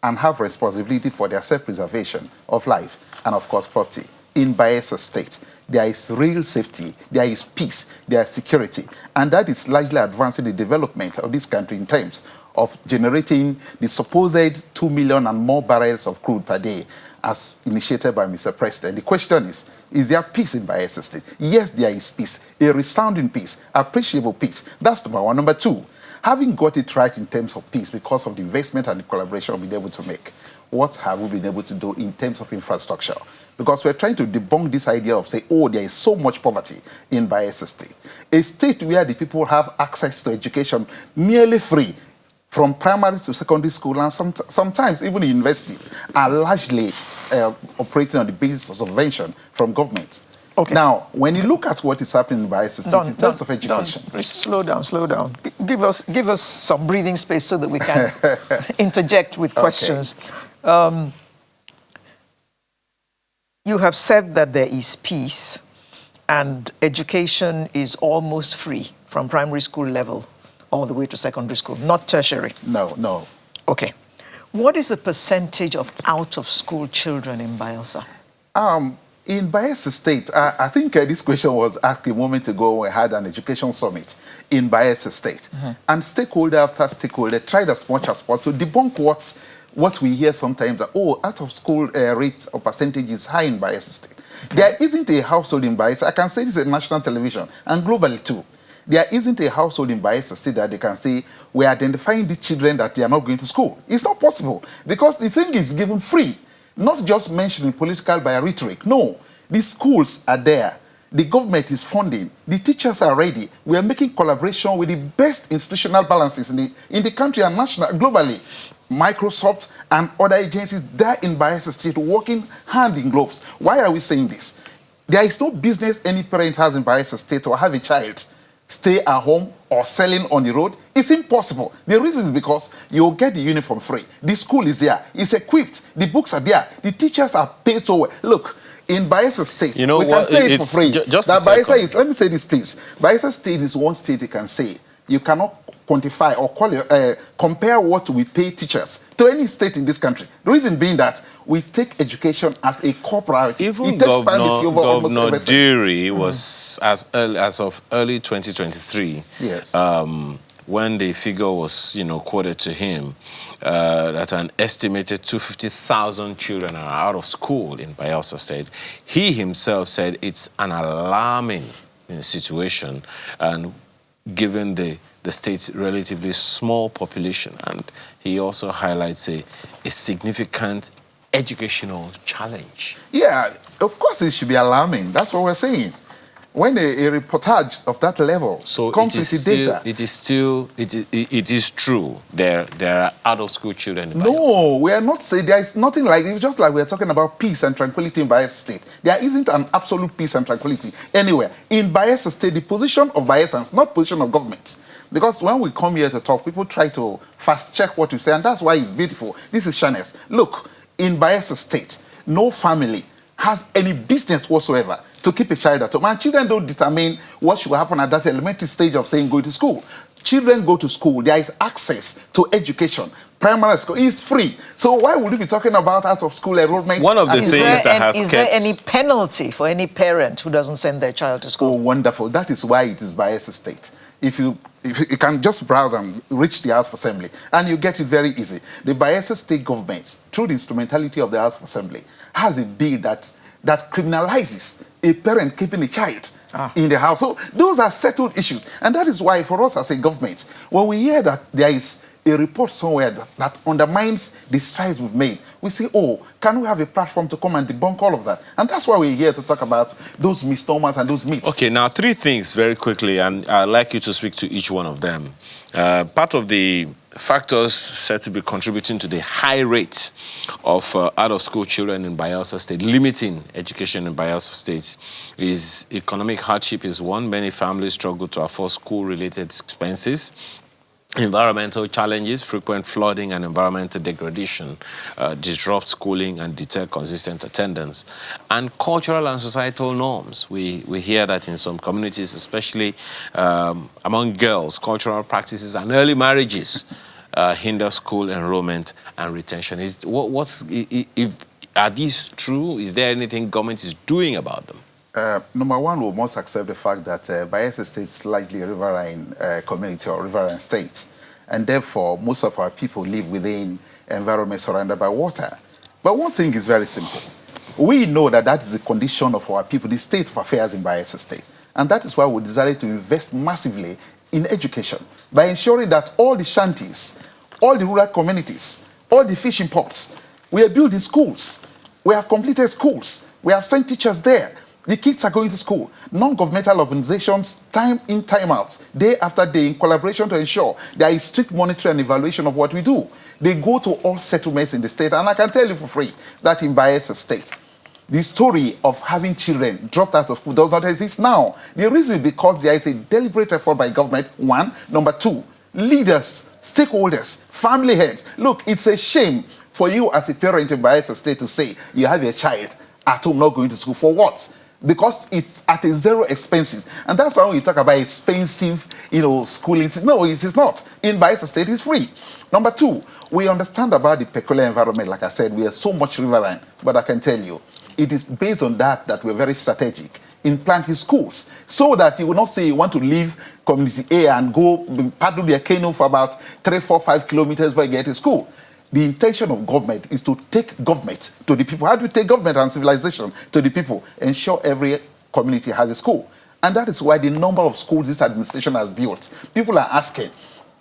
and have responsibility for their self-preservation of life and, of course, property. In Bayelsa State, there is real safety, there is peace, there is security, and that is largely advancing the development of this country in terms of generating the supposed 2 million and more barrels of crude per day as initiated by Mr. President. The question is there peace in Bayelsa State? Yes, there is peace, a resounding peace, appreciable peace. That's number one. Number two, having got it right in terms of peace because of the investment and the collaboration we've been able to make, what have we been able to do in terms of infrastructure? Because we're trying to debunk this idea of say, oh, there is so much poverty in Bayelsa State. A state where the people have access to education nearly free, from primary to secondary school, and sometimes even university, are largely operating on the basis of subvention from government. Okay. Now, when you look at what is happening in Bayelsa State in terms of education... Slow down, slow down. Give us some breathing space so that we can interject with questions. You have said that there is peace and education is almost free from primary school level all the way to secondary school, not tertiary. No. Okay. What is the percentage of out-of-school children in Bayelsa? In Bayelsa State, I think this question was asked a moment ago when we had an education summit in Bayelsa State. And stakeholder after stakeholder tried as much as possible to debunk what we hear sometimes, that, oh, out-of-school rate or percentage is high in Bayelsa State. There isn't a household in Bayelsa, I can say this at national television and globally too. There isn't a household in Bayelsa State that they can say, we're identifying the children that they are not going to school. It's not possible because the thing is given free, not just mentioned in political by rhetoric. No, the schools are there. The government is funding. The teachers are ready. We are making collaboration with the best institutional balances in the country and national, globally. Microsoft and other agencies there in Bayelsa State working hand in gloves. Why are we saying this? There is no business any parent has in Bayelsa State or have a child stay at home or selling on the road. It's impossible. The reason is because you'll get the uniform free. The school is there. It's equipped. The books are there. The teachers are paid so well. Look, in Bayelsa State, You know we can what? say it for free. Just That a second. Bayelsa is, let me say this, please. Bayelsa State is one state you can say. You cannot quantify or compare what we pay teachers to any state in this country. The reason being that we take education as a core priority. Even It takes primacy over almost Governor everything. Deary was, as of early 2023, Yes. when the figure was, quoted to him, that an estimated 250,000 children are out of school in Bayelsa State, he himself said it's an alarming situation, and given the state's relatively small population, and he also highlights a significant educational challenge. Yeah, of course it should be alarming. That's what we're saying. When a reportage of that level comes with the data. It is true. There are out-of-school children in Bayelsa. No, we are not saying there is nothing like it. Just like we are talking about peace and tranquility in Bayelsa State. There isn't an absolute peace and tranquility anywhere. In Bayelsa State, the position of Bayelsans, not position of government. Because when we come here to talk, people try to fast-check what you say, and that's why it's beautiful. This is Shanes. Look, in Bayelsa State, no family has any business whatsoever to keep a child at home. And children don't determine what should happen at that elementary stage of saying go to school. Children go to school. There is access to education. Primary school is free. So why would we be talking about out-of-school enrollment? One of the things that has Is there any penalty for any parent who doesn't send their child to school? Oh, wonderful. That is why it is Bayelsa State. If you can just browse and reach the House of Assembly, and you get it very easy. The Bayelsa State government, through the instrumentality of the House of Assembly, has a bill that criminalizes a parent keeping a child in the house. So those are settled issues. And that is why for us as a government, when we hear that there is a report somewhere that undermines the strides we've made, we say, oh, can we have a platform to come and debunk all of that? And that's why we're here to talk about those misnomers and those myths. Okay, now 3 things very quickly, and I'd like you to speak to each one of them. Part of the factors said to be contributing to the high rate of out-of-school children in Bayelsa State, limiting education in Bayelsa State, is economic hardship is one. Many families struggle to afford school-related expenses. Environmental challenges, frequent flooding and environmental degradation disrupt schooling and deter consistent attendance. And cultural and societal norms. We hear that in some communities, especially among girls, cultural practices and early marriages hinder school enrollment and retention. Are these true? Is there anything government is doing about them? Number one, we must accept the fact that Bayelsa State is largely a riverine community or riverine state. And therefore, most of our people live within environments surrounded by water. But one thing is very simple. We know that is the condition of our people, the state of affairs in Bayelsa State. And that is why we decided to invest massively in education by ensuring that all the shanties, all the rural communities, all the fishing ports, we are building schools. We have completed schools. We have sent teachers there. The kids are going to school. Non-governmental organizations, time in, time out, day after day, in collaboration to ensure there is strict monitoring and evaluation of what we do. They go to all settlements in the state, and I can tell you for free that in Bayelsa State, the story of having children dropped out of school does not exist now. The reason is because there is a deliberate effort by government, one. Number two, leaders, stakeholders, family heads. Look, it's a shame for you as a parent in Bayelsa State to say you have a child at home not going to school. For what? Because it's at a zero expenses. And that's why when you talk about expensive, schooling, no, it is not. In Bayelsa State, it's free. Number two, we understand about the peculiar environment. Like I said, we are so much riverine. But I can tell you, it is based on that we're very strategic in planting schools, so that you will not say you want to leave community A and go paddle your canoe for about 3, 4, 5 kilometers before you get to school. The intention of government is to take government to the people. How do we take government and civilization to the people? Ensure every community has a school. And that is why the number of schools this administration has built. People are asking,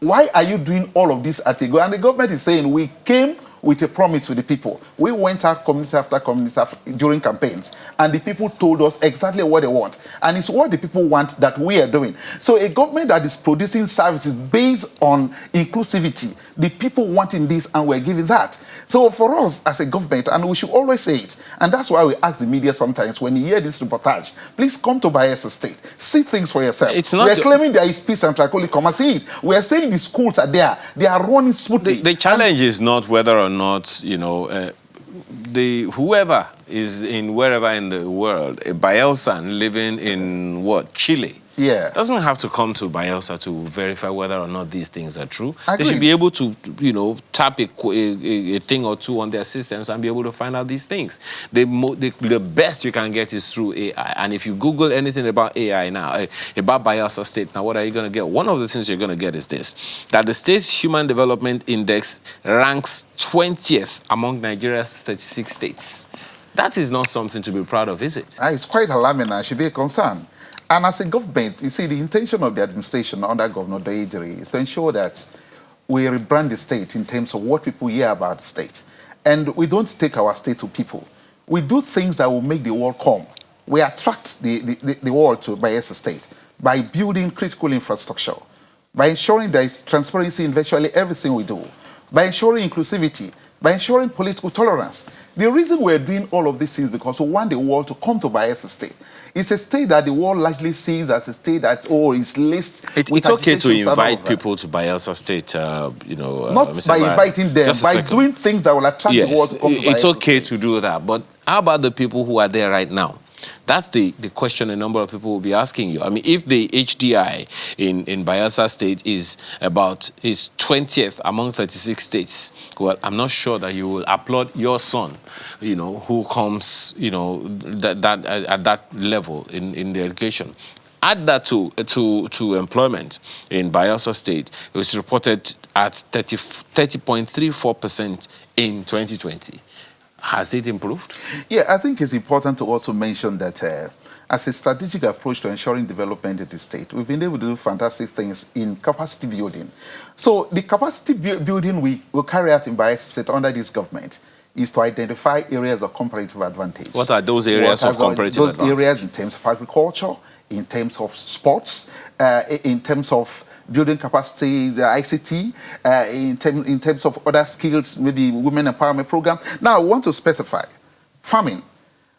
why are you doing all of this at a go? And the government is saying, we came with a promise to the people. We went out community after community during campaigns, and the people told us exactly what they want. And it's what the people want that we are doing. So a government that is producing services based on inclusivity, the people wanting this, and we're giving that. So for us as a government, and we should always say it, and that's why we ask the media sometimes, when you hear this reportage, please come to Bayelsa State. See things for yourself. It's not we are claiming there is peace and tranquility. Come and see it. We are saying the schools are there. They are running smoothly. The challenge is not whether or not, you know, whoever is in wherever in the world, a Bayelsan living in what, Chile, doesn't have to come to Bayelsa to verify whether or not these things are true. They should be able to, you know, tap a thing or two on their systems and be able to find out these things. The best you can get is through AI. And if you Google anything about AI now, about Bayelsa State, now what are you going to get? One of the things you're going to get is this, that the state's Human Development Index ranks 20th among Nigeria's 36 states. That is not something to be proud of, is it? It's quite alarming and should be a concern. And as a government, you see, the intention of the administration under Governor Doyediri is to ensure that we rebrand the state in terms of what people hear about the state. And we don't take our state to people. We do things that will make the world come. We attract the world to Bayelsa State by building critical infrastructure, by ensuring there is transparency in virtually everything we do, by ensuring inclusivity, by ensuring political tolerance. The reason we're doing all of these things is because we want the world to come to Bayelsa State. It's a state that the world largely sees as a state that, is laced with It's okay to invite that. people to Bayelsa State, you know. Not Mr. by inviting them, by doing things that will attract the world to come to Bayelsa It's okay State. to do that, but how about the people who are there right now? That's the question a number of people will be asking you. I mean, if the HDI in Bayelsa State is 20th among 36 states, well, I'm not sure that you will applaud your son, you know, who comes, you know, at that level in the education. Add that to employment in Bayelsa State. It was reported at 30.34% in 2020. Has it improved? Yeah, I think it's important to also mention that as a strategic approach to ensuring development in the state, we've been able to do fantastic things in capacity building. So the capacity building we will carry out in Bayelsa State under this government is to identify areas of comparative advantage. What are those areas of comparative advantage? Those areas in terms of agriculture, in terms of sports, in terms of building capacity, the ICT, in terms of other skills, maybe women empowerment program. Now, I want to specify farming.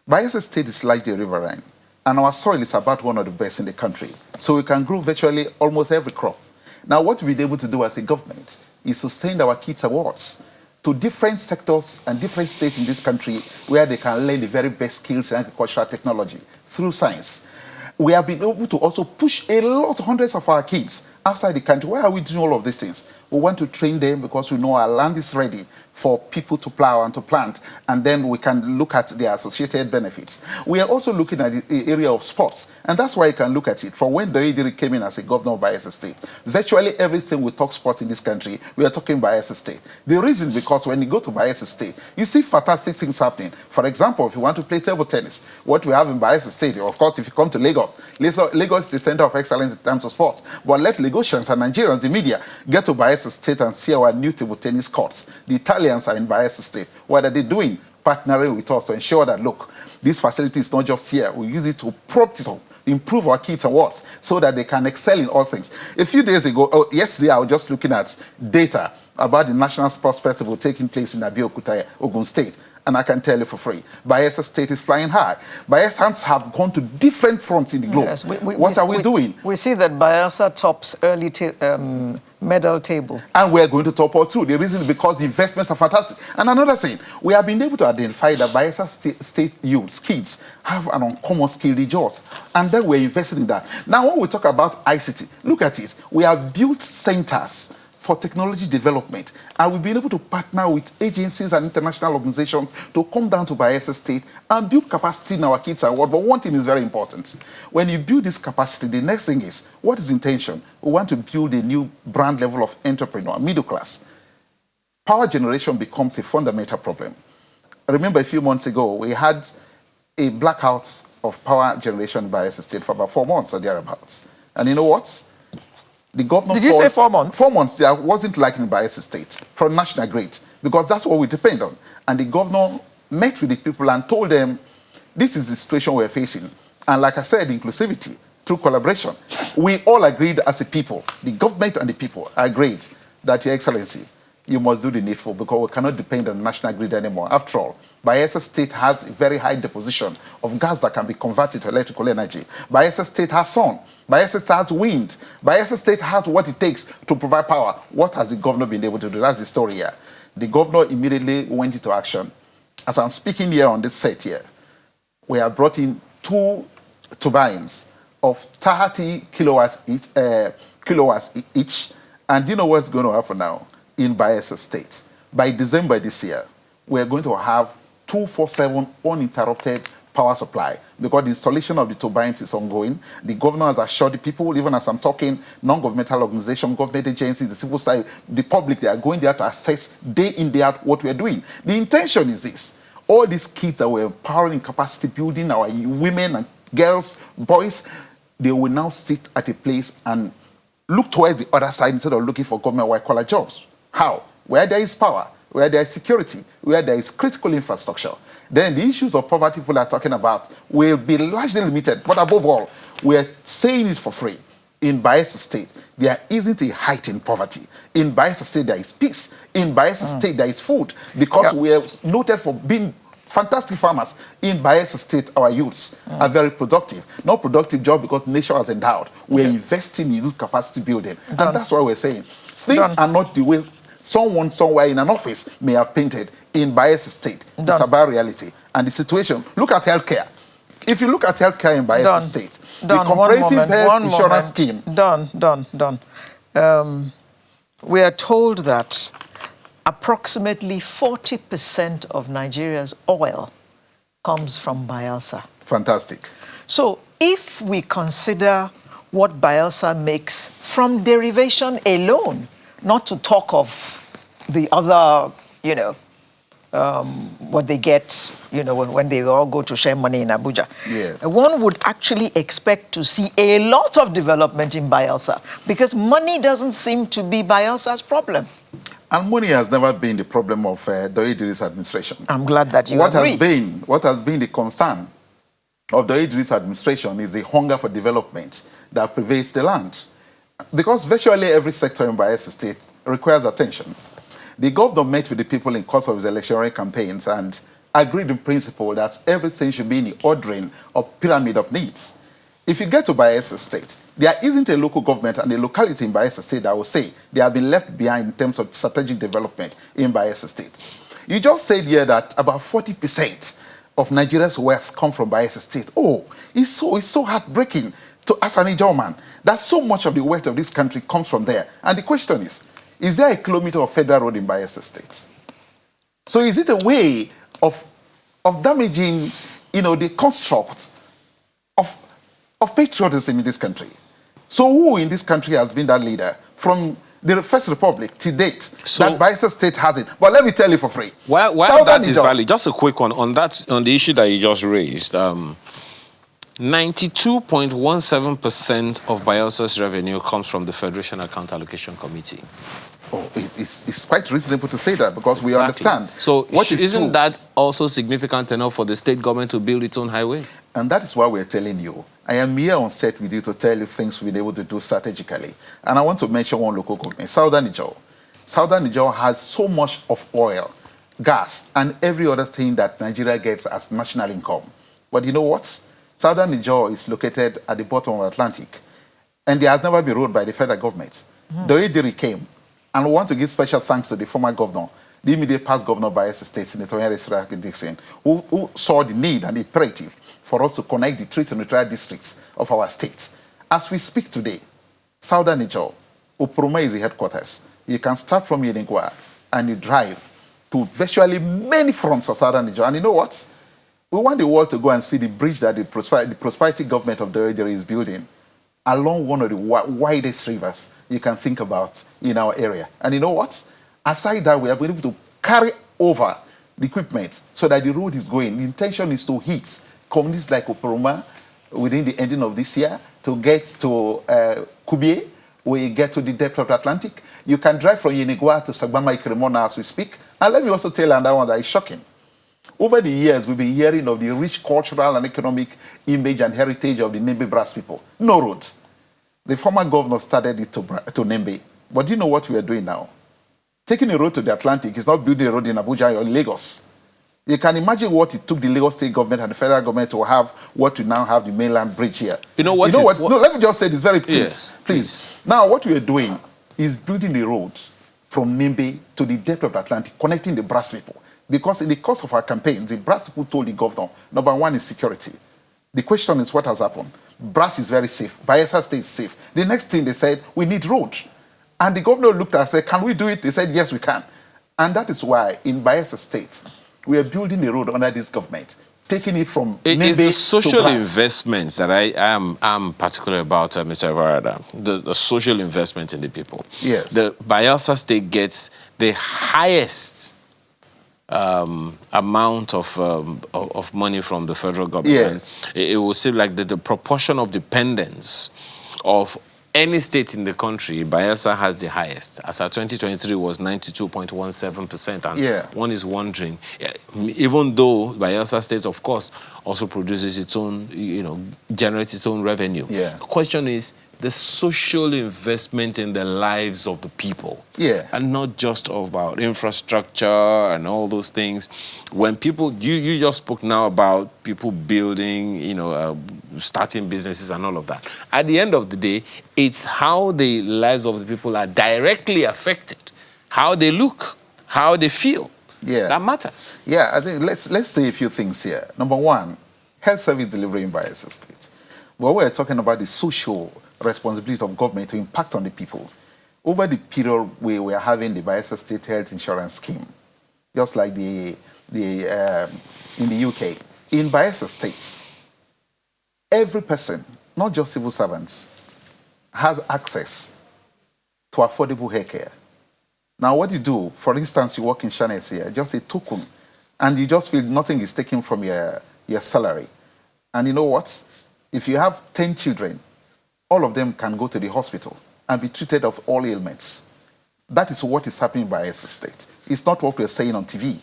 Bayelsa State is like the riverine, and our soil is about one of the best in the country. So we can grow virtually almost every crop. Now, what we've been able to do as a government is to send our kids awards to different sectors and different states in this country where they can learn the very best skills in agricultural technology through science. We have been able to also push hundreds of our kids outside the country. Why are we doing all of these things? We want to train them because we know our land is ready for people to plow and to plant, and then we can look at the associated benefits. We are also looking at the area of sports, and that's why you can look at it. From when Doyediri came in as a governor of Bayelsa State, virtually everything we talk sports in this country, we are talking Bayelsa State. The reason, because when you go to Bayelsa State, you see fantastic things happening. For example, if you want to play table tennis, what we have in Bayelsa State, of course, if you come to Lagos, Lagos is the center of excellence in terms of sports. But let Lagosians and Nigerians, the media, get to Bayelsa State and see our new table tennis courts. The Italians are in Bayelsa State. What are they doing? Partnering with us to ensure that, look, this facility is not just here. We use it to prop it up, improve our kids' awards so that they can excel in all things. A few days ago, yesterday, I was just looking at data about the National Sports Festival taking place in Abeokuta, Ogun State. And I can tell you for free, Bayelsa State is flying high. Bayelsans have gone to different fronts in the globe. Yes, what are we doing? We see that Bayelsa tops early medal table. And we're going to top all through. The reason is because the investments are fantastic. And another thing, we have been able to identify that Bayelsa State youths, kids, have an uncommon skill, the jaws. And then we're investing in that. Now, when we talk about ICT, look at it. We have built centers for technology development, and we've been able to partner with agencies and international organizations to come down to Bayelsa State and build capacity in our kids' award. But one thing is very important. When you build this capacity, the next thing is, what is the intention? We want to build a new brand level of entrepreneur, middle class. power generation becomes a fundamental problem. I remember a few months ago, we had a blackout of power generation in Bayelsa State for about 4 months or thereabouts. And you know what? The governor Did you say 4 months? 4 months. There wasn't like in Bayelsa State from national grid, because that's what we depend on. And the governor met with the people and told them, this is the situation we're facing. And like I said, inclusivity through collaboration. We all agreed as a people, the government and the people agreed that, Your Excellency, you must do the needful, because we cannot depend on the national grid anymore. After all, Bayelsa State has a very high deposition of gas that can be converted to electrical energy. Bayelsa State has sun. Bayelsa State has wind. Bayelsa State has what it takes to provide power. What has the governor been able to do? That's the story here. The governor immediately went into action. As I'm speaking here on this set here, we have brought in 2 turbines of 30 kilowatts each. And you know what's going to happen now in Bayelsa State? By December this year, we're going to have 24/7 uninterrupted power supply, because the installation of the turbines is ongoing. The governor has assured the people, even as I'm talking, non-governmental organizations, government agencies, the civil society, the public, they are going there to assess day in, day out what we're doing. The intention is this: all these kids that we're empowering in capacity building, our women and girls, boys, they will now sit at a place and look towards the other side instead of looking for government white-collar jobs. How? Where there is power, where there is security, where there is critical infrastructure. Then the issues of poverty people are talking about will be largely limited. But above all, we are saying it for free. In Bayelsa State, there isn't a height in poverty. In Bayelsa State, there is peace. In Bayelsa State, there is food, because we are noted for being fantastic farmers. In Bayelsa State, our youths are very productive. Not productive job because nature has endowed. We're investing in youth capacity building. And that's why we're saying things are not the way someone somewhere in an office may have painted. In Bayelsa State, it's about reality. And the situation, look at healthcare. If you look at healthcare in Bayelsa State, the comprehensive health insurance scheme. We are told that approximately 40% of Nigeria's oil comes from Bayelsa. Fantastic. So if we consider what Bayelsa makes from derivation alone, not to talk of the other, what they get, when they all go to share money in Abuja. Yeah. One would actually expect to see a lot of development in Bayelsa, because money doesn't seem to be Bayelsa's problem. And money has never been the problem of the Idris administration. I'm glad that you agree. What has been the concern of the Idris administration is the hunger for development that pervades the land. Because virtually every sector in Bayelsa State requires attention. The governor met with the people in course of his electionary campaigns and agreed in principle that everything should be in the ordering of pyramid of needs. If you get to Bayelsa State, there isn't a local government and a locality in Bayelsa State that will say they have been left behind in terms of strategic development in Bayelsa State. You just said here that about 40% of Nigeria's wealth come from Bayelsa State. Oh, it's so heartbreaking as an Ijaw that so much of the wealth of this country comes from there. And the question is there a kilometer of federal road in Bayelsa State? So is it a way of damaging, the construct of patriotism in this country? So who in this country has been that leader from the First Republic to date that Bayelsa State has it? But let me tell you for free. While that is valid, just a quick one on the issue that you just raised. 92.17% of Bayelsa's revenue comes from the Federation Account Allocation Committee. Oh, it's quite reasonable to say that, because we understand. So isn't that also significant enough for the state government to build its own highway? And that is why we're telling you. I am here on set with you to tell you things we've been able to do strategically. And I want to mention one local government, Southern Ijaw. Southern Ijaw has so much of oil, gas, and every other thing that Nigeria gets as national income. But you know what? Southern Ijaw is located at the bottom of the Atlantic, and there has never been ruled by the federal government. The Idiri came, and we want to give special thanks to the former governor, the immediate past governor of Bayelsa State, Senator Henry Dixon, who saw the need and the imperative for us to connect the 3 senatorial districts of our state. As we speak today, Southern Ijaw, Upruma is the headquarters. You can start from Yeningwa and you drive to virtually many fronts of Southern Ijaw. And you know what? We want the world to go and see the bridge that the prosperity government of the Idiri is building along one of the widest rivers you can think about in our area. And you know what? Aside that, we have been able to carry over the equipment so that the road is going. The intention is to hit communities like Oporoma within the ending of this year, to get to Kubie, we get to the depth of the Atlantic. You can drive from Yenigua to Sagbama Ikremona as we speak. And let me also tell you another one that is shocking. Over the years, we've been hearing of the rich cultural and economic image and heritage of the Nembe Brass people. No road. The former governor started it to Nembe. But do you know what we are doing now? Taking a road to the Atlantic is not building a road in Abuja or Lagos. You can imagine what it took the Lagos state government and the federal government to have what we now have, the mainland bridge here. You know what? No, let me just say this very please. Yes, please. Now, what we are doing is building a road from Nimbe to the depth of the Atlantic, connecting the brass people. Because in the course of our campaign, the brass people told the governor, number one is security. The question is what has happened. Brass is very safe. Bayelsa State is safe. The next thing they said, we need roads. And the governor looked at us and said, can we do it? They said, yes, we can. And that is why in Bayelsa State, we are building a road under this government, taking it from Nimbe it's the social to investments that I'm particular about, Mr. Varada. The social investment in the people. Yes. The Bayelsa State gets the highest amount of money from the federal government. Yes. It will seem like the proportion of dependence of any state in the country, Bayelsa has the highest. As of 2023 was 92.17%. And one is wondering, even though Bayelsa State, of course, also produces its own, generates its own revenue. Yeah. The question is the social investment in the lives of the people. Yeah. And not just about infrastructure and all those things. When people, you just spoke now about people building, starting businesses and all of that. At the end of the day, it's how the lives of the people are directly affected, how they look, how they feel. Yeah. That matters. Yeah, I think let's say a few things here. Number one, health service delivery in Bayelsa State. Well, we're talking about the social responsibility of government to impact on the people. Over the period we are having the Bayelsa State Health Insurance Scheme, just like in the UK, in Bayelsa State, every person, not just civil servants, has access to affordable healthcare. Now, what you do, for instance, you work in Shanes here, just a token, and you just feel nothing is taken from your salary. And you know what? If you have 10 children, all of them can go to the hospital and be treated of all ailments. That is what is happening by Bayelsa State. It's not what we're saying on TV.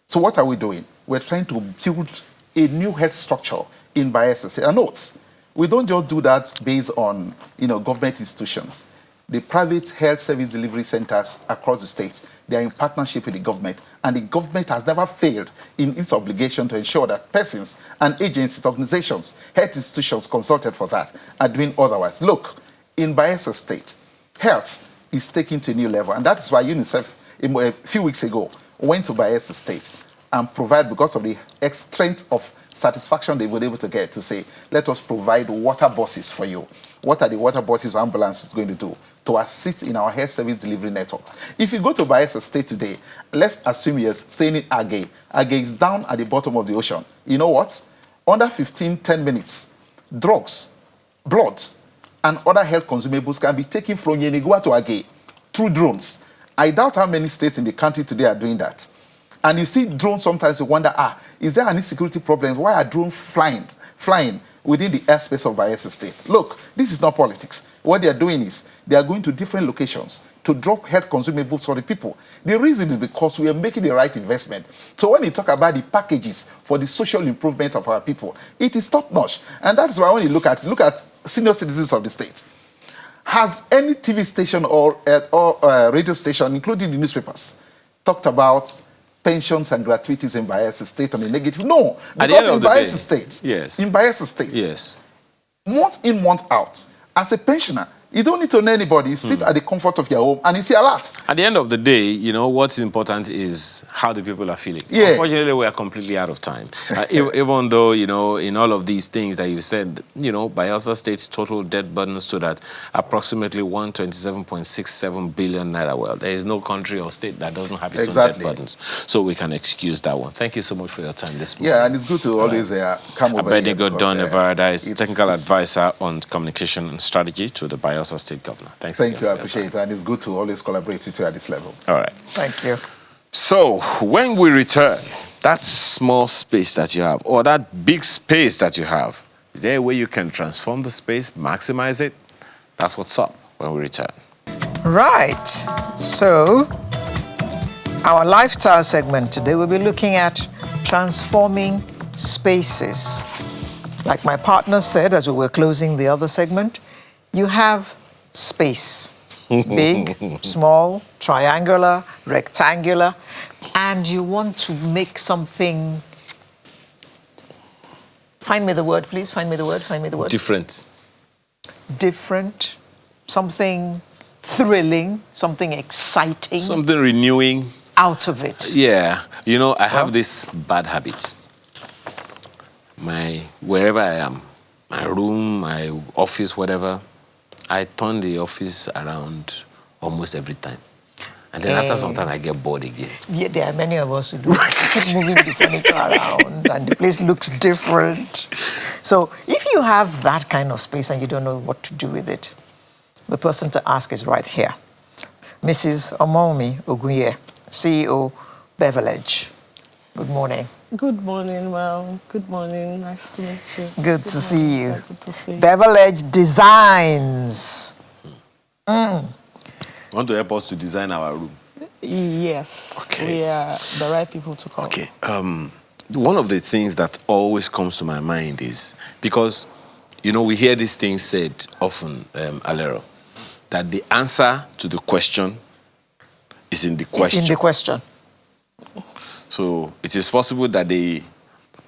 So what are we doing? We're trying to build a new health structure in Bayelsa State. And note, we don't just do that based on government institutions. The private health service delivery centers across the state, they are in partnership with the government, and the government has never failed in its obligation to ensure that persons and agencies, organizations, health institutions consulted for that are doing otherwise. Look, in Bayelsa State, health is taken to a new level, and that is why UNICEF, a few weeks ago, went to Bayelsa State and provide, because of the strength of satisfaction they were able to get, to say, let us provide water buses for you. What are the water buses or ambulances going to do? To assist in our health service delivery networks. If you go to Bayelsa State today, let's assume you're staying in Agay. Agay is down at the bottom of the ocean. You know what? Under 10 minutes, drugs, blood, and other health consumables can be taken from Yenigua to Agay through drones. I doubt how many states in the country today are doing that. And you see drones, sometimes you wonder, is there any security problems? Why are drones flying within the airspace of Bayelsa State? Look, this is not politics. What they are doing is they are going to different locations to drop health consumables for the people. The reason is because we are making the right investment. So when you talk about the packages for the social improvement of our people, it is top-notch. And that is why when you look at senior citizens of the state, has any TV station or radio station, including the newspapers, talked about pensions and gratuities in Bayelsa State on a negative? No, because in Bayelsa State, in Bayelsa State, month in, month out, as a pensioner, you don't need to know anybody. You sit at the comfort of your home and you see a lot. At the end of the day, what's important is how the people are feeling. Yes. Unfortunately, we are completely out of time. Even though, in all of these things that you said, Bayelsa State's total debt burden stood at approximately 127.67 billion naira. Well, there is no country or state that doesn't have its own debt burdens. So we can excuse that one. Thank you so much for your time this morning. Yeah, and it's good to always come over here. Abednego Don Everada is technical advisor on communication and strategy to the Bayelsa Bayelsa State Governor. Thanks Thank again you, I for your appreciate it. time. And it's good to always collaborate with you at this level. All right. Thank you. So when we return, that small space that you have, or that big space that you have, is there a way you can transform the space, maximize it? That's what's up when we return. Right. So, our lifestyle segment today, we'll be looking at transforming spaces. Like my partner said as we were closing the other segment, you have space. Big, small, triangular, rectangular, and you want to make something. Find me the word, please. Find me the word. Find me the word. Different. Different, something thrilling, something exciting. Something renewing. Out of it. Yeah. You know, I have this bad habit. Wherever I am, my room, my office, whatever, I turn the office around almost every time. And then after some time, I get bored again. Yeah, there are many of us who do. Keep moving the furniture around, and the place looks different. So, if you have that kind of space and you don't know what to do with it, the person to ask is right here. Mrs. Omomi Ogunye, CEO, Beverage. Good morning. Good morning, ma'am. Good morning. Nice to meet you. Good to see you. Good to see you. Beverage Designs. You want to help us to design our room? Yes. Okay. We are the right people to call. Okay. One of the things that always comes to my mind is, because, you know, we hear these things said often, Alero, that the answer to the question is in the question. It's in the question. So it is possible that the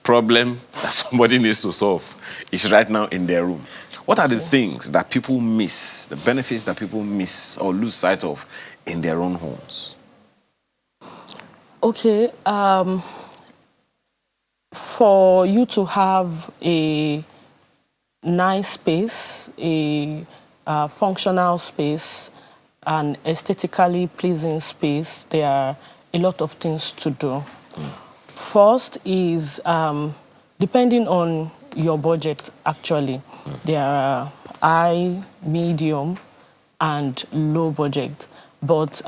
problem that somebody needs to solve is right now in their room. What are the things that people miss, the benefits that people miss or lose sight of in their own homes? Okay. For you to have a nice space, a functional space, an aesthetically pleasing space, there are a lot of things to do. First is depending on your budget, actually. There are high, medium, and low budget. But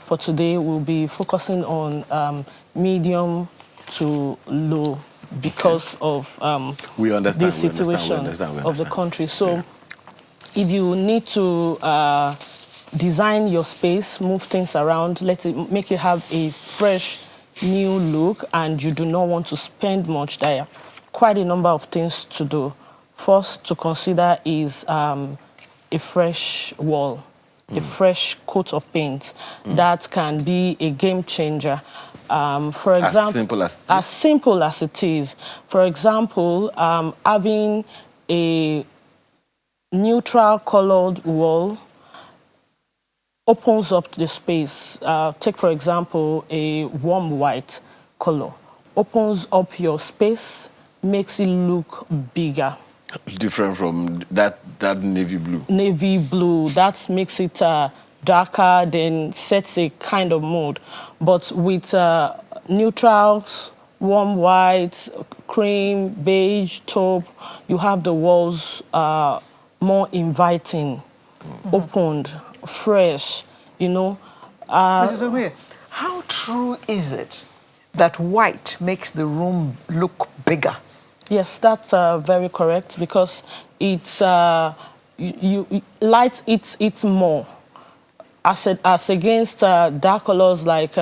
for today, we'll be focusing on medium to low because of We understand, the situation we of the understand. country. So if you need to design your space, move things around, make it have a fresh, new look, and you do not want to spend much, there are quite a number of things to do. First to consider is a fresh wall, a fresh coat of paint. That can be a game changer. For example, as simple as it is. For example, having a neutral colored wall opens up the space. Take, for example, a warm white color. Opens up your space, makes it look bigger. Different from that navy blue. Navy blue, that makes it darker, then sets a kind of mood. But with neutrals, warm white, cream, beige, taupe, you have the walls more inviting, opened, fresh, you know. Mrs. Oguye, how true is it that white makes the room look bigger? Yes, that's very correct, because it's light eats more as against dark colors like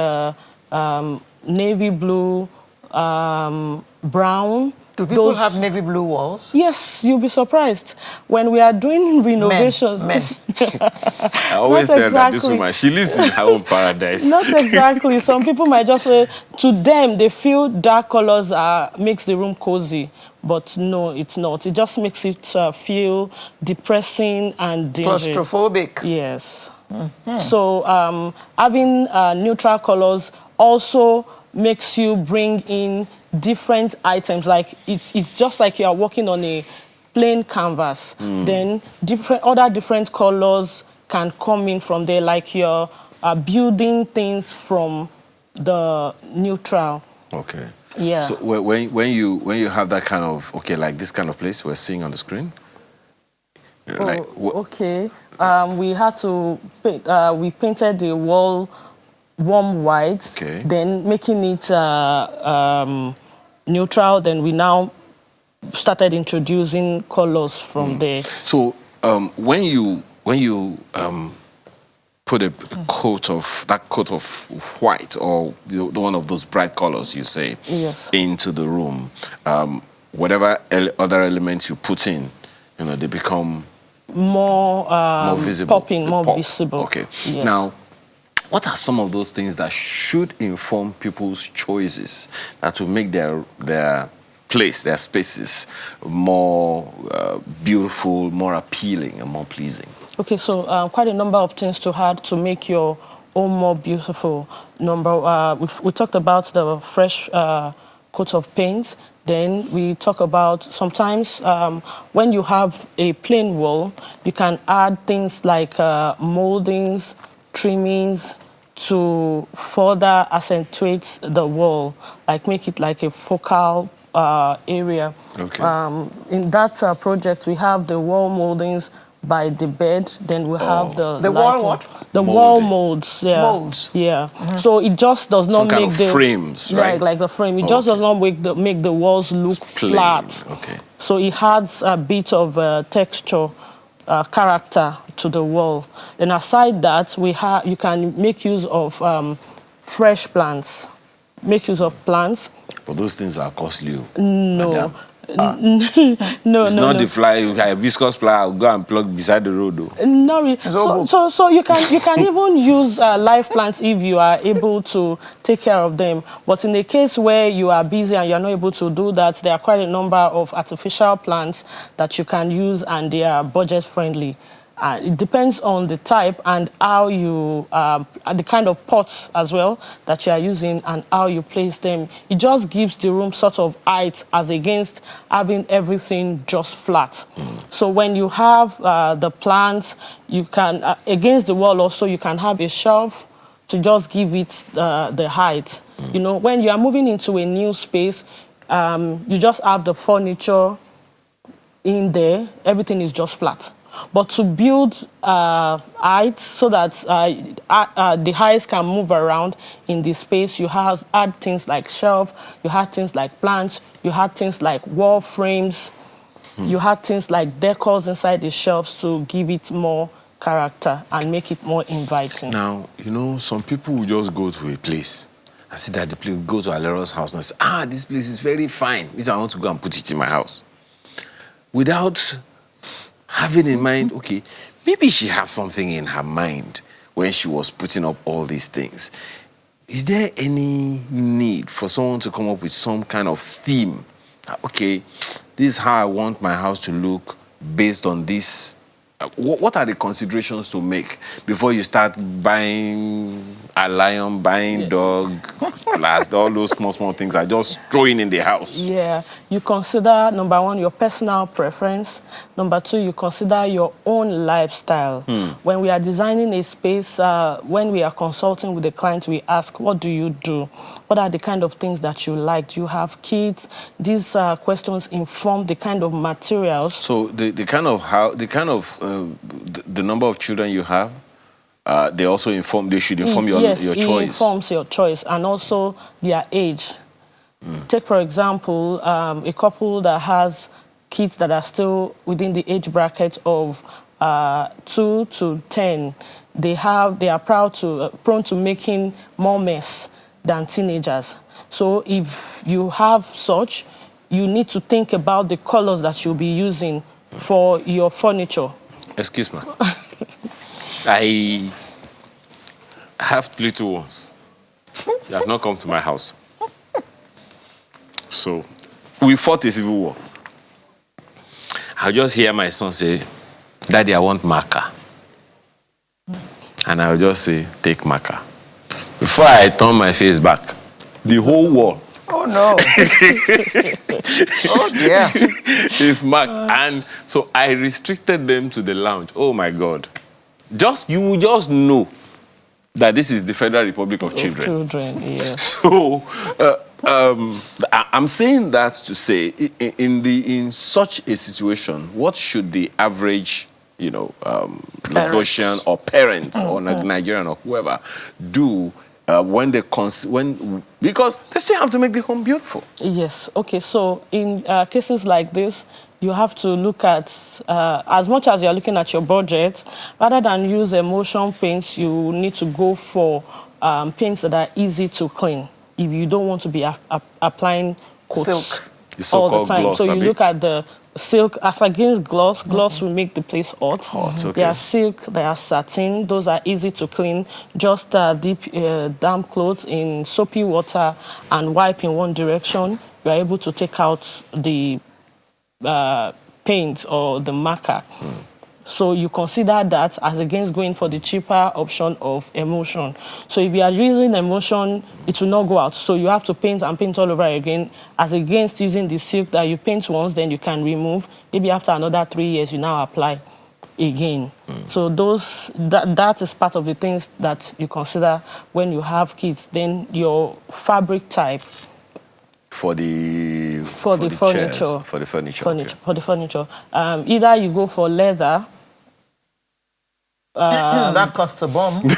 navy blue, brown. Do people have navy blue walls? Yes, you'll be surprised. When we are doing renovations... Men. I always tell that this woman, she lives in her own paradise. Not exactly. Some people might just say, to them, they feel dark colors makes the room cozy. But no, it's not. It just makes it feel depressing and dingy. Claustrophobic. Yes. So having neutral colors also makes you bring in different items. Like it's just like you are working on a plain canvas. Then other different colors can come in from there, like you're building things from the neutral. Okay. Yeah. So when you have that kind of, okay, like this kind of place we're seeing on the screen, Okay. We had to paint, we painted the wall warm white, Okay. then making it neutral. Then we now started introducing colors from there. So when you put a coat of white or the one of those bright colors you say Yes. into the room, whatever other elements you put in, they become more visible, popping, more visible. Okay. Yes. Now, what are some of those things that should inform people's choices that will make their place, their spaces more beautiful, more appealing, and more pleasing? Okay, so quite a number of things to add to make your home more beautiful. We talked about the fresh coat of paint. Then we talk about sometimes when you have a plain wall, you can add things like moldings, trimmings to further accentuate the wall, like make it like a focal area. Okay. In that project, we have the wall moldings by the bed, then we have The wall what? The Molding. wall molds, yeah. Molds. Yeah. So it just does not Some kind make of the frames, right? like the frame. It just does not make the walls look Plain. flat. Okay. So it adds a bit of texture, character to the wall. Then aside that, you can make use of fresh plants. Make use of plants. But those things are costly. No. Madam. No, It's not the fly, hibiscus flower, I'll go and plug beside the road, though. No, so you can even use live plants if you are able to take care of them. But in the case where you are busy and you are not able to do that, there are quite a number of artificial plants that you can use, and they are budget friendly. It depends on the type and how you, the kind of pots as well that you are using and how you place them. It just gives the room sort of height as against having everything just flat. So when you have the plants, you can, against the wall also, you can have a shelf to just give it the height. When you are moving into a new space, you just have the furniture in there, everything is just flat. But to build height so that the heights can move around in the space, you add things like shelf, you add things like plants, you add things like wall frames, you add things like decors inside the shelves to give it more character and make it more inviting. Now, some people will just go to a place and see that the place, go to Alero's house and say, this place is very fine. I want to go and put it in my house. Without having in mind, okay, maybe she had something in her mind when she was putting up all these things. Is there any need for someone to come up with some kind of theme? Okay, this is how I want my house to look based on this. What are the considerations to make before you start buying a lion, buying dog, glass, all those small things are just throwing in the house? Yeah, you consider, number one, your personal preference. Number two, you consider your own lifestyle. When we are designing a space, when we are consulting with the client, we ask, what do you do? What are the kind of things that you like? Do you have kids? These questions inform the kind of materials. So the number of children you have, they also should inform your choice. Yes, it informs your choice and also their age. Take, for example, a couple that has kids that are still within the age bracket of 2 to 10. They are prone to making more mess than teenagers. So if you have such, you need to think about the colors that you'll be using for your furniture. Excuse me. I have little ones. They have not come to my house. So we fought a civil war. I'll just hear my son say, Daddy, I want marker. And I'll just say, take marker. Before I turn my face back, the whole wall. Oh, no. Oh, dear. Is marked. And so I restricted them to the lounge. Oh, my God. You will just know that this is the Federal Republic of Children. Yes. So I'm saying that to say, in such a situation, what should the average Lagosian or parents or Nigerian or whoever do when because they still have to make the home beautiful. Yes. Okay. So in cases like this, you have to look at, as much as you're looking at your budget, rather than use emulsion paints, you need to go for paints that are easy to clean. If you don't want to be applying coats Silk. The all the so-called time. gloss, So you Abi? look at the silk as against gloss. Gloss will make the place hot. Okay. They are silk, they are satin. Those are easy to clean. Just dip damp clothes in soapy water and wipe in one direction. You are able to take out the paint or the marker. So you consider that as against going for the cheaper option of emulsion. So if you are using emulsion, it will not go out. So you have to paint and paint all over again, as against using the silk that you paint once, then you can remove. Maybe after another 3 years, you now apply again. So that is part of the things that you consider when you have kids. Then your fabric type. For the furniture. chairs, for the furniture. Okay. For the furniture. Either you go for leather. That costs a bomb.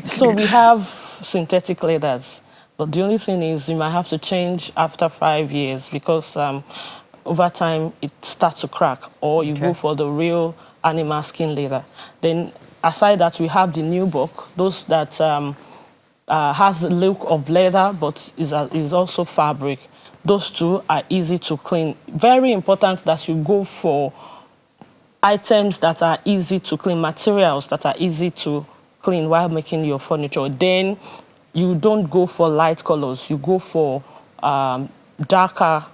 So we have synthetic leathers. But the only thing is you might have to change after 5 years because over time it starts to crack, or you go for the real animal skin leather. Then aside that, we have the new book, those that has the look of leather but is also fabric. Those two are easy to clean. Very important that you go for items that are easy to clean, materials that are easy to clean while making your furniture. Then you don't go for light colors. You go for darker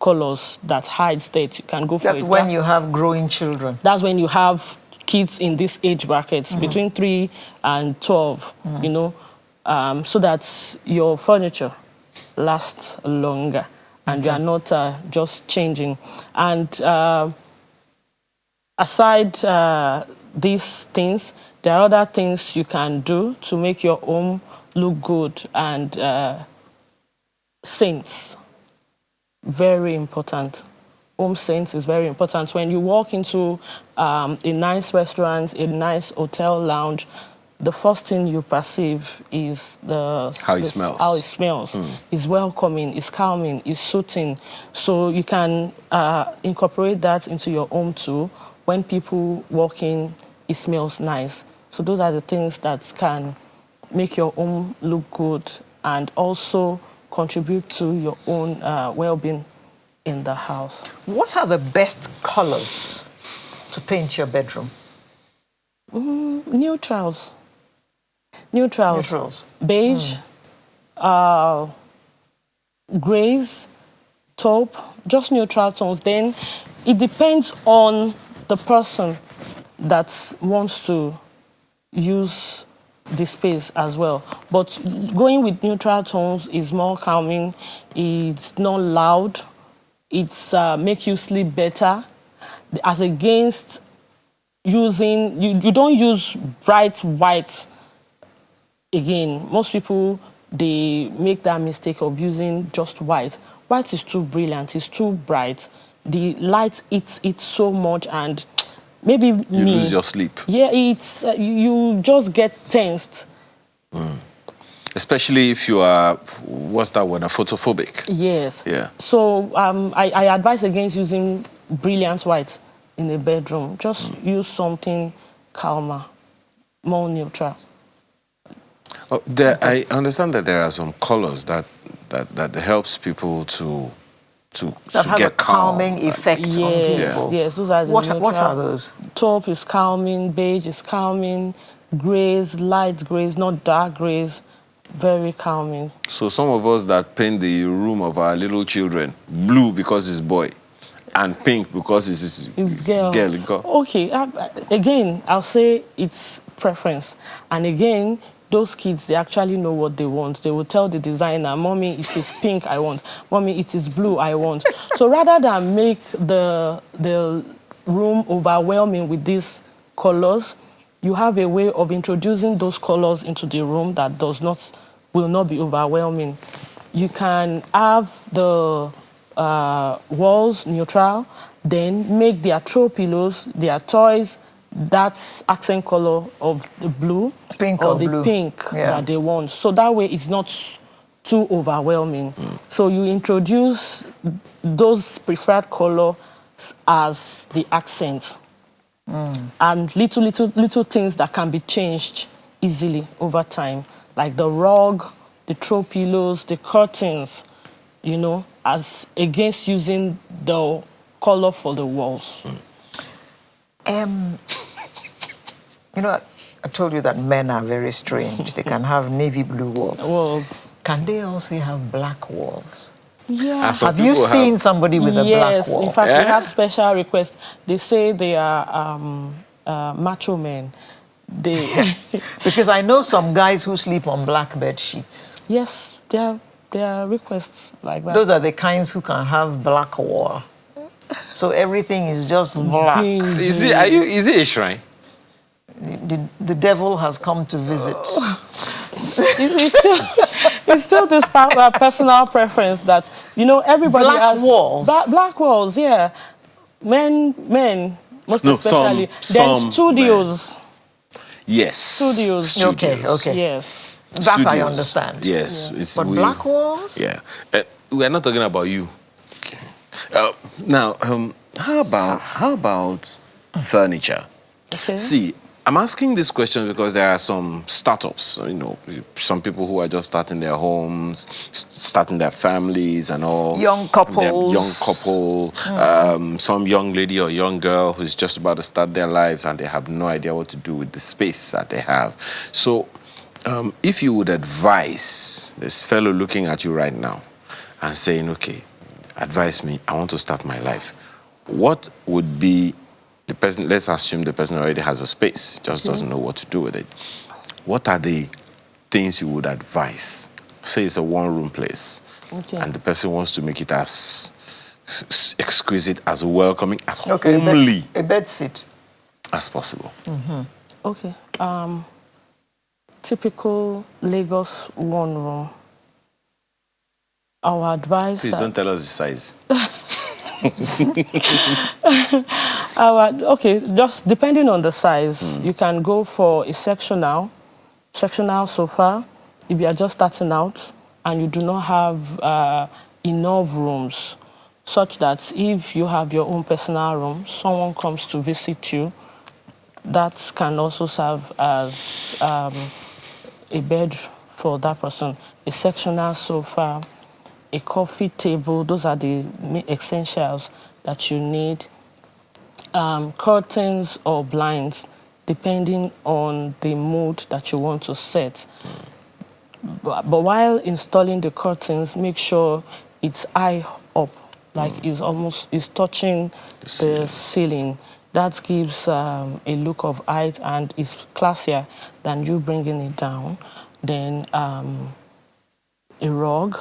colors that hide dirt. You can go for That's when you have growing children. That's when you have kids in these age brackets, between 3 and 12, so that your furniture lasts longer and you are not just changing. And aside these things, there are other things you can do to make your home look good. And scents, very important. Home scents is very important. When you walk into a nice restaurant, a nice hotel lounge, the first thing you perceive is how it smells. How it smells. It's welcoming, it's calming, it's soothing. So you can incorporate that into your home too. When people walk in, it smells nice. So those are the things that can make your home look good and also contribute to your own well-being in the house. What are the best colors to paint your bedroom? Neutrals. Beige, grays, taupe, just neutral tones. Then it depends on the person that wants to use the space as well. But going with neutral tones is more calming. It's not loud. It's make you sleep better. As against using, you don't use bright white. Again, most people, they make that mistake of using just white. White is too brilliant, it's too bright. The light eats it so much, and maybe you lose your sleep. Yeah, it's you just get tensed. Especially if you are, what's that word, photophobic. Yes. Yeah. So I advise against using brilliant white in a bedroom. Just use something calmer, more neutral. Oh, I understand that there are some colors that helps people to have get a calming calm. effect on people. Yes, those are the What neutral. are those? Taupe is calming, beige is calming, grays, light grays, not dark grays, very calming. So some of us that paint the room of our little children blue because it's boy, and pink because it's girl. Okay, again, I'll say it's preference. And again, those kids, they actually know what they want. They will tell the designer, Mommy, it is pink I want. Mommy, it is blue I want. So rather than make the room overwhelming with these colors, you have a way of introducing those colors into the room that will not be overwhelming. You can have the walls neutral, then make their throw pillows, their toys, that accent color of the blue Pink or or the blue. pink Yeah. that they want. So that way it's not too overwhelming. So you introduce those preferred colors as the accent. And little things that can be changed easily over time, like the rug, the throw pillows, the curtains, you know, as against using the color for the walls. You know, I told you that men are very strange. They can have navy blue walls. Walls. Can they also have black walls? Yeah. Some Have you people seen somebody with a black Yes, wall? in fact, Eh? we have special requests. They say they are macho men. They, Because I know some guys who sleep on black bed sheets. yes, there are requests like that. Those are the kinds who can have black wall. So everything is just black. Dingy. Is it a shrine? The devil has come to visit. It's still this personal preference that, you know, everybody Black has walls? Black walls, yeah. Men, most No, especially. Then some studios. Yes. Studios. Okay. Yes. That I Studios. understand. Yes. It's But black walls? Yeah. We're not talking about you. Okay. Now, how about furniture? Okay. See, I'm asking this question because there are some startups, you know, some people who are just starting their homes, starting their families and all. Young couples. Some young lady or young girl who's just about to start their lives and they have no idea what to do with the space that they have. So, if you would advise this fellow looking at you right now and saying, okay, advise me, I want to start my life, what would be the person, let's assume the person already has a space, just doesn't know what to do with it. What are the things you would advise? Say it's a one-room place, and the person wants to make it as exquisite, as welcoming, as homely a bed seat as possible. Okay. Typical Lagos one room. Our advice. Please don't tell us the size. Okay, just depending on the size, you can go for a sectional sofa if you are just starting out and you do not have enough rooms, such that if you have your own personal room, someone comes to visit you, that can also serve as a bed for that person. A sectional sofa, a coffee table, those are the essentials that you need. Curtains or blinds, depending on the mood that you want to set. But while installing the curtains, make sure it's high up, like it's touching the ceiling. That gives a look of height and is classier than you bringing it down. Then a rug,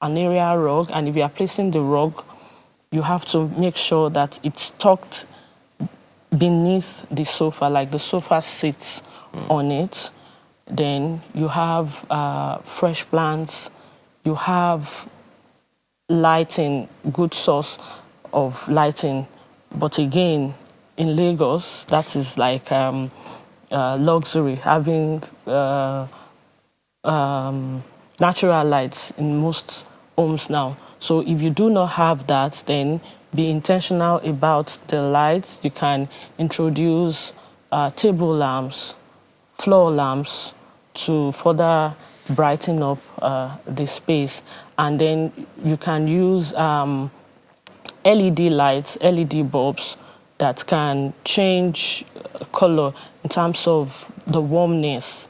an area rug, and if you are placing the rug, you have to make sure that it's tucked beneath the sofa, like the sofa sits on it. Then you have fresh plants, you have lighting, good source of lighting. But again, in Lagos, that is like luxury, having natural lights in most homes now. So if you do not have that, then be intentional about the lights. You can introduce table lamps, floor lamps to further brighten up the space. And then you can use LED lights, LED bulbs that can change color in terms of the warmness.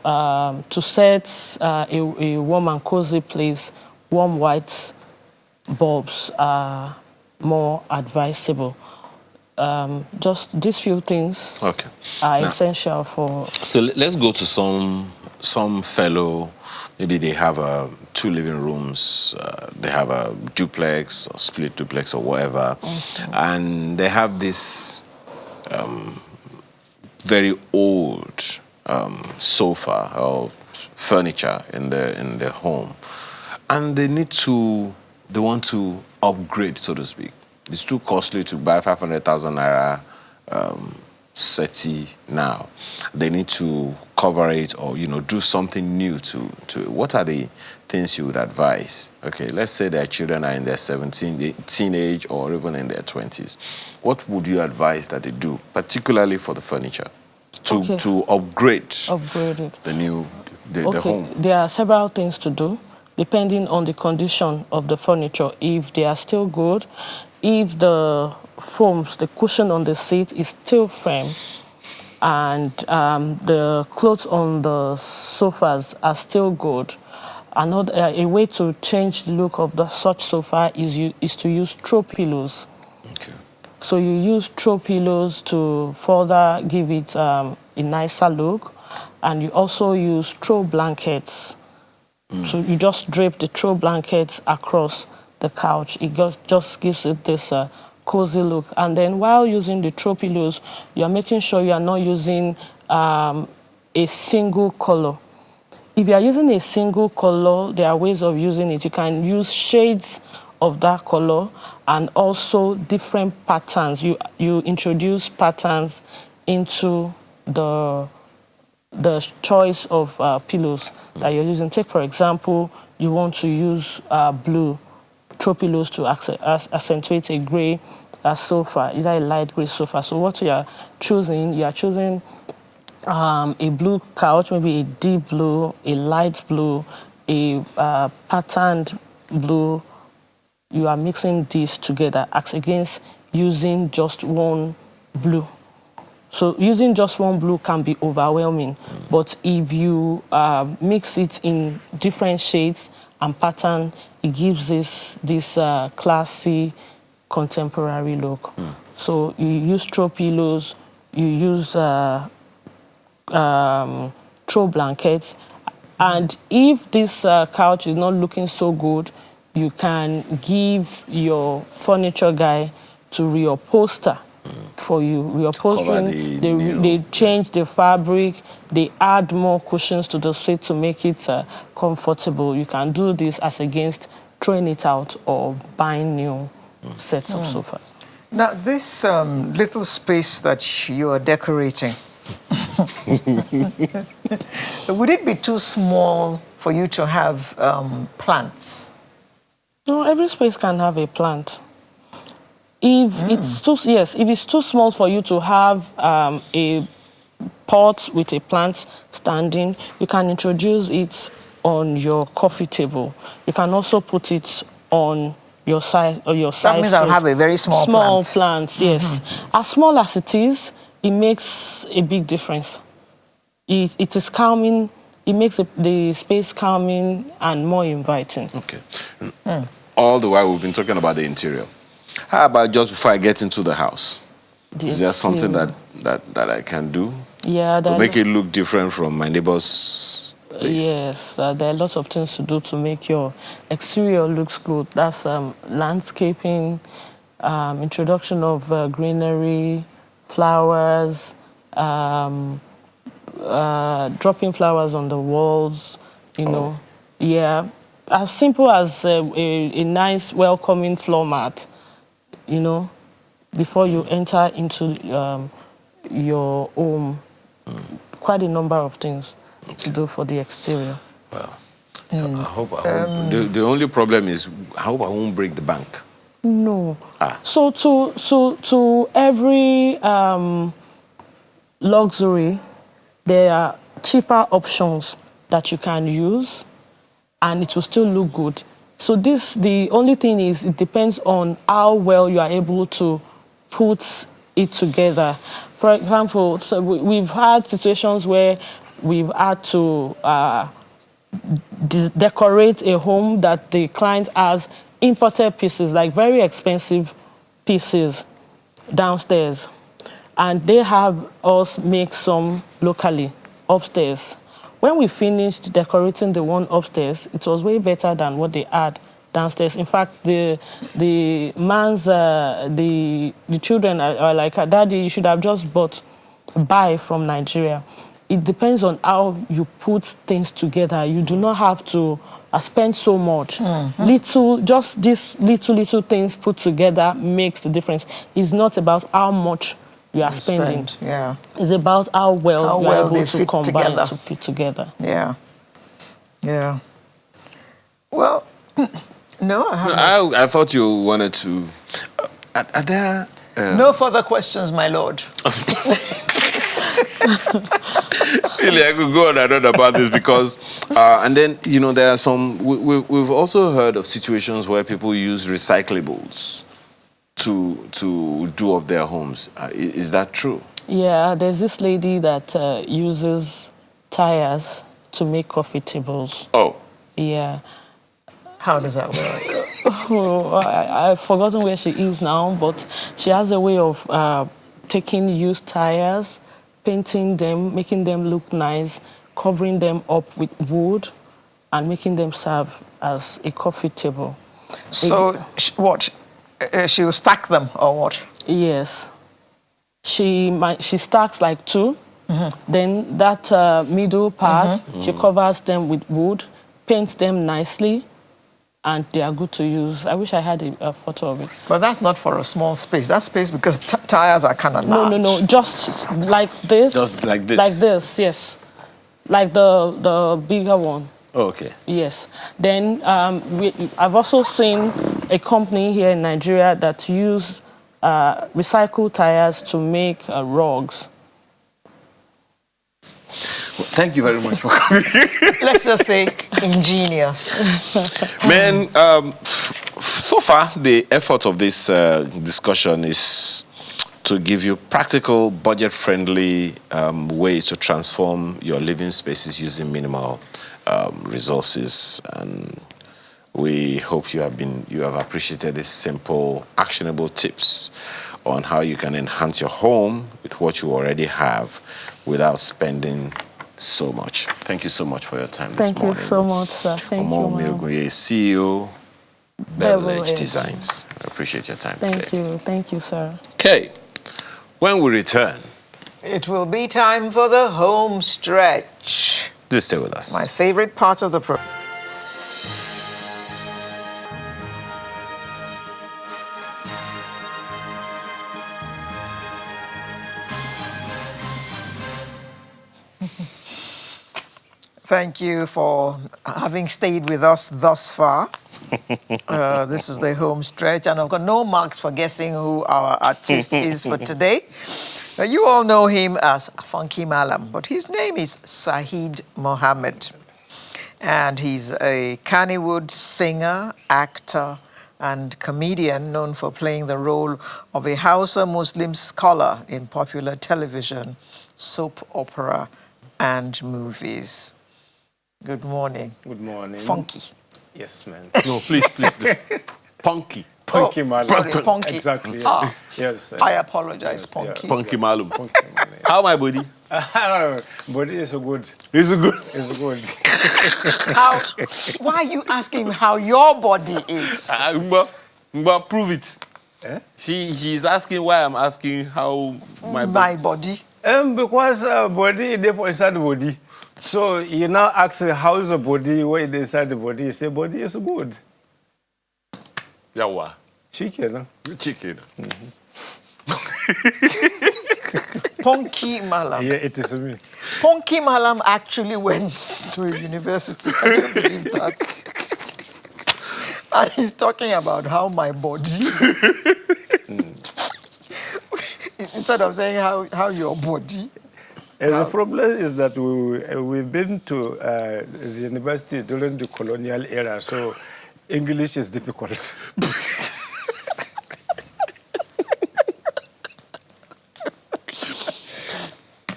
To set a warm and cozy place, warm white bulbs are more advisable. Just these few things are essential for... So let's go to some fellow, maybe they have 2 living rooms, they have a duplex or split duplex or whatever, and they have this very old sofa or furniture in their home, and they need to they want to upgrade, so to speak. It's too costly to buy 500,000 naira SETI now. They need to cover it or, do something new to it. What are the things you would advise? Okay, let's say their children are in their 17, teenage or even in their 20s. What would you advise that they do, particularly for the furniture, to upgrade it. The home? There are several things to do, depending on the condition of the furniture. If they are still good, if the foams, the cushion on the seat is still firm, and the clothes on the sofas are still good, a way to change the look of such sofa is to use throw pillows. Okay. So you use throw pillows to further give it a nicer look, and you also use throw blankets. So you just drape the throw blankets across the couch. It just gives it this cozy look. And then while using the throw pillows, you're making sure you are not using a single color. If you are using a single color, there are ways of using it. You can use shades of that color and also different patterns. You introduce patterns into the choice of pillows that you're using. Take, for example, you want to use blue throw pillows to accentuate a gray sofa, either a light gray sofa. So what you are choosing a blue couch, maybe a deep blue, a light blue, a patterned blue. You are mixing these together as against using just one blue. So using just one blue can be overwhelming, but if you mix it in different shades and pattern, it gives this classy, contemporary look. So you use throw pillows, you use throw blankets, and if this couch is not looking so good, you can give your furniture guy to reupholster for you. Reupholstering, they change the fabric, they add more cushions to the seat to make it comfortable. You can do this as against throwing it out or buying new sets of sofas. Now, this little space that you are decorating, would it be too small for you to have plants? No, every space can have a plant. If it's too small for you to have a pot with a plant standing, you can introduce it on your coffee table. You can also put it on your side That means I'll have a very small plant. Plants, yes. As small as it is, it makes a big difference. It is calming. It makes the space calming and more inviting. Okay. All the while we've been talking about the interior. How about just before I get into the house? Is there something that I can do to make it look different from my neighbor's place? Yes, there are lots of things to do to make your exterior looks good. That's landscaping, introduction of greenery, flowers, dropping flowers on the walls, Yeah, as simple as a nice welcoming floor mat, before you enter into your home. Quite a number of things to do for the exterior. Well, so I hope the only problem is I hope I won't break the bank. No. So to every luxury, there are cheaper options that you can use, and it will still look good. So the only thing is, it depends on how well you are able to put it together. For example, so we've had situations where we've had to decorate a home that the client has imported pieces, like very expensive pieces downstairs. And they have us make some locally upstairs. When we finished decorating the one upstairs, it was way better than what they had downstairs. In fact, the children are like, Daddy, you should have just buy from Nigeria. it depends on how you put things together. You do not have to spend so much. Just these little things put together makes the difference. It's not about how much you are spending. Yeah. It's about how well you are able they to fit combine together. to fit together. Yeah. Yeah. Well, no, I No, haven't. I thought you wanted to. Are there? No further questions, my lord. Really, I could go on and on about this because, and then there are some. We've also heard of situations where people use recyclables to do up their homes. Is that true? Yeah, there's this lady that uses tires to make coffee tables. Oh. Yeah. How does that work? Oh, I've forgotten where she is now, but she has a way of taking used tires, painting them, making them look nice, covering them up with wood, and making them serve as a coffee table. So, what? She will stack them or what? Yes. She stacks like two. Then that middle part, she covers them with wood, paints them nicely, and they are good to use. I wish I had a photo of it. But that's not for a small space. That space because tires are kind of large. No. Just like this. Just like this? Like this, yes. Like the bigger one. Oh, okay. Yes. Then I've also seen a company here in Nigeria that use recycled tires to make rugs. Well, thank you very much for coming. Let's just say ingenious. Man, so far the effort of this discussion is to give you practical, budget-friendly ways to transform your living spaces using minimal resources, and we hope you have appreciated these simple, actionable tips on how you can enhance your home with what you already have without spending so much. Thank you so much for your time this morning. Thank you so much, sir. Thank you, ma'am. CEO, Beverage Designs. I appreciate your time today. Thank you, sir. Okay, when we return, It will be time for the home stretch. do stay with us. My favorite part of the program. Thank you for having stayed with us thus far. This is the home stretch, and I've got no marks for guessing who our artist is for today. Now, you all know him as Funky Malam, but his name is Saheed Mohammed. And he's a Kannywood singer, actor, and comedian known for playing the role of a Hausa Muslim scholar in popular television, soap opera, and movies. Good morning. Good morning. Funky. Yes, man. No, please. Punky. Punky Malam. Sorry, Punky. Exactly. Ah, yes. I apologize, Punky. Punky Malum. Punky Malam. How my body? Body is so good. Is it good? It's good. Why are you asking how your body is? But prove it. Eh? She's asking why I'm asking how my body. Because body is inside the body. So you now ask how is the body, what is inside the body? You say body is good. Yawa. Chicken. Chicken. Punky Malam. Yeah, it is me. Punky Malam actually went to a university. I don't believe that. And he's talking about how my body. Instead of saying how your body. The problem is that we've been to the university during the colonial era, so English is difficult.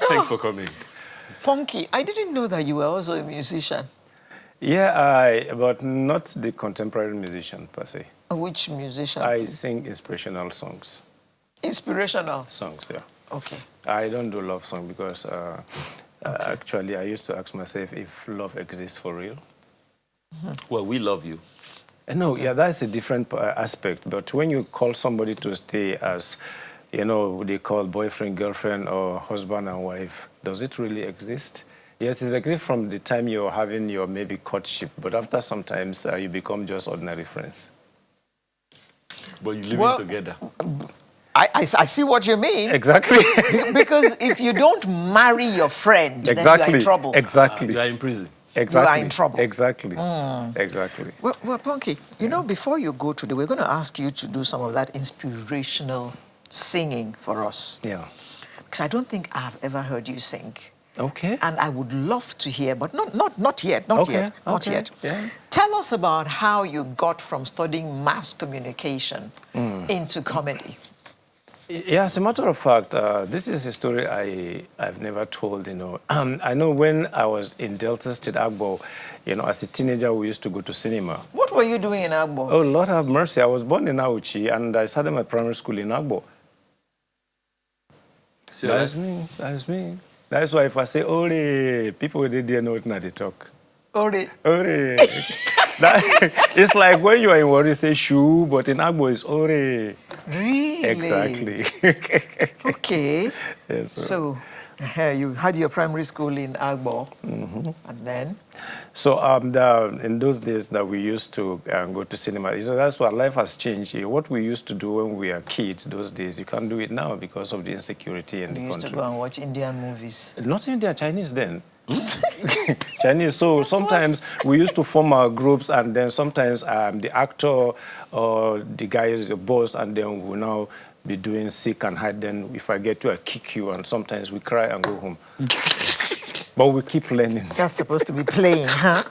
Thanks for coming. Punky, I didn't know that you were also a musician. Yeah, but not the contemporary musician per se. Which musician? I sing inspirational songs. Inspirational? Songs, yeah. Okay. I don't do love songs because actually I used to ask myself if love exists for real. Well, we love you. No, yeah, that's a different aspect. But when you call somebody to stay as you know, they call boyfriend, girlfriend, or husband and wife. Does it really exist? Yes, it exists from the time you're having your maybe courtship, but after sometimes you become just ordinary friends. But you live Well, together. I see what you mean. Exactly. Because if you don't marry your friend, then you are in trouble. Exactly. You are in prison. Exactly. You are in trouble. Exactly. Exactly. Well, Punky, you know, before you go today, we're going to ask you to do some of that inspirational singing for us. Yeah. Because I don't think I've ever heard you sing. Okay. And I would love to hear, but not yet, not yet. Yeah. Tell us about how you got from studying mass communication into comedy. Yeah, as a matter of fact, this is a story I've never told, you know. I know when I was in Delta State, Agbo, you know, as a teenager, we used to go to cinema. What were you doing in Agbo? Oh, Lord have mercy. I was born in Auchi, and I started my primary school in Agbo. That's me. That's me. That's why if I say, Ore, people didn't know what they talk. Ore. Ore. It's like when you are in Warri, say shoo, but in Agbo it's Ore. Really? Exactly. Okay. Yes, so you had your primary school in Agbo, and then? So in those days that we used to go to cinema, you know, that's what life has changed. What we used to do when we were kids those days, you can't do it now because of the insecurity in the country. You used to go and watch Indian movies. Not Indian, Chinese then. Chinese. So sometimes we used to form our groups, and then sometimes the actor or the guy is the boss, and then we'll now be doing seek and hide. Then if I get to, I kick you, and sometimes we cry and go home. But we keep learning. That's supposed to be playing, huh?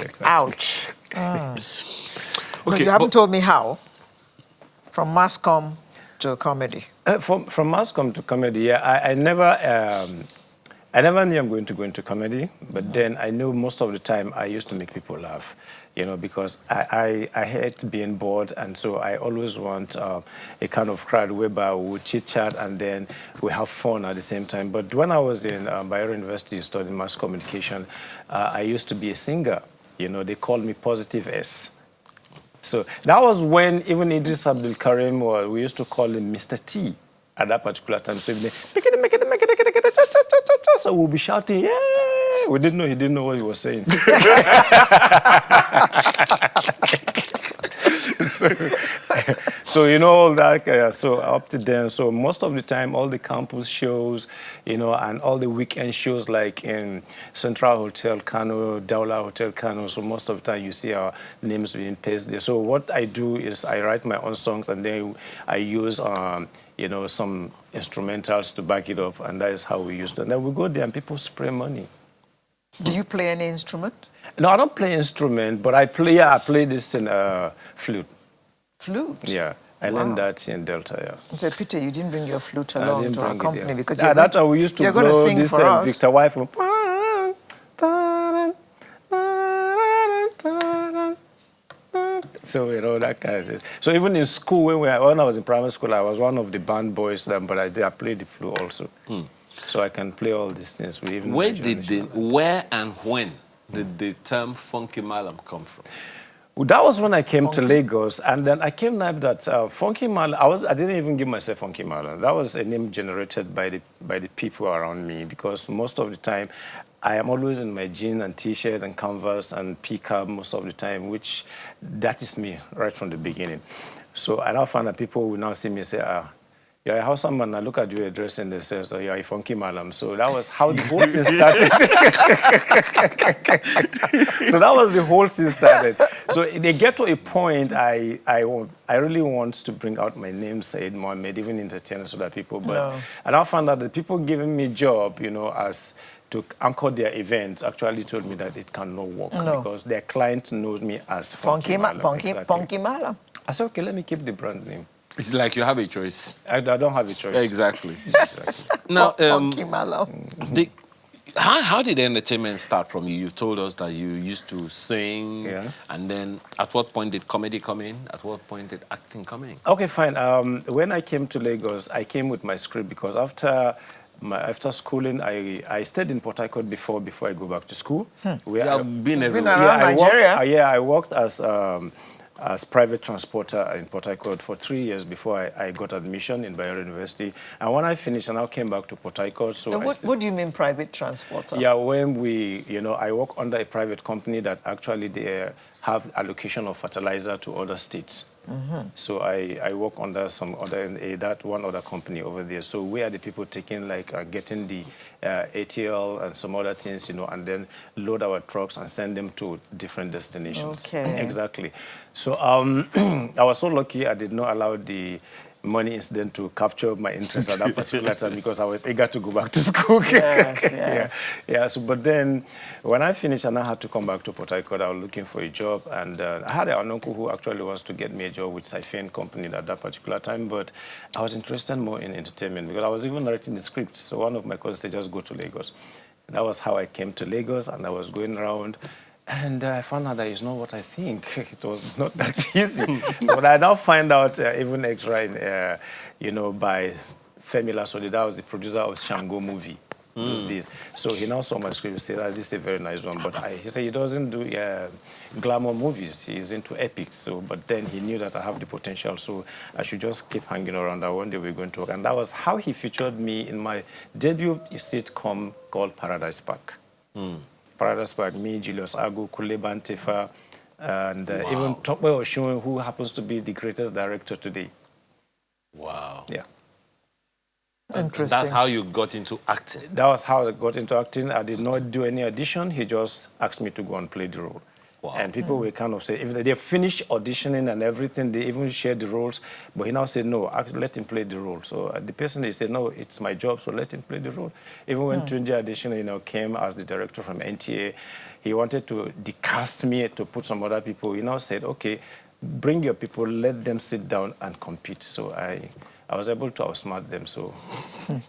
Exactly. Ouch. Okay, you haven't told me how. From mass comm to comedy. From mass comm to comedy, yeah, I never knew I'm going to go into comedy, but then I knew most of the time I used to make people laugh, you know, because I hate being bored, and so I always want a kind of crowd whereby we would chit-chat and then we have fun at the same time. But when I was in Bayelsa University studying mass communication, I used to be a singer. You know, they called me Positive S. So that was when even Idris Abdul Karim, we used to call him Mr. T at that particular time. So so we'll be shouting, yeah. We didn't know he didn't know what he was saying. so you know all that. So up to then, so most of the time, all the campus shows, you know, and all the weekend shows like in Central Hotel Kano, Daula Hotel Kano. So most of the time, you see our names being pasted there. So what I do is I write my own songs, and then I use you know, some instrumentals to back it up, and that is how we used to. And then we go there and people spray money. Do you play any instrument? No, I don't play instrument, but I play this in flute. Flute? Yeah, I learned that in Delta, yeah. It's a pity you didn't bring your flute along to accompany, because that's how we used to blow this Victor Wife. So, you know, that kind of thing. So even in school, when I was in primary school, I was one of the band boys then, but I played the flute also. So I can play all these things. Where and when did the term Funky Malam come from? Well, that was when I came to Lagos, and then I came up that Funky Malam. I didn't even give myself Funky Malam. That was a name generated by the people around me, because most of the time I am always in my jeans and T-shirt and Converse and pickup most of the time, which that is me right from the beginning. So I now find that people will now see me and say, you're a Hausa man, I look at you dressing and they say, so you're a Funky Malam. So that was how the whole thing started. So that was the whole thing started. So they get to a point, I really want to bring out my name, Said Mohammed, even entertain so that people, but I now found out that people giving me job, you know, as to anchor their events actually told me that it cannot work because their client knows me as Funky Malam. Funky Malam. I said, okay, let me keep the brand name. It's like you have a choice. I don't have a choice. Exactly. Now, Funky Malam. How did the entertainment start from you? You told us that you used to sing, and then at what point did comedy come in? At what point did acting come in? Okay, fine. When I came to Lagos, I came with my script because after schooling, I stayed in Port Harcourt before I go back to school. You have been everywhere. Nigeria. I worked as as private transporter in Port Harcourt for 3 years before I got admission in Bayelsa University. And when I finished, and I came back to Port Harcourt. So And what do you mean private transporter? yeah, when we, I work under a private company that actually they have allocation of fertilizer to other states. So I work under some other, that one other company over there. So we are the people taking, like, getting the ATL and some other things, and then load our trucks and send them to different destinations. Okay. Exactly. So I was so lucky I did not allow the money incident to capture my interest at that particular time because I was eager to go back to school. Yes, yes. Yeah. So, but then when I finished and I had to come back to Port Harcourt, I was looking for a job, and I had an uncle who actually wants to get me a job with Saifen Company at that particular time, but I was interested more in entertainment because I was even writing the script. So one of my cousins said, just go to Lagos. And that was how I came to Lagos, and I was going around. And I found out that it's not what I think. It was not that easy. But I now find out even extra in, by Femi Lasode, that was the producer of Shango movie those days. So he now saw my script and said, this is a very nice one. But he said he doesn't do glamour movies. He's into epics. So, but then he knew that I have the potential. So I should just keep hanging around. That one day we're going to work. And that was how he featured me in my debut sitcom called Paradise Park. Paradise Park, me, Julius Agu, Kuleban Tefa, and even Tope Oshun, who happens to be the greatest director today. Wow. Yeah. Interesting. That's how you got into acting. That was how I got into acting. I did not do any audition. He just asked me to go and play the role. Wow. And people were kind of saying, if they finished auditioning and everything, they even shared the roles. But he now said, no, let him play the role. So the person, he said, no, it's my job, so let him play the role. Even when Tunji Addition, came as the director from NTA, he wanted to decast me to put some other people. He now said, okay, bring your people, let them sit down and compete. So I was able to outsmart them. So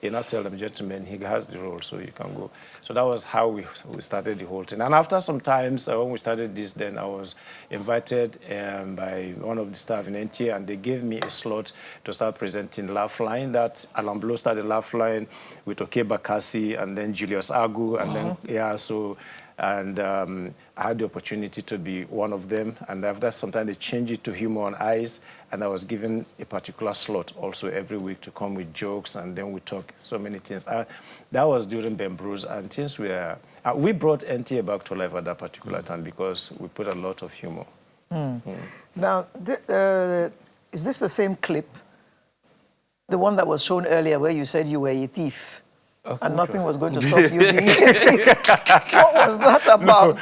he now tell them, gentlemen, he has the role, so you can go. So that was how we started the whole thing. And after some times, when we started this, then I was invited by one of the staff in NTA, and they gave me a slot to start presenting Laugh Line. That Alan Blow started Laugh Line with Oke Bakassi, and then Julius Agu, and then, so... And I had the opportunity to be one of them. And after some time, they changed it to Humor on Ice. And I was given a particular slot also every week to come with jokes. And then we talk so many things. That was during Ben Bruce. And since we brought NTA back to life at that particular time because we put a lot of humor. Now, is this the same clip? The one that was shown earlier where you said you were a thief? And nothing was going to stop you being What was that about?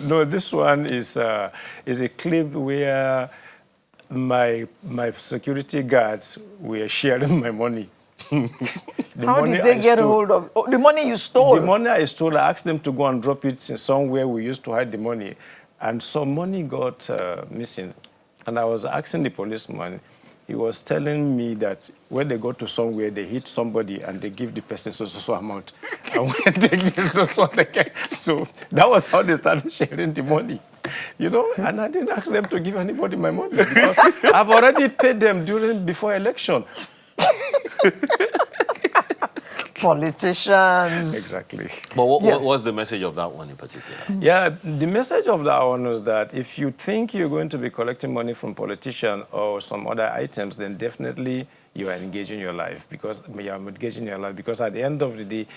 No, this one is a clip where my security guards were sharing my money. How did they get hold of the money you stole? The money I stole, I asked them to go and drop it in somewhere we used to hide the money. And some money got missing. And I was asking the policeman, he was telling me that when they go to somewhere, they hit somebody and they give the person so amount. And when they give so that was how they started sharing the money. And I didn't ask them to give anybody my money because I've already paid them before election. Politicians. Exactly. But what was the message of that one in particular? Yeah, the message of that one was that if you think you're going to be collecting money from politicians or some other items, then definitely you are engaging your life because you are engaging your life because at the end of the day,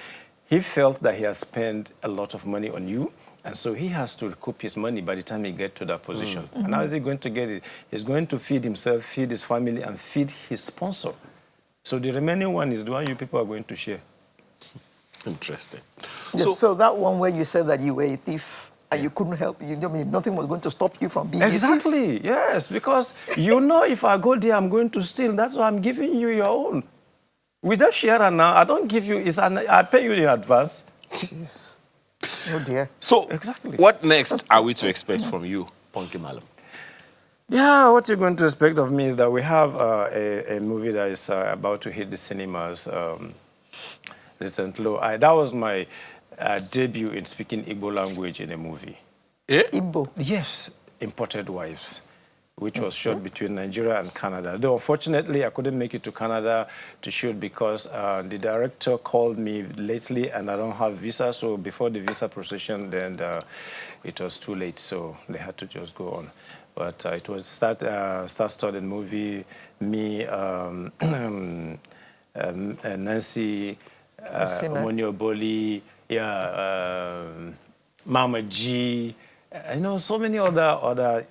he felt that he has spent a lot of money on you. And so he has to recoup his money by the time he gets to that position. And how is he going to get it? He's going to feed himself, feed his family, and feed his sponsor. So the remaining one is the one you people are going to share. Interesting. Yes, so that one where you said that you were a thief and you couldn't help, nothing was going to stop you from being a thief. Exactly, yes, because if I go there, I'm going to steal. That's why I'm giving you your own. Without sharing now, I don't give you, I pay you in advance. Jeez. Oh dear. So, exactly. What next are we to expect from you, Punky Malam? Yeah, what you're going to expect of me is that we have a movie that is about to hit the cinemas recently. That was my debut in speaking Igbo language in a movie. Eh? Igbo? Yes, Imported Wives. which was shot between Nigeria and Canada. Though, unfortunately, I couldn't make it to Canada to shoot because the director called me lately and I don't have visa. So before the visa procession, then it was too late. So they had to just go on. But it was star-studded movie. Me, Nancy, Omonioboli, Mama G, I know so many other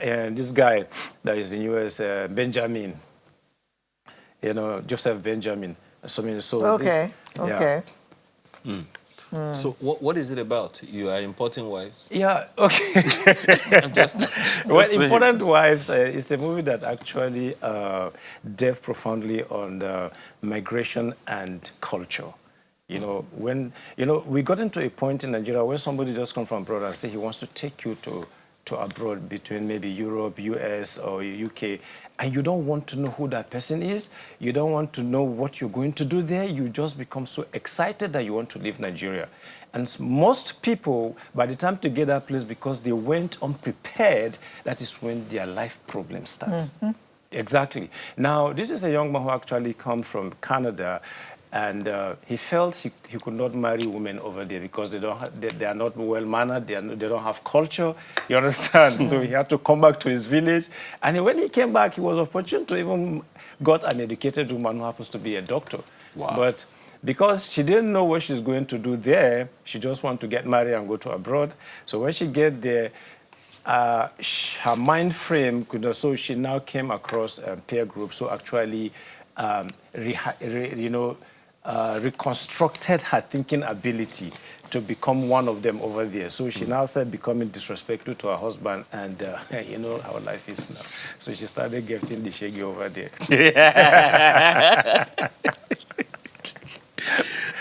and this guy that is in US, Benjamin, Joseph Benjamin. Okay, okay. Yeah. So what is it about? You are importing wives? Yeah, okay. I'm just Well, saying. Important Wives is a movie that actually delves profoundly on the migration and culture. We got into a point in Nigeria where somebody just come from abroad and say he wants to take you to abroad between maybe Europe, US, or UK, and you don't want to know who that person is. You don't want to know what you're going to do there. You just become so excited that you want to leave Nigeria. And most people, by the time to get that place, because they went unprepared, that is when their life problem starts. Exactly. Now, this is a young man who actually comes from Canada, and he felt he could not marry women over there because they are not well mannered, they don't have culture. You understand? So he had to come back to his village, and when he came back, he was opportune to even got an educated woman who happens to be a doctor. Wow. But because she didn't know what she's going to do there, she just wanted to get married and go to abroad. So when she get there, her mind frame, so she now came across peer groups who actually reconstructed her thinking ability to become one of them over there. So she now started becoming disrespectful to her husband, and you know how life is now. So she started getting the shaggy over there.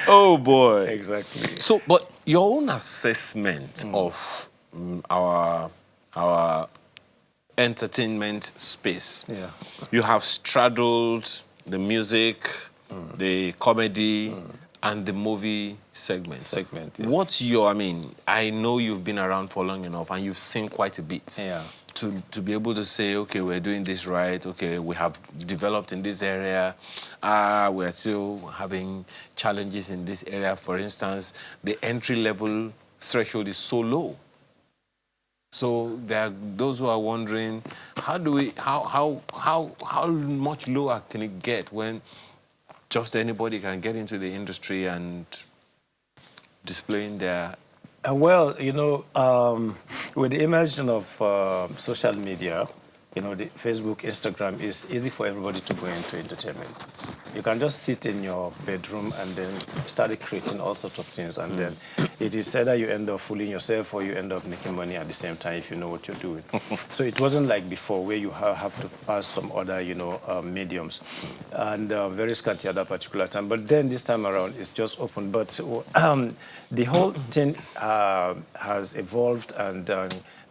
Oh boy. Exactly. So, but your own assessment of our entertainment space. Yeah. You have straddled the music, the comedy, and the movie segment. Yeah. What's your, I know you've been around for long enough and you've seen quite a bit. Yeah. To be able to say, okay, we're doing this right, okay, we have developed in this area, we're still having challenges in this area. For instance, the entry level threshold is so low. So there are those who are wondering, how much lower can it get when just anybody can get into the industry and displaying their... Well, with the emergence of social media, the Facebook, Instagram, is easy for everybody to go into entertainment. You can just sit in your bedroom and then start creating all sorts of things. And then it is either you end up fooling yourself or you end up making money at the same time if you know what you're doing. So it wasn't like before where you have to pass some other, mediums. And very scanty at that particular time. But then this time around, it's just open. But the whole thing has evolved and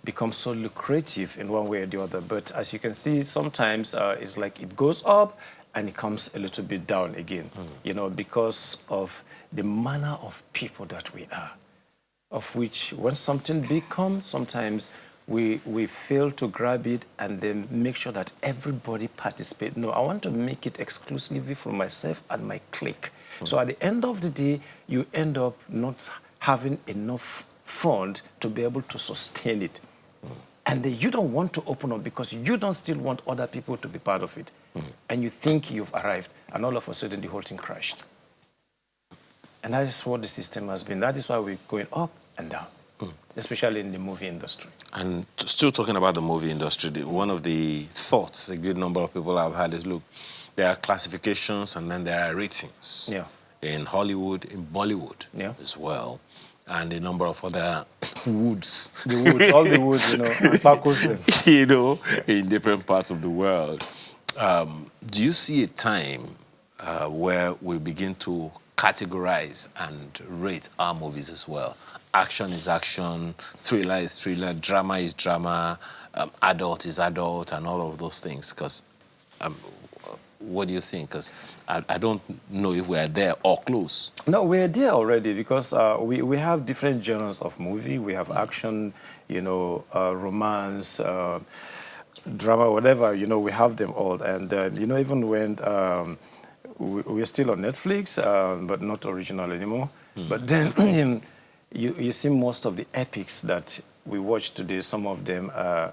become so lucrative in one way or the other. But as you can see, sometimes it's like it goes up and it comes a little bit down again, because of the manner of people that we are, of which when something big comes, sometimes we fail to grab it and then make sure that everybody participates. No, I want to make it exclusively for myself and my clique. So at the end of the day, you end up not having enough fund to be able to sustain it. And then you don't want to open up because you don't still want other people to be part of it. And you think you've arrived, and all of a sudden the whole thing crashed. And that is what the system has been. That is why we're going up and down, especially in the movie industry. And still talking about the movie industry, one of the thoughts a good number of people have had is, look, there are classifications and then there are ratings. Yeah. In Hollywood, in Bollywood as well, and a number of other woods. The woods, all the woods, and Paco's them. In different parts of the world. Do you see a time where we begin to categorize and rate our movies as well? Action is action, thriller is thriller, drama is drama, adult is adult, and all of those things. Because what do you think? Because I don't know if we're there or close. No, we're there already because we have different genres of movie. We have action, romance, drama, whatever, you know, we have them all. And, you know, even when we're still on Netflix, but not original anymore. But then you see most of the epics that we watch today, some of them are,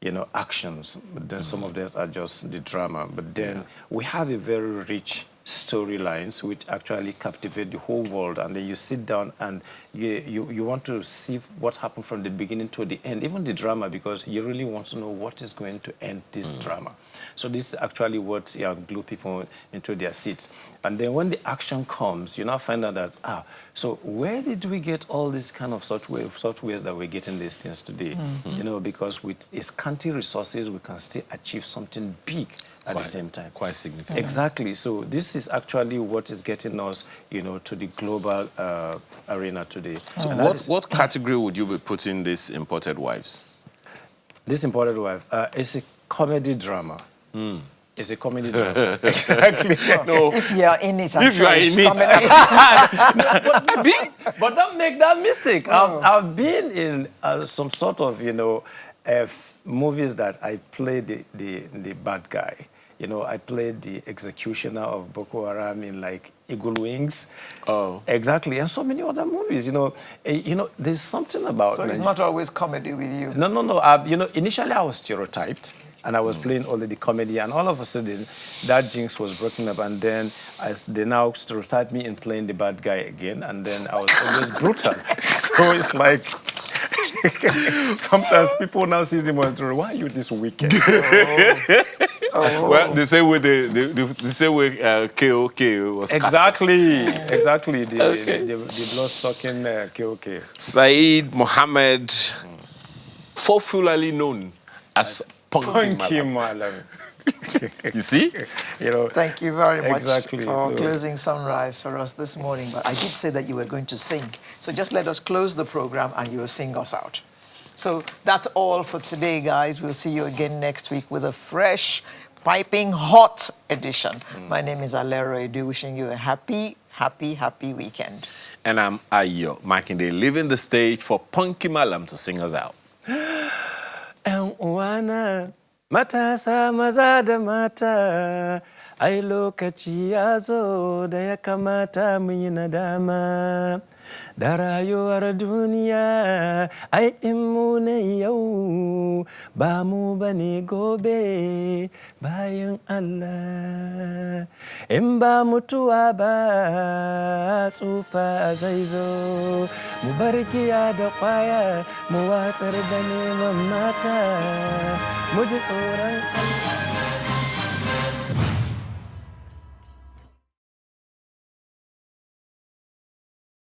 you know, actions, but then some of them are just the drama. But then we have a very rich storylines which actually captivate the whole world, and then you sit down and you want to see what happened from the beginning to the end, even the drama, because you really want to know what is going to end this drama. So this is actually what glue people into their seats. And then when the action comes, you now find out that, so where did we get all this kind of softwares that we're getting these things today? You know, because with scanty resources, we can still achieve something big at the same time. Quite significant. Exactly. So this is actually what is getting us, you know, to the global arena today. So what category would you be putting this Imported Wives? This Imported Wife is a comedy drama. It's a comedy drama. Exactly. No. If you are in it, I'm If you sure are it's in it. But don't make that mistake. I've been in some sort of, you know, movies that I played the bad guy. You know, I played the executioner of Boko Haram in like Eagle Wings. Oh. Exactly. And so many other movies, you know. There's something about... So it's not always comedy with you. No. You know, initially I was stereotyped, and I was playing only the comedy, and all of a sudden that jinx was broken up, and then they now stereotyped me in playing the bad guy again, and then I was always brutal. So it's like sometimes people now see them as, why are you this wicked? Well, the same way the same way KOK was exactly the blood-sucking KOK. Saeed Mohammed, popularly known as Punky Malam. You see? You know. Thank you very much Exactly. for closing Sunrise for us this morning. But I did say that you were going to sing. So just let us close the program and you will sing us out. So that's all for today, guys. We'll see you again next week with a fresh, piping hot edition. My name is Alero Edu, wishing you a happy weekend. And I'm Ayo Makinde, leaving the stage for Punky Malam to sing us out. Wana matasa maza da mata, ai lokaci ya zo da ya kamata mu yi nadama. Da rayuwar duniya, ai in mu ne yau, ba mu bane gobe bayan Allah. In ba mutuwa ba, tsufa zai zo, mu bar giya da kwaya, mu watsar da neman mata, mu ji tsoron Allah.